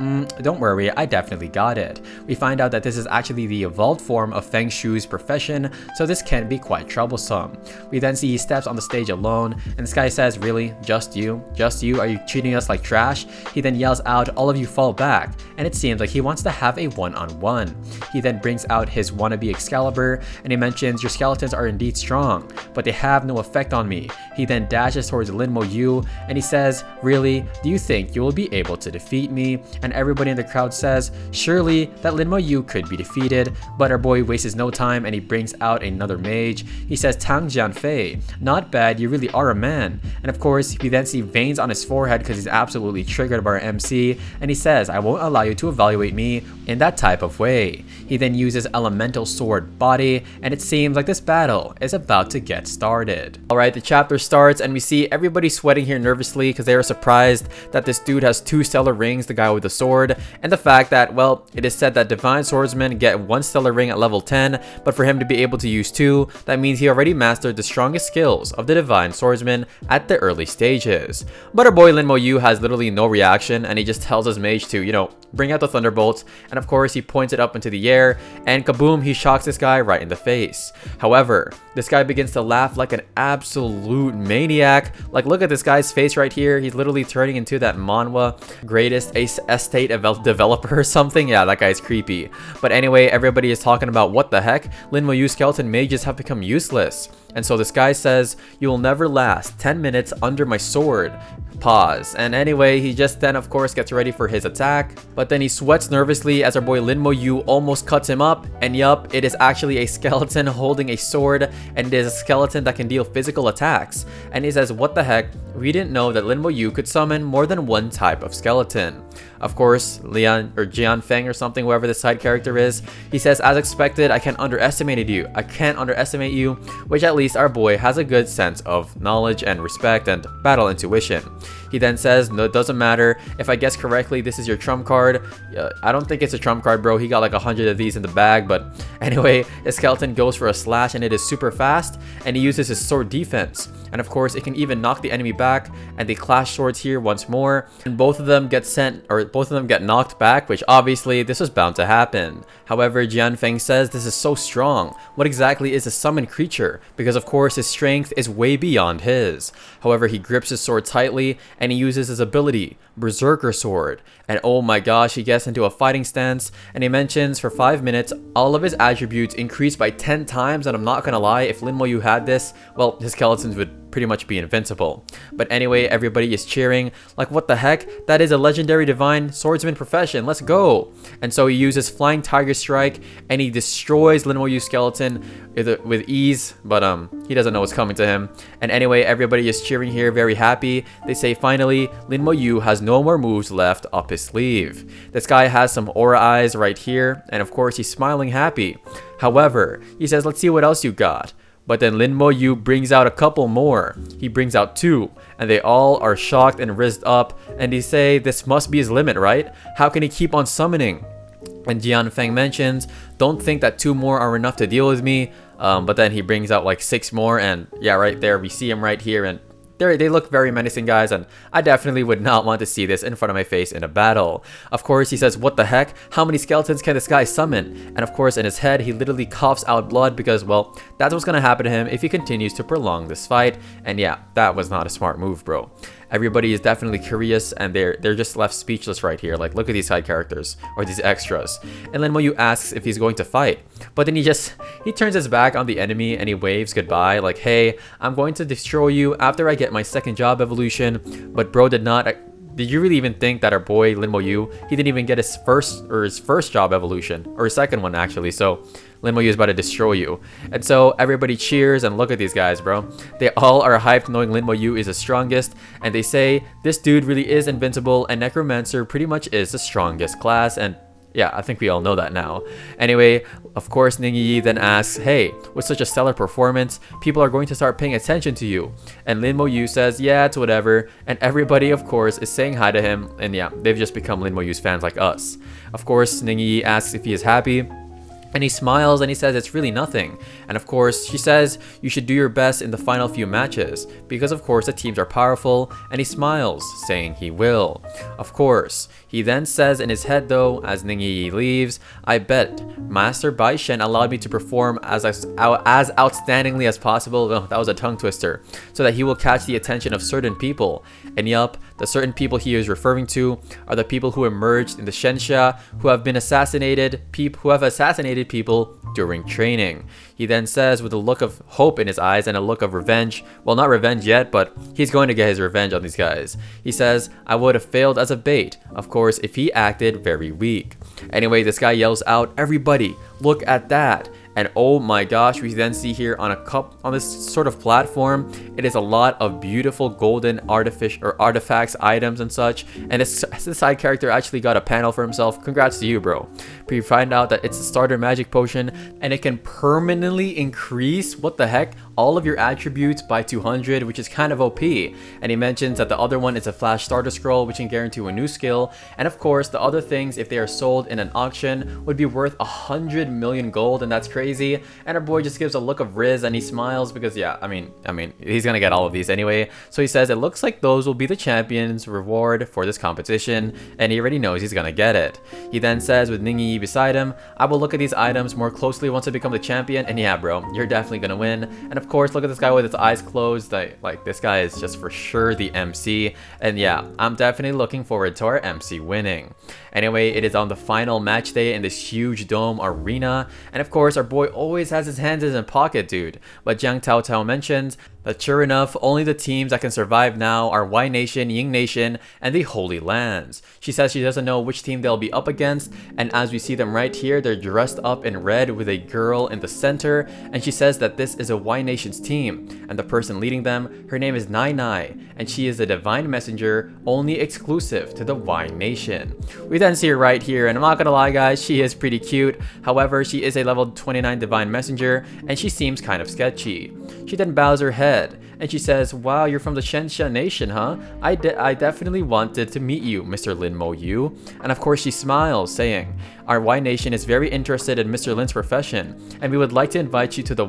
don't worry, I definitely got it. We find out that this is actually the evolved form of Feng Shu's profession, so this can be quite troublesome. We then see he steps on the stage alone, and this guy says, really? Just you? Just you? Are you treating us like trash? He then yells out, all of you fall back, and it seems like he wants to have a one-on-one. He then brings out his wannabe Excalibur, and he mentions, your skeletons are indeed strong, but they have no effect on me. He then dashes towards Lin Moyu, and he says, really? Do you think you will be able to defeat me? And everybody in the crowd says, surely that Lin Moyu could be defeated, but our boy wastes no time and he brings out another mage. He says, Tang Jianfei, not bad, you really are a man. And of course, we then see veins on his forehead because he's absolutely triggered by our MC, and he says, I won't allow you to evaluate me in that type of way. He then uses elemental sword body, and it seems like this battle is about to get started. Alright, the chapter starts and we see everybody sweating here nervously because they are surprised that this dude has 2 stellar rings, the guy with the sword, and the fact that, well, it is said that divine swordsmen get 1 stellar ring at level 10, but for him to be able to use 2, that means he already mastered the strongest skills of the divine swordsman at the early stages. But our boy Lin Moyu has literally no reaction, and he just tells his mage to, bring out the thunderbolts, and of course he points it up into the air, and kaboom, he shocks this guy right in the face. However, this guy begins to laugh like an absolute maniac. Like, look at this guy's face right here. He's literally turning into that Manhwa greatest estate developer or something. Yeah, that guy's creepy. But anyway, everybody is talking about what the heck, Lin Moyu skeleton mages have become useless. And so this guy says, you will never last 10 minutes under my sword. Pause. And anyway, he just then of course gets ready for his attack, but then he sweats nervously as our boy Lin Moyu almost cuts him up, and yup, it is actually a skeleton holding a sword, and it is a skeleton that can deal physical attacks. And he says, what the heck, we didn't know that Lin Moyu could summon more than 1 type of skeleton. Of course, Lian or Jian Feng or something, whoever the side character is, he says, as expected, I can't underestimate you, which at least our boy has a good sense of knowledge and respect and battle intuition. He then says, no, it doesn't matter. If I guess correctly, this is your trump card. I don't think it's a trump card, bro. He got like 100 of these in the bag. But anyway, his skeleton goes for a slash and it is super fast. And he uses his sword defense. And of course, it can even knock the enemy back. And they clash swords here once more. And both of them get knocked back, which obviously this was bound to happen. However, Jian Feng says this is so strong. What exactly is a summoned creature? Because of course, his strength is way beyond his. However, he grips his sword tightly and he uses his ability, Berserker Sword. And oh my gosh, he gets into a fighting stance, and he mentions for 5 minutes, all of his attributes increased by 10 times, and I'm not gonna lie, if Lin Moyu had this, well, his skeletons would pretty much be invincible. But anyway, everybody is cheering, like what the heck, that is a legendary divine swordsman profession, let's go. And so he uses Flying Tiger Strike, and he destroys Lin Moyu's skeleton with ease, but he doesn't know what's coming to him. And anyway, everybody is cheering here, very happy. They say finally, Lin Moyu has no more moves left up his sleeve. This guy has some aura eyes right here, and of course he's smiling happy. However, he says, let's see what else you got. But then Lin Moyu brings out a couple more. He brings out 2, and they all are shocked and rizzed up, and they say this must be his limit, right? How can he keep on summoning? And Jian Feng mentions, don't think that 2 more are enough to deal with me. But then he brings out like 6 more, and yeah, right there we see him right here, and they look very menacing, guys, and I definitely would not want to see this in front of my face in a battle. Of course, he says, what the heck? How many skeletons can this guy summon? And of course, in his head, he literally coughs out blood because, well, that's what's gonna happen to him if he continues to prolong this fight. And yeah, that was not a smart move, bro. Everybody is definitely curious, and they're just left speechless right here. Like, look at these side characters, or these extras. And Lin Moyu asks if he's going to fight, but then he turns his back on the enemy and he waves goodbye, like, hey, I'm going to destroy you after I get my 2nd job evolution. But bro did you really even think that our boy Lin Moyu, he didn't even get his first job evolution, or his 2nd one actually, so Lin Moyu is about to destroy you. And so everybody cheers, and look at these guys, bro. They all are hyped knowing Lin Moyu is the strongest, and they say this dude really is invincible, and Necromancer pretty much is the strongest class, and yeah, I think we all know that now. Anyway, of course, Ning Yi then asks, hey, with such a stellar performance, people are going to start paying attention to you. And Lin Moyu says, yeah, it's whatever. And everybody, of course, is saying hi to him. And yeah, they've just become Lin Moyu's fans like us. Of course, Ning Yi asks if he is happy. And he smiles and he says it's really nothing. And of course, she says you should do your best in the final few matches, because of course the teams are powerful, and he smiles, saying he will. Of course, he then says in his head though, as Ning Yi leaves, I bet Master Bai Shen allowed me to perform as outstandingly as possible, oh, that was a tongue twister, so that he will catch the attention of certain people. And yup, the certain people he is referring to are the people who emerged in the Shensha, who have assassinated people during training. He then says, with a look of hope in his eyes and a look of revenge, well, not revenge yet, but he's going to get his revenge on these guys. He says, I would have failed as a bait, of course, if he acted very weak. Anyway, this guy yells out, everybody, look at that. And oh my gosh, we then see here on this sort of platform, it is a lot of beautiful golden artifacts, items and such. And this side character actually got a panel for himself. Congrats to you, bro. But you find out that it's a starter magic potion, and it can permanently increase, what the heck, all of your attributes by 200, which is kind of OP. And he mentions that the other one is a flash starter scroll, which can guarantee a new skill. And of course, the other things, if they are sold in an auction, would be worth 100 million gold, and that's crazy. And our boy just gives a look of Riz and he smiles because yeah, I mean he's gonna get all of these anyway. So he says it looks like those will be the champion's reward for this competition, and he already knows he's gonna get it. He then says with Ning Yi beside him, I will look at these items more closely once I become the champion. And yeah, bro, you're definitely gonna win. And of course, look at this guy with his eyes closed. Like this guy is just for sure the MC. And yeah, I'm definitely looking forward to our MC winning. Anyway, it is on the final match day in this huge dome arena, and of course our boy always has his hands in his pocket, dude. But Jiang Taotao mentions that sure enough, only the teams that can survive now are Y Nation, Ying Nation, and the Holy Lands. She says she doesn't know which team they'll be up against, and as we see them right here, they're dressed up in red with a girl in the center, and she says that this is a Y Nation's team, and the person leading them, her name is Nai Nai, and she is a divine messenger only exclusive to the Y Nation. We then see her right here, and I'm not gonna lie guys, she is pretty cute. However, she is a level 29 divine messenger, and she seems kind of sketchy. She then bows her head, and she says, wow, you're from the Shensha Nation, huh? I definitely wanted to meet you, Mr. Lin Moyu. And of course she smiles, saying, our Y Nation is very interested in Mr. Lin's profession, and we would like to invite you to the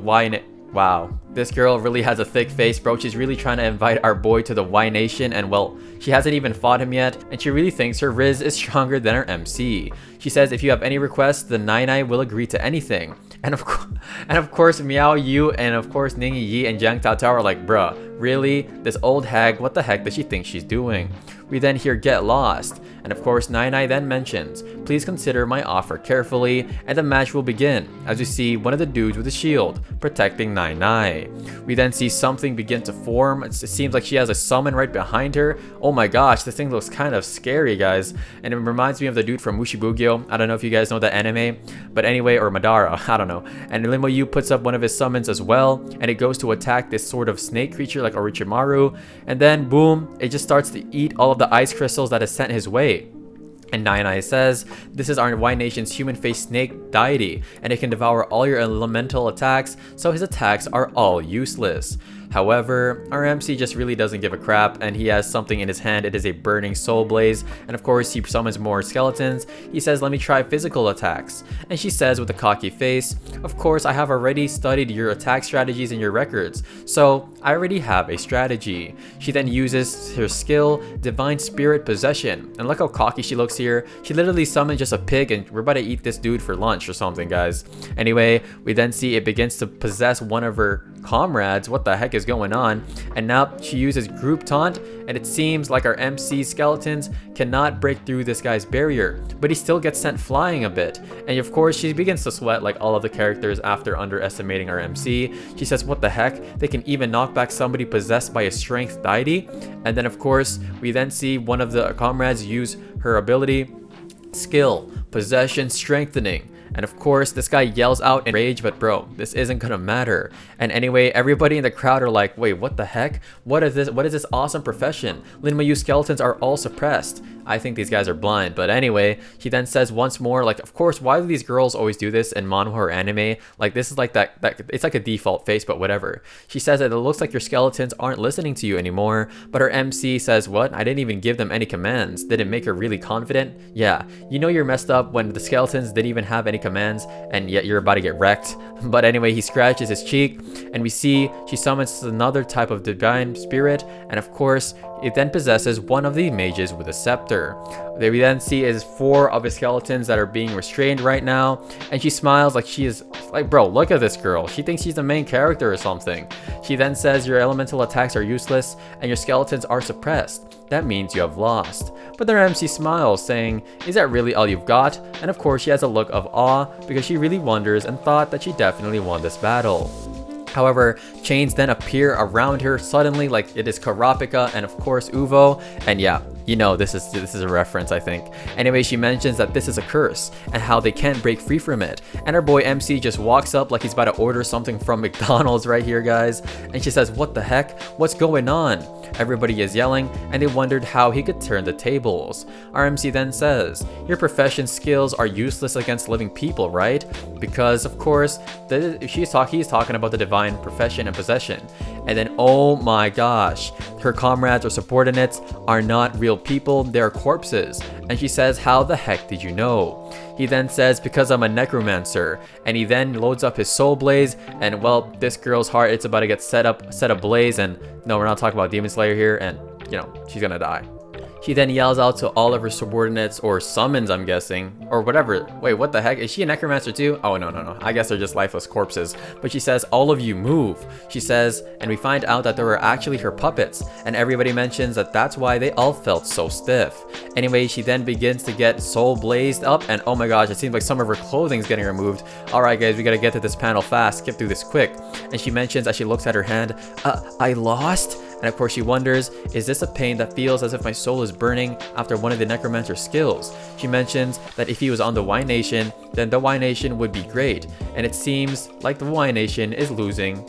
Wow, this girl really has a thick face, bro. She's really trying to invite our boy to the Y Nation, and well, she hasn't even fought him yet, and she really thinks her Riz is stronger than her MC. She says if you have any requests, the Nai Nai will agree to anything. And of course, Miao Yu and of course Ning Yi and Jiang Taotao are like, bruh, really? This old hag, what the heck does she think she's doing? We then hear Get Lost, and of course Nai Nai then mentions, please consider my offer carefully, and the match will begin, as we see one of the dudes with a shield, protecting Nai Nai. We then see something begin to form. It seems like she has a summon right behind her. Oh my gosh, this thing looks kind of scary, guys, and it reminds me of the dude from Mushibugyo. I don't know if you guys know that anime, but anyway, or Madara, I don't know. And Lin Moyu puts up one of his summons as well, and it goes to attack this sort of snake creature like Orochimaru, and then boom, it just starts to eat all of the ice crystals that is sent his way. And Nai Nai says, this is our Y Nation's human-faced snake deity, and it can devour all your elemental attacks, so his attacks are all useless. However, our MC just really doesn't give a crap, and he has something in his hand. It is a burning soul blaze, and of course he summons more skeletons. He says, let me try physical attacks, and she says with a cocky face, of course I have already studied your attack strategies in your records, so I already have a strategy. She then uses her skill, Divine Spirit Possession, and look how cocky she looks here. She literally summoned just a pig, and we're about to eat this dude for lunch or something, guys. Anyway, we then see it begins to possess one of her comrades. What the heck is going on? And now she uses group taunt, and it seems like our MC skeletons cannot break through this guy's barrier, but he still gets sent flying a bit. And of course she begins to sweat like all of the characters after underestimating our MC. She says, what the heck, they can even knock back somebody possessed by a strength deity. And then of course we then see one of the comrades use her ability, skill, possession strengthening. And of course, this guy yells out in rage, but bro, this isn't gonna matter. And anyway, everybody in the crowd are like, wait, what the heck? What is this? What is this awesome profession? Lin Mayu skeletons are all suppressed. I think these guys are blind. But anyway, she then says once more, like, of course, why do these girls always do this in manhwa or anime? Like, this is like that it's like a default face, but whatever. She says that it looks like your skeletons aren't listening to you anymore. But her MC says, what? I didn't even give them any commands. Did it make her really confident? Yeah, you know you're messed up when the skeletons didn't even have any commands, and yet you're about to get wrecked. But anyway, he scratches his cheek, and we see she summons another type of divine spirit, and of course it then possesses one of the mages with a scepter. There we then see is 4 of his skeletons that are being restrained right now, and she smiles like she is like, bro, look at this girl, she thinks she's the main character or something. She then says your elemental attacks are useless and your skeletons are suppressed. That means you have lost. But their MC smiles, saying, is that really all you've got? And of course she has a look of awe because she really wonders and thought that she definitely won this battle. However, chains then appear around her suddenly, like it is Karapika and of course Uvo, and yeah, you know this is a reference, I think. Anyway, she mentions that this is a curse and how they can't break free from it, and our boy MC just walks up like he's about to order something from McDonald's right here, guys, and she says, what the heck? What's going on? Everybody is yelling, and they wondered how he could turn the tables. Our MC then says, your profession skills are useless against living people, right? Because of course he's talking about the divine profession and possession. And then, oh my gosh, her comrades or subordinates are not real people, they're corpses. And she says, how the heck did you know? He then says, because I'm a necromancer. And he then loads up his soul blaze, and well, this girl's heart, it's about to get set ablaze. And no, we're not talking about Demon Slayer here, and you know, she's gonna die. She then yells out to all of her subordinates, or summons, I'm guessing, or whatever. Wait, what the heck? Is she a necromancer too? Oh, no. I guess they're just lifeless corpses. But she says, all of you move. She says, and we find out that they were actually her puppets. And everybody mentions that that's why they all felt so stiff. Anyway, she then begins to get soul blazed up. And oh my gosh, it seems like some of her clothing is getting removed. Alright guys, we gotta get to this panel fast. Skip through this quick. And she mentions as she looks at her hand, I lost? And of course she wonders, is this a pain that feels as if my soul is burning after one of the necromancer skills? She mentions that if he was on the Y Nation, then the Y Nation would be great. And it seems like the Y Nation is losing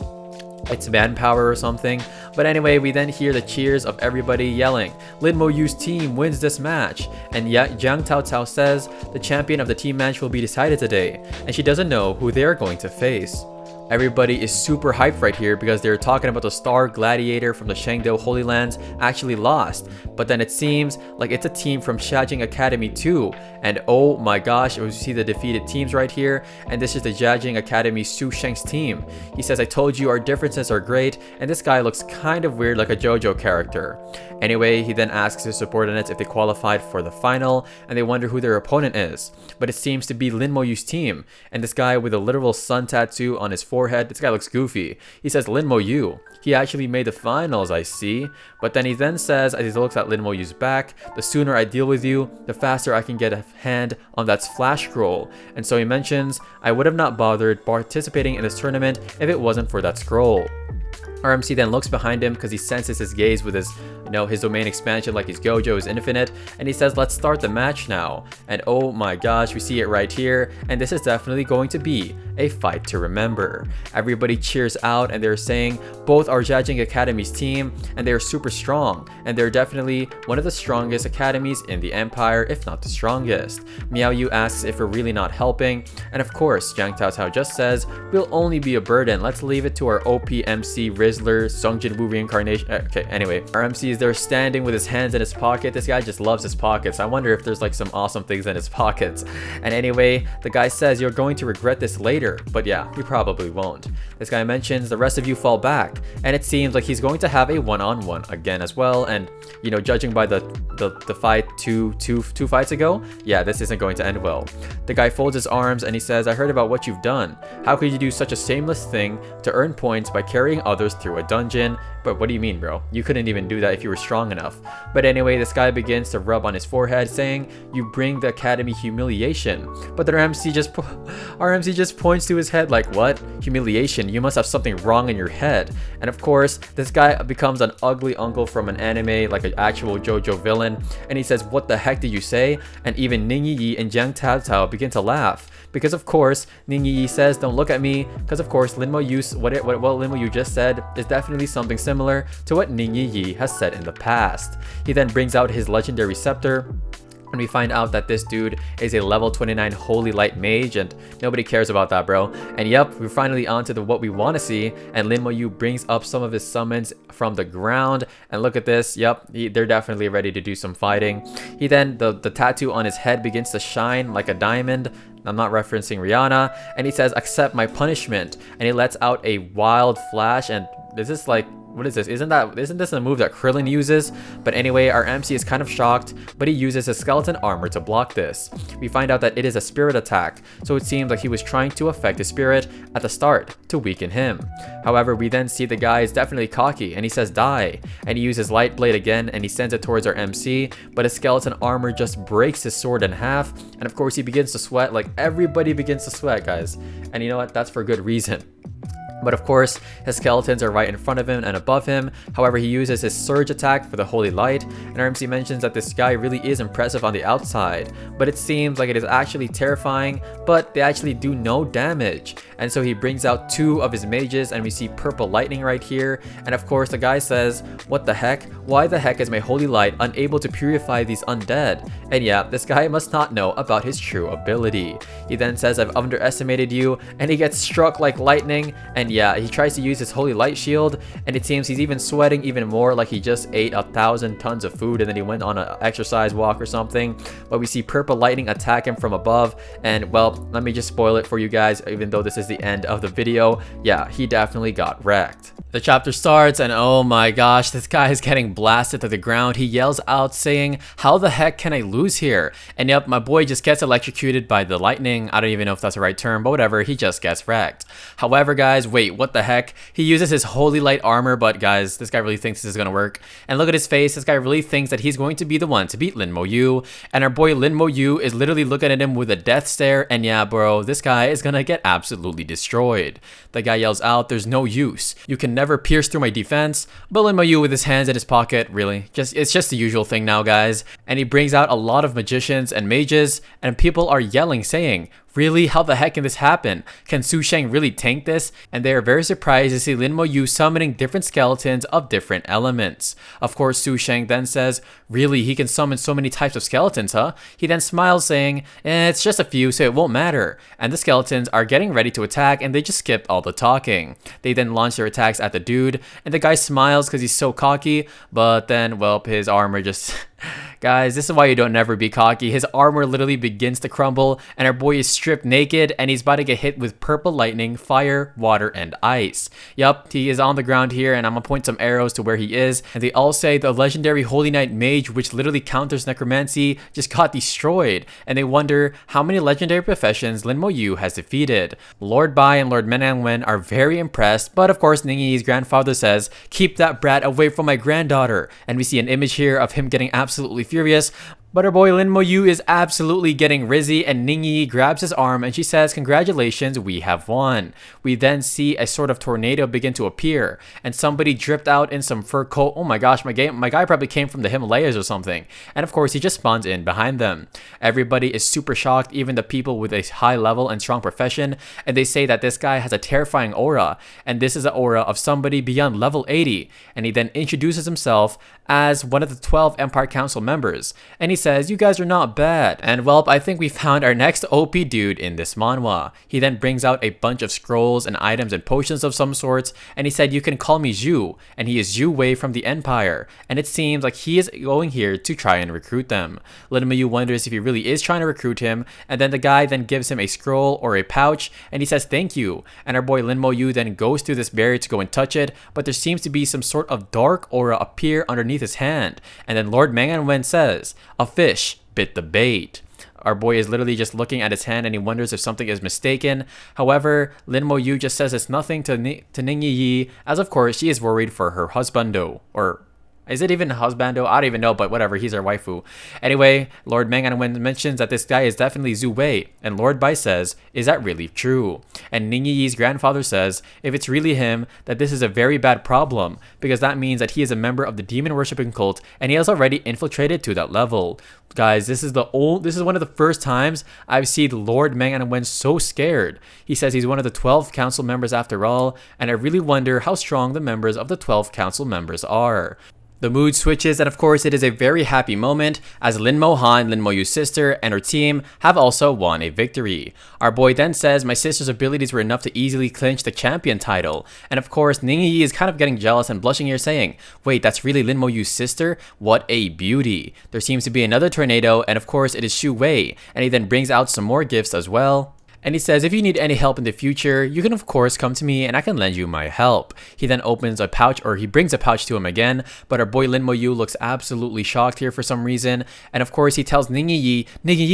its manpower or something. But anyway, we then hear the cheers of everybody yelling, Lin Moyu's team wins this match. And yet Jiang Tao Tao says the champion of the team match will be decided today, and she doesn't know who they are going to face. Everybody is super hyped right here because they're talking about the star gladiator from the Shangdo Holy Lands actually lost. But then it seems like it's a team from Xiajing Academy too. And oh my gosh, we see the defeated teams right here. And this is the Xiajing Academy Su Sheng's team. He says, I told you our differences are great. And this guy looks kind of weird, like a JoJo character. Anyway, he then asks his subordinates if they qualified for the final, and they wonder who their opponent is. But it seems to be Lin Moyu's team, and this guy with a literal sun tattoo on his forehead, this guy looks goofy. He says, Lin Moyu, he actually made the finals, I see. But then he then says, as he looks at Lin Moyu's back, the sooner I deal with you, the faster I can get a hand on that flash scroll. And so he mentions, I would have not bothered participating in this tournament if it wasn't for that scroll. RMC then looks behind him because he senses his gaze with his, his domain expansion like his Gojo is infinite, and he says, let's start the match now. And oh my gosh, we see it right here, and this is definitely going to be a fight to remember. Everybody cheers out and they're saying both are Jiajing Academy's team and they're super strong and they're definitely one of the strongest academies in the empire, if not the strongest. Miao Yu asks if we're really not helping, and of course Jiang Taotao just says we'll only be a burden, let's leave it to our OP MC Rizzler Songjin Wu reincarnation. Okay, anyway, our MC is there standing with his hands in his pocket. This guy just loves his pockets. I wonder if there's like some awesome things in his pockets. And anyway, the guy says you're going to regret this later, but yeah, you probably won't. This guy mentions the rest of you fall back, and it seems like he's going to have a one-on-one again as well. And you know, judging by the fight two fights ago, yeah, this isn't going to end well. The guy folds his arms and he says, I heard about what you've done. How could you do such a shameless thing to earn points by carrying others through a dungeon? But what do you mean, bro? You couldn't even do that if you were strong enough. But anyway, this guy begins to rub on his forehead saying, you bring the academy humiliation. But our MC just points to his head like, what? Humiliation? You must have something wrong in your head. And of course, this guy becomes an ugly uncle from an anime, like an actual JoJo villain. And he says, what the heck did you say? And even Ning Yi and Jiang Taotao begin to laugh. Because of course, Ning Yi says, don't look at me. Because of course, Lin Mo Yu, what Lin Mo Yu just said is definitely something similar to what Ning Yi has said in the past. He then brings out his legendary scepter, and we find out that this dude is a level 29 Holy Light Mage, and nobody cares about that, bro. And yep, we're finally on to what we want to see, and Lin Mo Yu brings up some of his summons from the ground, and look at this, yep, they're definitely ready to do some fighting. He then, the tattoo on his head begins to shine like a diamond. I'm not referencing Rihanna, and he says, accept my punishment, and he lets out a wild flash, and this is like, what is this? Isn't this a move that Krillin uses? But anyway, our MC is kind of shocked, but he uses his skeleton armor to block this. We find out that it is a spirit attack, so it seems like he was trying to affect his spirit at the start to weaken him. However, we then see the guy is definitely cocky, and he says die, and he uses light blade again, and he sends it towards our MC, but his skeleton armor just breaks his sword in half, and of course he begins to sweat. Like, everybody begins to sweat, guys, and you know what? That's for good reason. But of course, his skeletons are right in front of him and above him. However, he uses his surge attack for the Holy Light, and our MC mentions that this guy really is impressive on the outside, but it seems like it is actually terrifying, but they actually do no damage. And so he brings out two of his mages, and we see purple lightning right here, and of course the guy says, what the heck? Why the heck is my Holy Light unable to purify these undead? And yeah, this guy must not know about his true ability. He then says, I've underestimated you, and he gets struck like lightning, and yeah, he tries to use his Holy Light Shield, and it seems he's even sweating even more, like he just ate 1,000 tons of food and then he went on an exercise walk or something. But we see purple lightning attack him from above, and well, let me just spoil it for you guys, even though this is the end of the video. Yeah, he definitely got wrecked. The chapter starts, and oh my gosh, this guy is getting blasted to the ground. He yells out saying, how the heck can I lose here? And yep, my boy just gets electrocuted by the lightning. I don't even know if that's the right term, but whatever, he just gets wrecked. However, guys, wait, what the heck? He uses his Holy Light armor, but guys, this guy really thinks this is gonna work. And look at his face, this guy really thinks that he's going to be the one to beat Lin Mo Yu. And our boy Lin Mo Yu is literally looking at him with a death stare, and yeah, bro, this guy is gonna get absolutely destroyed. The guy yells out, there's no use. You can never pierce through my defense. But Lin Mo Yu with his hands in his pocket, really, it's just the usual thing now, guys. And he brings out a lot of magicians and mages, and people are yelling saying, really? How the heck can this happen? Can Su Sheng really tank this? And they are very surprised to see Lin Mo Yu summoning different skeletons of different elements. Of course, Su Sheng then says, really? He can summon so many types of skeletons, huh? He then smiles saying, it's just a few, so it won't matter. And the skeletons are getting ready to attack, and they just skipped all the talking. They then launch their attacks at the dude, and the guy smiles because he's so cocky, but then, well, his armor just... Guys, this is why you don't never be cocky. His armor literally begins to crumble, and our boy is stripped naked, and he's about to get hit with purple lightning, fire, water, and ice. Yup, he is on the ground here, and I'm gonna point some arrows to where he is, and they all say the legendary Holy Knight Mage, which literally counters necromancy, just got destroyed, and they wonder how many legendary professions Lin Mo Yu has defeated. Lord Bai and Lord Menang Wen are very impressed, but of course Ning Yi's grandfather says, keep that brat away from my granddaughter, and we see an image here of him getting absolutely furious. But our boy Lin Mo Yu is absolutely getting rizzy, and Ning Yi grabs his arm and she says, "Congratulations, we have won." We then see a sort of tornado begin to appear, and somebody dripped out in some fur coat. Oh my gosh, my guy probably came from the Himalayas or something. And of course, he just spawns in behind them. Everybody is super shocked, even the people with a high level and strong profession, and they say that this guy has a terrifying aura, and this is the aura of somebody beyond level 80. And he then introduces himself as one of the 12 Empire Council members, and he says, "You guys are not bad." And well, I think we found our next OP dude in this manhwa. He then brings out a bunch of scrolls and items and potions of some sorts, and he said, "You can call me Zhu," and he is Zhu Wei from the Empire, and it seems like he is going here to try and recruit them. Lin Mo Yu wonders if he really is trying to recruit him, and then the guy then gives him a scroll or a pouch, and he says thank you, and our boy Lin Mo Yu then goes through this barrier to go and touch it, but there seems to be some sort of dark aura appear underneath his hand, and then Lord Manhwa says, "A fish bit the bait." Our boy is literally just looking at his hand and he wonders if something is mistaken. However, Lin Mo Yu just says it's nothing to Ning Yi, as of course she is worried for her husbando, or is it even husbando? I don't even know, but whatever, he's our waifu. Anyway, Lord Manhwa mentions that this guy is definitely Zhu Wei, and Lord Bai says, "Is that really true?" And Ning Yi's grandfather says, if it's really him, that this is a very bad problem, because that means that he is a member of the demon worshipping cult, and he has already infiltrated to that level. Guys, this is one of the first times I've seen Lord Manhwa so scared. He says he's one of the 12 council members after all, and I really wonder how strong the members of the 12 council members are. The mood switches, and of course it is a very happy moment as Lin Mo Han, Lin Mo Yu's sister, and her team have also won a victory. Our boy then says, "My sister's abilities were enough to easily clinch the champion title." And of course Ning Yi is kind of getting jealous and blushing here, saying, "Wait, that's really Lin Mo Yu's sister? What a beauty." There seems to be another tornado, and of course it is Zhu Wei, and he then brings out some more gifts as well. And he says, "If you need any help in the future, you can of course come to me and I can lend you my help." He then opens a pouch, or he brings a pouch to him again, but our boy Lin Mo Yu looks absolutely shocked here for some reason. And of course he tells Ning Yi,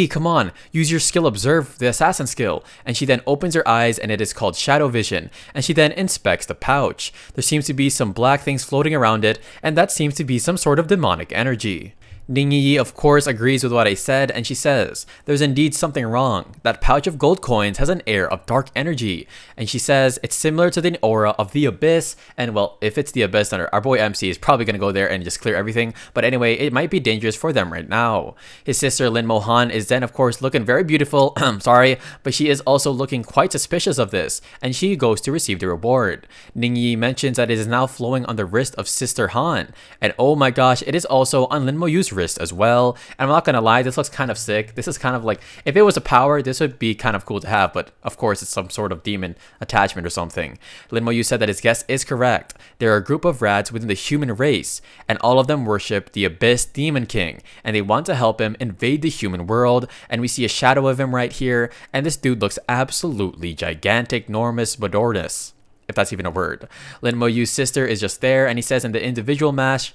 "Come on, use your skill Observe, the assassin skill." And she then opens her eyes, and it is called Shadow Vision, and she then inspects the pouch. There seems to be some black things floating around it, and that seems to be some sort of demonic energy. Ning Yi of course agrees with what I said, and she says, "There's indeed something wrong. That pouch of gold coins has an air of dark energy." And she says it's similar to the aura of the Abyss, and well, if it's the Abyss, then our boy MC is probably going to go there and just clear everything, but anyway, it might be dangerous for them right now. His sister Lin Mo Han is then of course looking very beautiful, sorry, but she is also looking quite suspicious of this, and she goes to receive the reward. Ning Yi mentions that it is now flowing on the wrist of Sister Han, and oh my gosh, it is also on Lin Mo Yu's wrist as well. And I'm not gonna lie, this looks kind of sick. This is kind of like, if it was a power, this would be kind of cool to have, but of course it's some sort of demon attachment or something. Lin Mo Yu said that his guess is correct. There are a group of rats within the human race, and all of them worship the Abyss Demon King, and they want to help him invade the human world. And we see a shadow of him right here, and this dude looks absolutely gigantic, enormous, bodornous, if that's even a word. Lin Mo Yu's sister is just there, and he says in the individual match,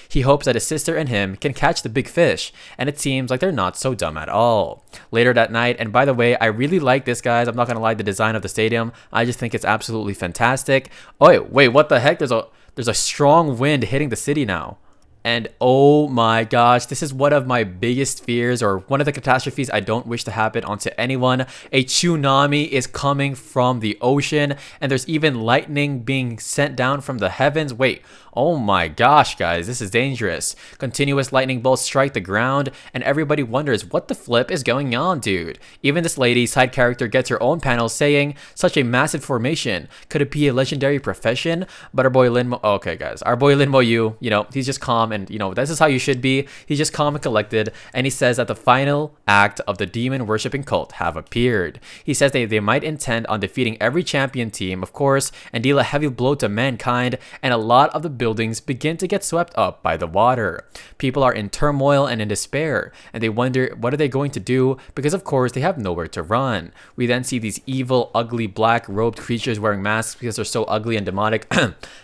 he hopes that his sister and him can catch the big fish, and it seems like they're not so dumb at all. Later that night, and by the way, I really like this, guys. I'm not gonna lie, the design of the stadium, I just think it's absolutely fantastic. Oh wait, what the heck? There's a strong wind hitting the city now. And oh my gosh, this is one of my biggest fears, or one of the catastrophes I don't wish to happen onto anyone. A tsunami is coming from the ocean, and there's even lightning being sent down from the heavens. Wait, oh my gosh, guys, this is dangerous. Continuous lightning bolts strike the ground, and everybody wonders what the flip is going on, dude. Even this lady, side character, gets her own panel saying, "Such a massive formation. Could it be a legendary profession?" But our boy Lin Mo, okay guys, our boy Lin Mo Yu, you know, he's just calm, and you know, this is how you should be. He's just calm and collected, and he says that the final act of the demon worshipping cult have appeared. He says they might intend on defeating every champion team, of course, and deal a heavy blow to mankind, and a lot of the buildings begin to get swept up by the water. People are in turmoil and in despair, and they wonder what are they going to do, because of course they have nowhere to run. We then see these evil, ugly, black robed creatures wearing masks because they're so ugly and demonic.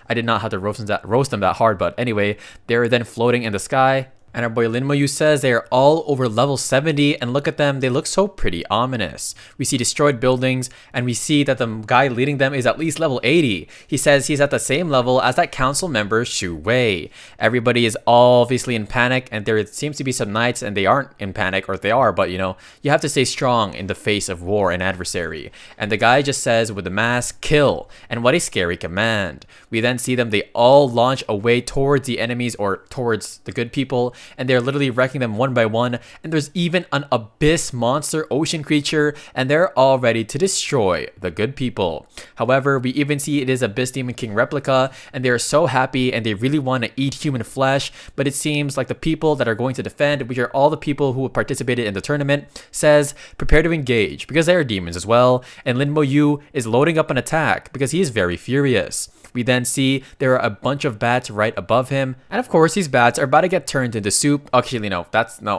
I did not have to roast them that hard, but anyway, they're then floating in the sky. And our boy Lin Moyu says they are all over level 70, and look at them, they look so pretty ominous. We see destroyed buildings, and we see that the guy leading them is at least level 80. He says he's at the same level as that council member Shu Wei. Everybody is obviously in panic, and there seems to be some knights and they aren't in panic, or they are, but you know, you have to stay strong in the face of war and adversary. And the guy just says with the mask, kill, and what a scary command. We then see them, they all launch away towards the enemies or towards the good people, and they're literally wrecking them one by one, and there's even an abyss monster ocean creature, and they're all ready to destroy the good people. However, we even see it is Abyss Demon King replica, and they are so happy and they really want to eat human flesh, but it seems like the people that are going to defend, which are all the people who participated in the tournament, says prepare to engage because they are demons as well, and Lin Mo Yu is loading up an attack because he is very furious. We then see there are a bunch of bats right above him, and of course these bats are about to get turned into soup. Actually no,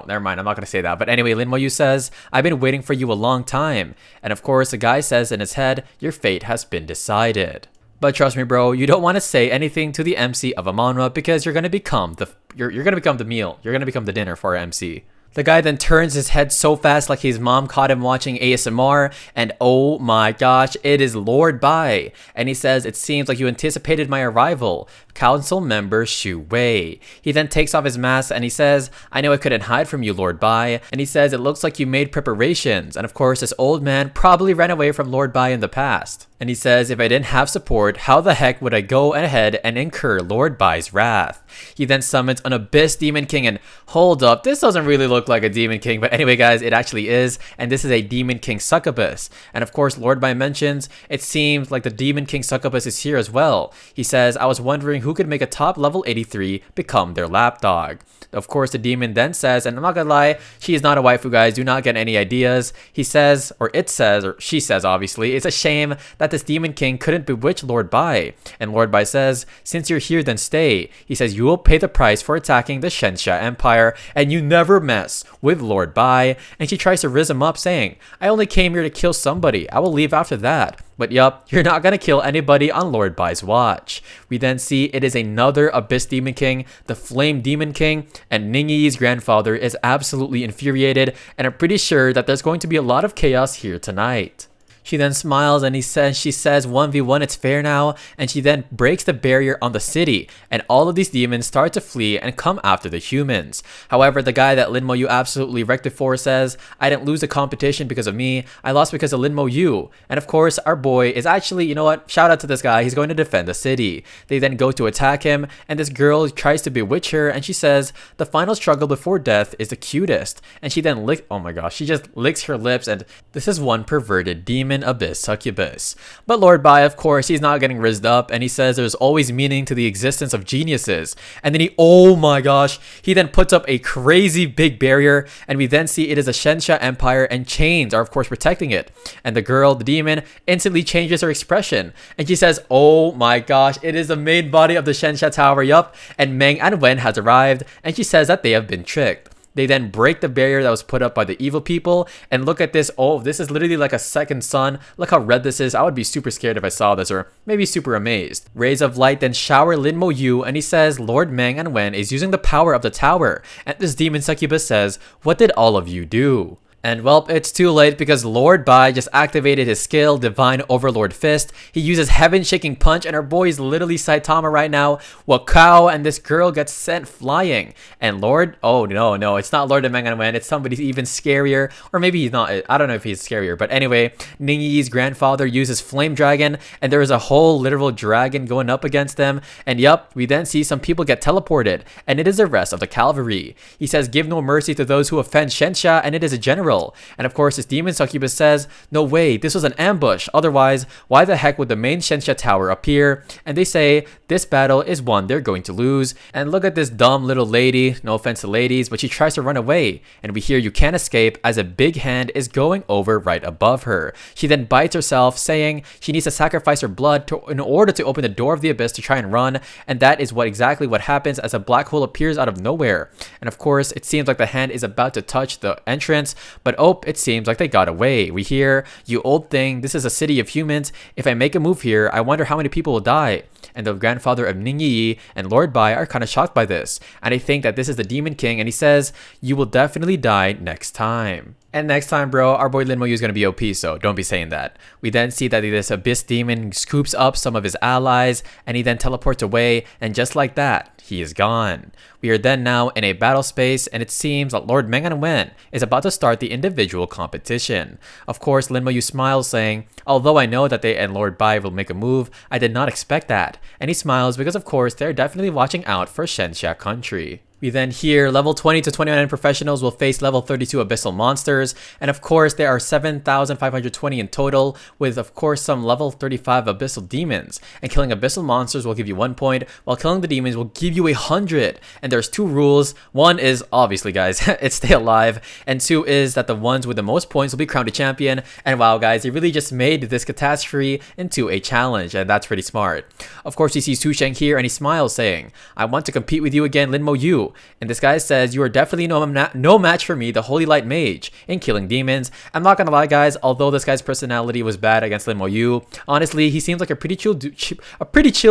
never mind, I'm not gonna say that. But anyway, Lin Mo Yu says, I've been waiting for you a long time. And of course the guy says in his head, your fate has been decided. But trust me bro, you don't want to say anything to the MC of a manhwa because you're gonna become the meal. You're gonna become the dinner for our MC. The guy then turns his head so fast like his mom caught him watching ASMR, and oh my gosh, it is Lord Bai. And he says, it seems like you anticipated my arrival. Council member Shu Wei. He then takes off his mask and he says, I know I couldn't hide from you, Lord Bai. And he says, it looks like you made preparations. And of course, this old man probably ran away from Lord Bai in the past. And he says, if I didn't have support, how the heck would I go ahead and incur Lord Bai's wrath? He then summons an Abyss Demon King, and hold up, this doesn't really look like a Demon King, but anyway guys, it actually is, and this is a Demon King Succubus. And of course, Lord Bai mentions, it seems like the Demon King Succubus is here as well. He says, I was wondering who could make a top level 83 become their lapdog. Of course, the demon then says, and I'm not gonna lie, she is not a waifu guys, do not get any ideas. He says, or it says, or she says obviously, it's a shame that this Demon King couldn't bewitch Lord Bai. And Lord Bai says, since you're here then stay. He says, you will pay the price for attacking the Shensha Empire, and you never mess with Lord Bai. And she tries to rizz him up saying, I only came here to kill somebody, I will leave after that. But yup, you're not gonna kill anybody on Lord Bai's watch. We then see it is another Abyss Demon King, the Flame Demon King, and Ning Yi's grandfather is absolutely infuriated, and I'm pretty sure that there's going to be a lot of chaos here tonight. She then smiles and she says 1v1 it's fair now, and she then breaks the barrier on the city, and all of these demons start to flee and come after the humans. However, the guy that Lin Mo Yu absolutely wrecked before says, I didn't lose the competition because of me, I lost because of Lin Mo Yu. And of course, our boy is actually, you know what, shout out to this guy, he's going to defend the city. They then go to attack him, and this girl tries to bewitch her, and she says, the final struggle before death is the cutest. And she then oh my gosh, she just licks her lips, and this is one perverted demon Abyss Succubus. But Lord Bai, of course, he's not getting rizzed up, and he says there's always meaning to the existence of geniuses. And then oh my gosh, he then puts up a crazy big barrier, and we then see it is a Shensha Empire, and chains are of course protecting it. And the girl, the demon, instantly changes her expression, and she says, oh my gosh, it is the main body of the Shensha Tower, yup, and Meng and Wen has arrived, and she says that they have been tricked. They then break the barrier that was put up by the evil people, and look at this. Oh, this is literally like a second sun. Look how red this is. I would be super scared if I saw this, or maybe super amazed. Rays of light then shower Lin Mo Yu, and he says Lord Meng and Wen is using the power of the tower. And this demon succubus says, what did all of you do? And well, it's too late because Lord Bai just activated his skill, Divine Overlord Fist. He uses Heaven Shaking Punch, and our boy is literally Saitama right now. Wakao, and this girl gets sent flying. And Lord, oh no, it's not Lord of Meng and Wen, it's somebody even scarier. Or maybe he's not, I don't know if he's scarier. But anyway, Ning Yi's grandfather uses Flame Dragon, and there is a whole literal dragon going up against them. And yup, we then see some people get teleported, and it is the rest of the cavalry. He says, give no mercy to those who offend Shensha, and it is a general. And of course, this demon succubus says, no way, this was an ambush. Otherwise, why the heck would the main Shensha tower appear? And they say, this battle is one they're going to lose. And look at this dumb little lady, no offense to ladies, but she tries to run away. And we hear you can't escape as a big hand is going over right above her. She then bites herself, saying she needs to sacrifice her blood in order to open the door of the abyss to try and run. And that is exactly what happens as a black hole appears out of nowhere. And of course, it seems like the hand is about to touch the entrance, But oh, it seems like they got away. We hear, "You old thing, this is a city of humans. If I make a move here, I wonder how many people will die." And the grandfather of Ningyi and Lord Bai are kind of shocked by this. And they think that this is the Demon King, and he says, "You will definitely die next time." And next time, bro, our boy Lin Mo Yu is going to be OP, so don't be saying that. We then see that this Abyss Demon scoops up some of his allies, and he then teleports away, and just like that, he is gone. We are then now in a battle space, and it seems that Lord Meng and Wen is about to start the individual competition. Of course, Lin Mo Yu smiles, saying, "Although I know that they and Lord Bai will make a move, I did not expect that." And he smiles because, of course, they're definitely watching out for Shenxia country. We then hear level 20 to 29 professionals will face level 32 abyssal monsters, and of course there are 7,520 in total, with of course some level 35 abyssal demons. And killing abyssal monsters will give you 1 point, while killing the demons will give you 100. And there's 2 rules. One is, obviously guys, it's stay alive, and 2 is that the ones with the most points will be crowned a champion. And wow guys, they really just made this catastrophe into a challenge, and that's pretty smart. Of course, he sees Su Sheng here, and he smiles, saying, "I want to compete with you again, Lin Mo Yu." And this guy says, "You are definitely no match for me, the Holy Light Mage, in killing demons." I'm not gonna lie guys, although this guy's personality was bad against Lin Mo Yu, honestly he seems like a pretty chill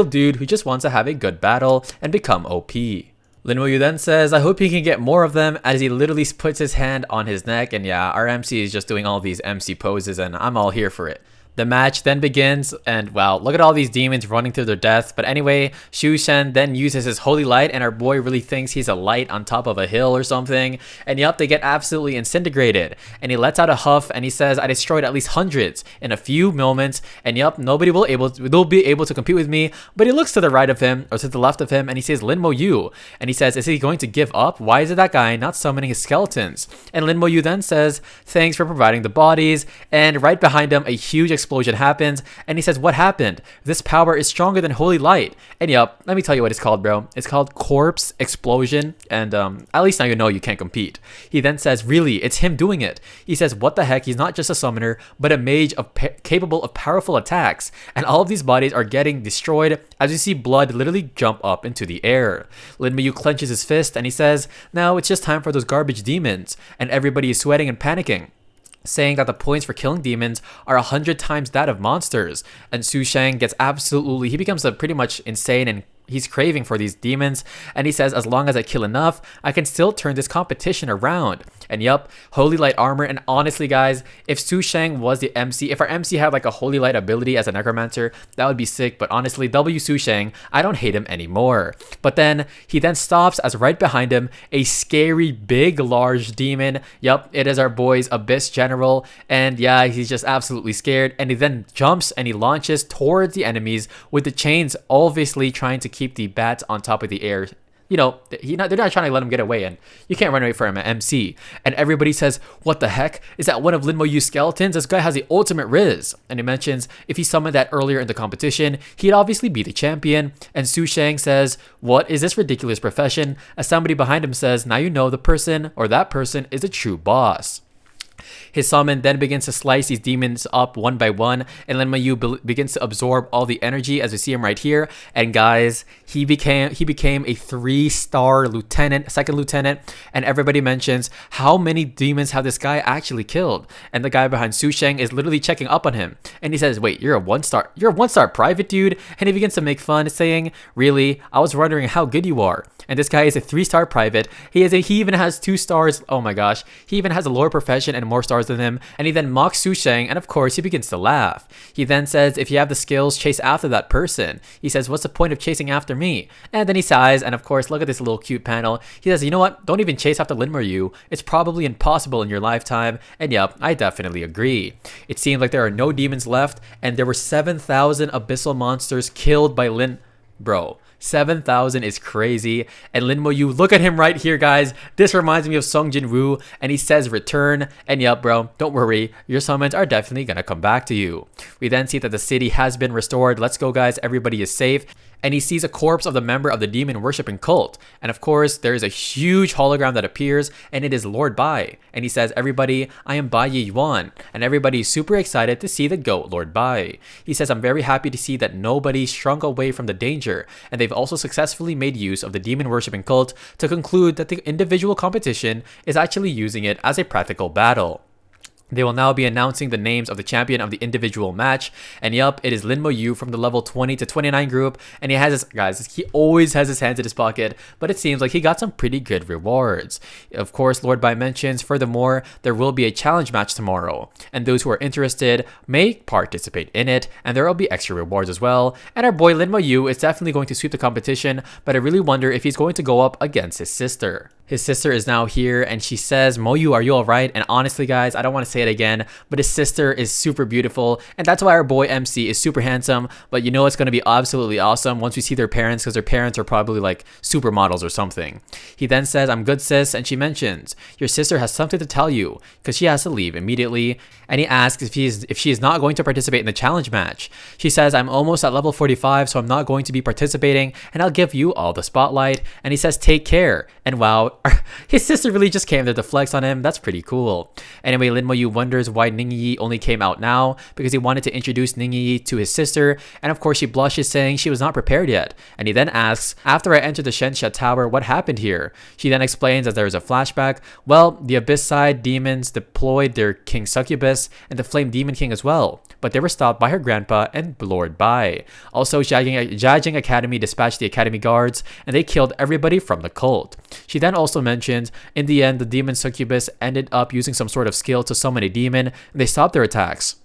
dude who just wants to have a good battle and become OP. Lin Mo Yu then says, "I hope he can get more of them," as he literally puts his hand on his neck. And yeah, our MC is just doing all these MC poses, and I'm all here for it. The match then begins, and wow, look at all these demons running to their death. But anyway, Xu Shen then uses his holy light, and our boy really thinks he's a light on top of a hill or something. And yup, they get absolutely incinerated. And he lets out a huff, and he says, "I destroyed at least hundreds in a few moments. And yup, nobody will be able to compete with me." But he looks to the right of him, or to the left of him, and he says, "Lin Mo Yu." And he says, "Is he going to give up? Why is it that guy not summoning his skeletons?" And Lin Mo Yu then says, "Thanks for providing the bodies." And right behind him, a huge explosion happens, and he says, "What happened? This power is stronger than holy light." And yup, let me tell you what it's called, bro. It's called corpse explosion, and at least now you know you can't compete. He then says, "Really, it's him doing it." He says, "What the heck? He's not just a summoner, but a mage capable of powerful attacks." And all of these bodies are getting destroyed as you see blood literally jump up into the air. Lin Mo Yu clenches his fist, and he says, "Now it's just time for those garbage demons." And everybody is sweating and panicking, saying that the points for killing demons are 100 times that of monsters. And Su Sheng gets absolutely, he becomes pretty much insane, and he's craving for these demons. And he says, "As long as I kill enough, I can still turn this competition around." And yup, holy light armor. And honestly guys, if Su Sheng was the MC, if our MC had like a holy light ability as a necromancer, that would be sick. But honestly, W Su Sheng, I don't hate him anymore. But then he then stops, as right behind him, a scary big large demon. Yup, it is our boy's Abyss General. And yeah, he's just absolutely scared, and he then jumps and he launches towards the enemies with the chains, obviously trying to keep the bats on top of the air. You know, they're not trying to let him get away, and you can't run away from an MC. And everybody says, "What the heck? Is that one of Lin Mo Yu's skeletons? This guy has the ultimate Riz." And he mentions if he summoned that earlier in the competition, he'd obviously be the champion. And Su Sheng says, "What is this ridiculous profession?" As somebody behind him says, "Now you know the person, or that person, is a true boss." His summon then begins to slice these demons up one by one, and Lin Mo Yu begins to absorb all the energy, as we see him right here. And guys, he became a 3-star lieutenant, second lieutenant, and everybody mentions how many demons have this guy actually killed. And the guy behind Su Sheng is literally checking up on him, and he says, "Wait, you're a 1-star private, dude?" And he begins to make fun, saying, "Really? I was wondering how good you are." And this guy is a 3-star private. He even has 2 stars. Oh my gosh, he even has a lower profession and more stars than him. And he then mocks Su Sheng, and of course he begins to laugh. He then says, "If you have the skills, chase after that person." He says, "What's the point of chasing after me?" And then he sighs, and of course, look at this little cute panel. He says, "You know what? Don't even chase after Lin Mo Yu. It's probably impossible in your lifetime." And yep, I definitely agree. It seems like there are no demons left, and there were 7,000 abyssal monsters killed by Lin. Bro, 7,000 is crazy. And Lin Mo Yu, look at him right here, guys. This reminds me of Song Jin Woo, and he says return. And yep, bro, don't worry, your summons are definitely gonna come back to you. We then see that the city has been restored. Let's go, guys, everybody is safe. and he sees a corpse of the member of the demon worshipping cult. And of course, there is a huge hologram that appears, and it is Lord Bai. And he says, everybody, I am Bai Yi Yuan. And everybody is super excited to see the GOAT, Lord Bai. He says, I'm very happy to see that nobody shrunk away from the danger, and they've also successfully made use of the demon worshipping cult to conclude that the individual competition is actually using it as a practical battle. They will now be announcing the names of the champion of the individual match. And yup, it is Lin Mo Yu from the level 20 to 29 group. And he has his, guys, he always has his hands in his pocket, but it seems like he got some pretty good rewards. Of course, Lord Bai mentions, furthermore, there will be a challenge match tomorrow. And those who are interested may participate in it, and there will be extra rewards as well. And our boy Lin Mo Yu is definitely going to sweep the competition, but I really wonder if he's going to go up against his sister. His sister is now here, and she says, Mo Yu, are you alright? And honestly, guys, I don't want to say it again, but his sister is super beautiful, and that's why our boy MC is super handsome. But you know it's going to be absolutely awesome once we see their parents, because their parents are probably like supermodels or something. He then says, I'm good, sis, and she mentions, your sister has something to tell you, because she has to leave immediately. And he asks if she is not going to participate in the challenge match. She says, I'm almost at level 45, so I'm not going to be participating, and I'll give you all the spotlight. And he says, take care. And wow, his sister really just came there to flex on him. That's pretty cool. Anyway, Lin Mo Yu wonders why Ning Yi only came out now, because he wanted to introduce Ning Yi to his sister, and of course she blushes, saying she was not prepared yet. And he then asks, after I entered the Shenxia Tower, what happened here? She then explains that there is a flashback. Well, the Abyss Side demons deployed their King Succubus and the Flame Demon King as well, but they were stopped by her grandpa and Lord Bai. Also, Jiajing Academy dispatched the Academy guards, and they killed everybody from the cult. She then also mentions, in the end, the demon Succubus ended up using some sort of skill to summon a demon, and they stopped their attacks.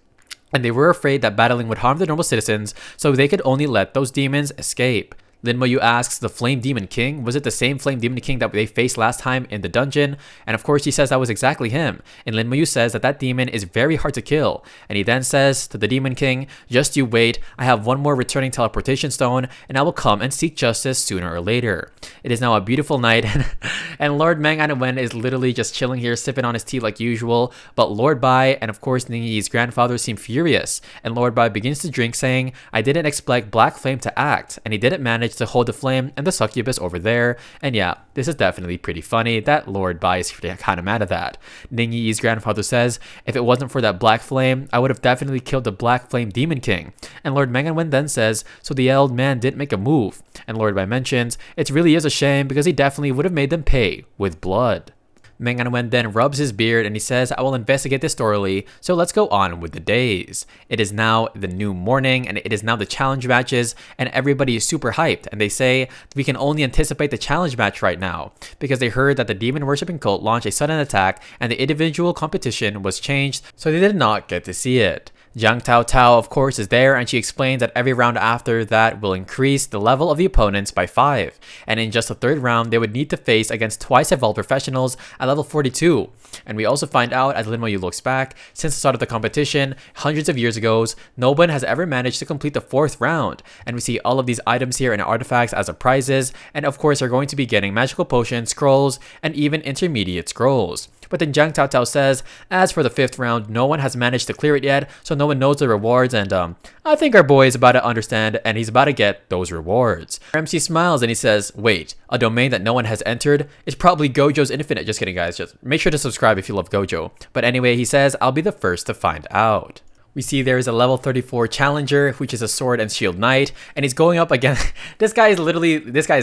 And they were afraid that battling would harm the normal citizens, so they could only let those demons escape. Lin Mo Yu asks, the Flame Demon King, was it the same Flame Demon King that they faced last time in the dungeon? And of course he says that was exactly him. And Lin Mo Yu says that that demon is very hard to kill. And he then says to the Demon King, just you wait, I have one more returning teleportation stone, and I will come and seek justice sooner or later. It is now a beautiful night, and Lord Manhwa is literally just chilling here, sipping on his tea like usual. But Lord Bai and of course Ning Yi's grandfather seem furious, and Lord Bai begins to drink, saying, I didn't expect Black Flame to act, and he didn't manage to hold the flame and the succubus over there. And yeah, this is definitely pretty funny that Lord Bai is kind of mad at that. Ning Yi's grandfather says, if it wasn't for that black flame, I would have definitely killed the Black Flame Demon King. And Lord Manhwa then says, so the old man didn't make a move. And Lord Bai mentions, it really is a shame, because he definitely would have made them pay with blood. Manhwa then rubs his beard and he says, I will investigate this thoroughly, so let's go on with the days. It is now the new morning, and it is now the challenge matches, and everybody is super hyped, and they say we can only anticipate the challenge match right now, because they heard that the demon worshipping cult launched a sudden attack and the individual competition was changed, so they did not get to see it. Jiang Tao Tao, of course, is there, and she explains that every round after that will increase the level of the opponents by 5. And in just the third round, they would need to face against twice evolved professionals at level 42. And we also find out, as Lin Mo Yu looks back, since the start of the competition, hundreds of years ago, no one has ever managed to complete the 4th round. And we see all of these items here and artifacts as prizes, and of course are going to be getting magical potions, scrolls, and even intermediate scrolls. But then Jiang Tao Tao says, as for the 5th round, no one has managed to clear it yet, so no one knows the rewards, and I think our boy is about to understand, and he's about to get those rewards. MC smiles and he says, wait, a domain that no one has entered? It's probably Gojo's Infinite. Just kidding, guys. Just make sure to subscribe if you love Gojo. But anyway, he says, I'll be the first to find out. We see there is a level 34 challenger, which is a sword and shield knight, and he's going up against this guy's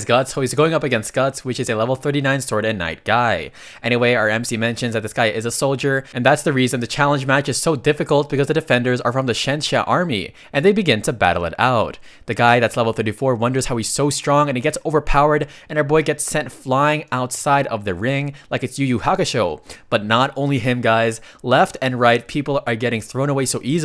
Guts, so he's going up against Guts, which is a level 39 sword and knight guy. Anyway, our MC mentions that this guy is a soldier, and that's the reason the challenge match is so difficult, because the defenders are from the Shenxia army, and they begin to battle it out. The guy that's level 34 wonders how he's so strong, and he gets overpowered, and our boy gets sent flying outside of the ring like it's Yu Yu Hakusho. But not only him, guys, left and right people are getting thrown away so easily.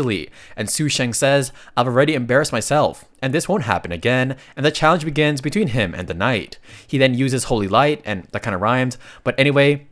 And Su Sheng says, I've already embarrassed myself, and this won't happen again, and the challenge begins between him and the knight. He then uses Holy Light, and that kind of rhymes, but anyway,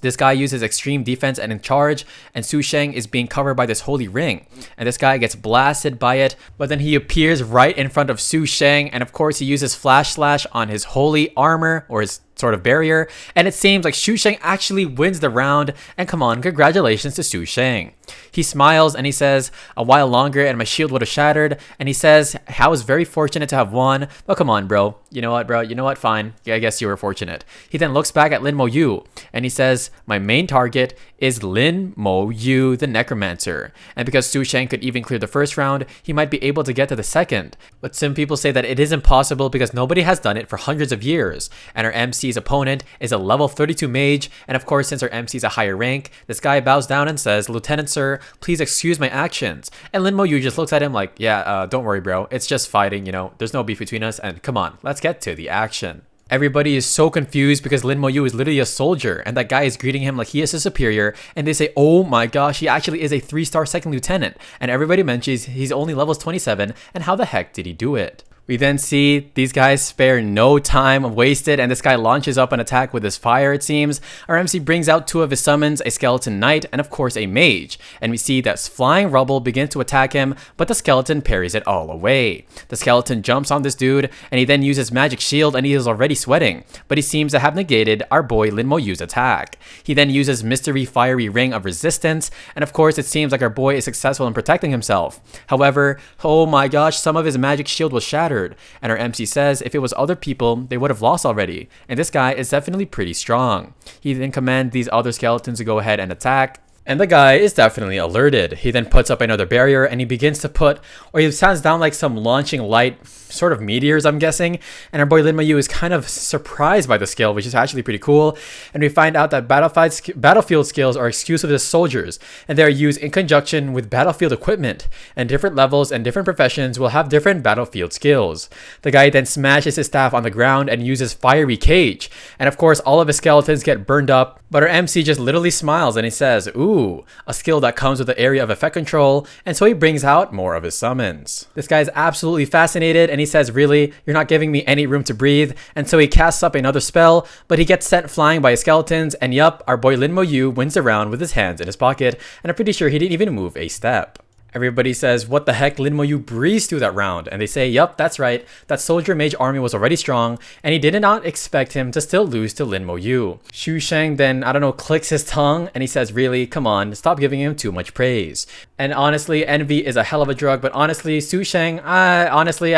this guy uses extreme defense and in charge, and Su Sheng is being covered by this holy ring, and this guy gets blasted by it, but then he appears right in front of Su Sheng, and of course he uses Flash Slash on his holy armor, or his sort of barrier, and it seems like Su Sheng actually wins the round, and come on, congratulations to Su Sheng. He smiles and he says, a while longer and my shield would have shattered, and he says, I was very fortunate to have won, but come on bro, you know what, fine, yeah, I guess you were fortunate. He then looks back at Lin Mo Yu, and he says, my main target is Lin Mo Yu, the Necromancer, and because Su Sheng could even clear the first round, he might be able to get to the second, but some people say that it is impossible because nobody has done it for hundreds of years, and our MC's opponent is a level 32 mage, and of course since our MC is a higher rank, this guy bows down and says, Lieutenant sir, please excuse my actions, and Lin Mo Yu just looks at him like, yeah, don't worry bro, it's just fighting, you know, there's no beef between us, and come on, let's get to the action. Everybody is so confused because Lin Mo Yu is literally a soldier, and that guy is greeting him like he is a superior, and they say, oh my gosh, he actually is a 3-star second lieutenant, and everybody mentions he's only levels 27, and how the heck did he do it? We then see these guys spare no time wasted, and this guy launches up an attack with his fire, it seems. Our MC brings out 2 of his summons, a skeleton knight, and of course a mage. And we see that flying rubble begins to attack him, but the skeleton parries it all away. The skeleton jumps on this dude, and he then uses magic shield, and he is already sweating. But he seems to have negated our boy Lin Mo Yu's attack. He then uses mystery fiery ring of resistance, and of course it seems like our boy is successful in protecting himself. However, oh my gosh, some of his magic shield was shattered. And our MC says if it was other people, they would have lost already. And this guy is definitely pretty strong. He then commands these other skeletons to go ahead and attack. And the guy is definitely alerted. He then puts up another barrier and he begins to put, or he sounds down like some launching light sort of meteors, I'm guessing. And our boy Lin Mo Yu is kind of surprised by the skill, which is actually pretty cool. And we find out that battlefield skills are exclusive to soldiers, and they are used in conjunction with battlefield equipment. And different levels and different professions will have different battlefield skills. The guy then smashes his staff on the ground and uses fiery cage. And of course, all of his skeletons get burned up, but our MC just literally smiles and he says, ooh, a skill that comes with the area of effect control, and so he brings out more of his summons. This guy is absolutely fascinated, and he says, really, you're not giving me any room to breathe, and so he casts up another spell, but he gets sent flying by his skeletons, and yup, our boy Lin Mo Yu wins the round with his hands in his pocket, and I'm pretty sure he didn't even move a step. Everybody says, what the heck, Lin Mo Yu breezed through that round, and they say, yup, that's right, that soldier mage army was already strong, and he did not expect him to still lose to Lin Mo Yu. Su Sheng then, I don't know, clicks his tongue, and he says, really, come on, stop giving him too much praise. And honestly, envy is a hell of a drug, but honestly, Su Sheng, I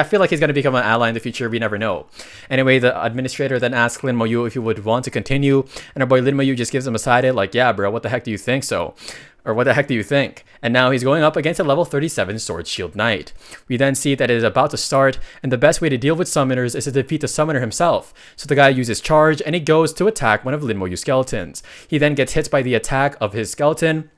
feel like he's going to become an ally in the future, we never know. Anyway, the administrator then asks Lin Mo Yu if he would want to continue, and our boy Lin Mo Yu just gives him a side eye, like, yeah bro, what the heck do you think so? Or what the heck do you think? And now he's going up against a level 37 Sword Shield Knight. We then see that it is about to start, and the best way to deal with summoners is to defeat the summoner himself. So the guy uses charge, and he goes to attack one of Lin Mo Yu's skeletons. He then gets hit by the attack of his skeleton,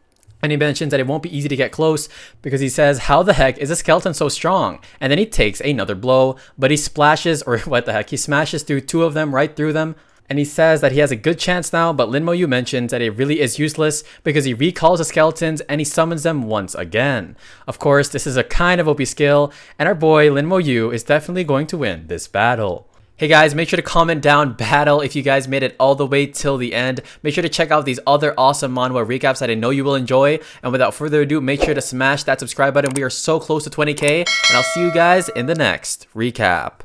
and he mentions that it won't be easy to get close because he says, how the heck is a skeleton so strong? And then he takes another blow, but he splashes, or what the heck, he smashes through 2 of them, right through them. And he says that he has a good chance now, but Lin Mo Yu mentions that it really is useless because he recalls the skeletons and he summons them once again. Of course, this is a kind of OP skill, and our boy Lin Mo Yu is definitely going to win this battle. Hey guys, make sure to comment down battle if you guys made it all the way till the end. Make sure to check out these other awesome manhwa recaps that I know you will enjoy. And without further ado, make sure to smash that subscribe button. We are so close to 20k, and I'll see you guys in the next recap.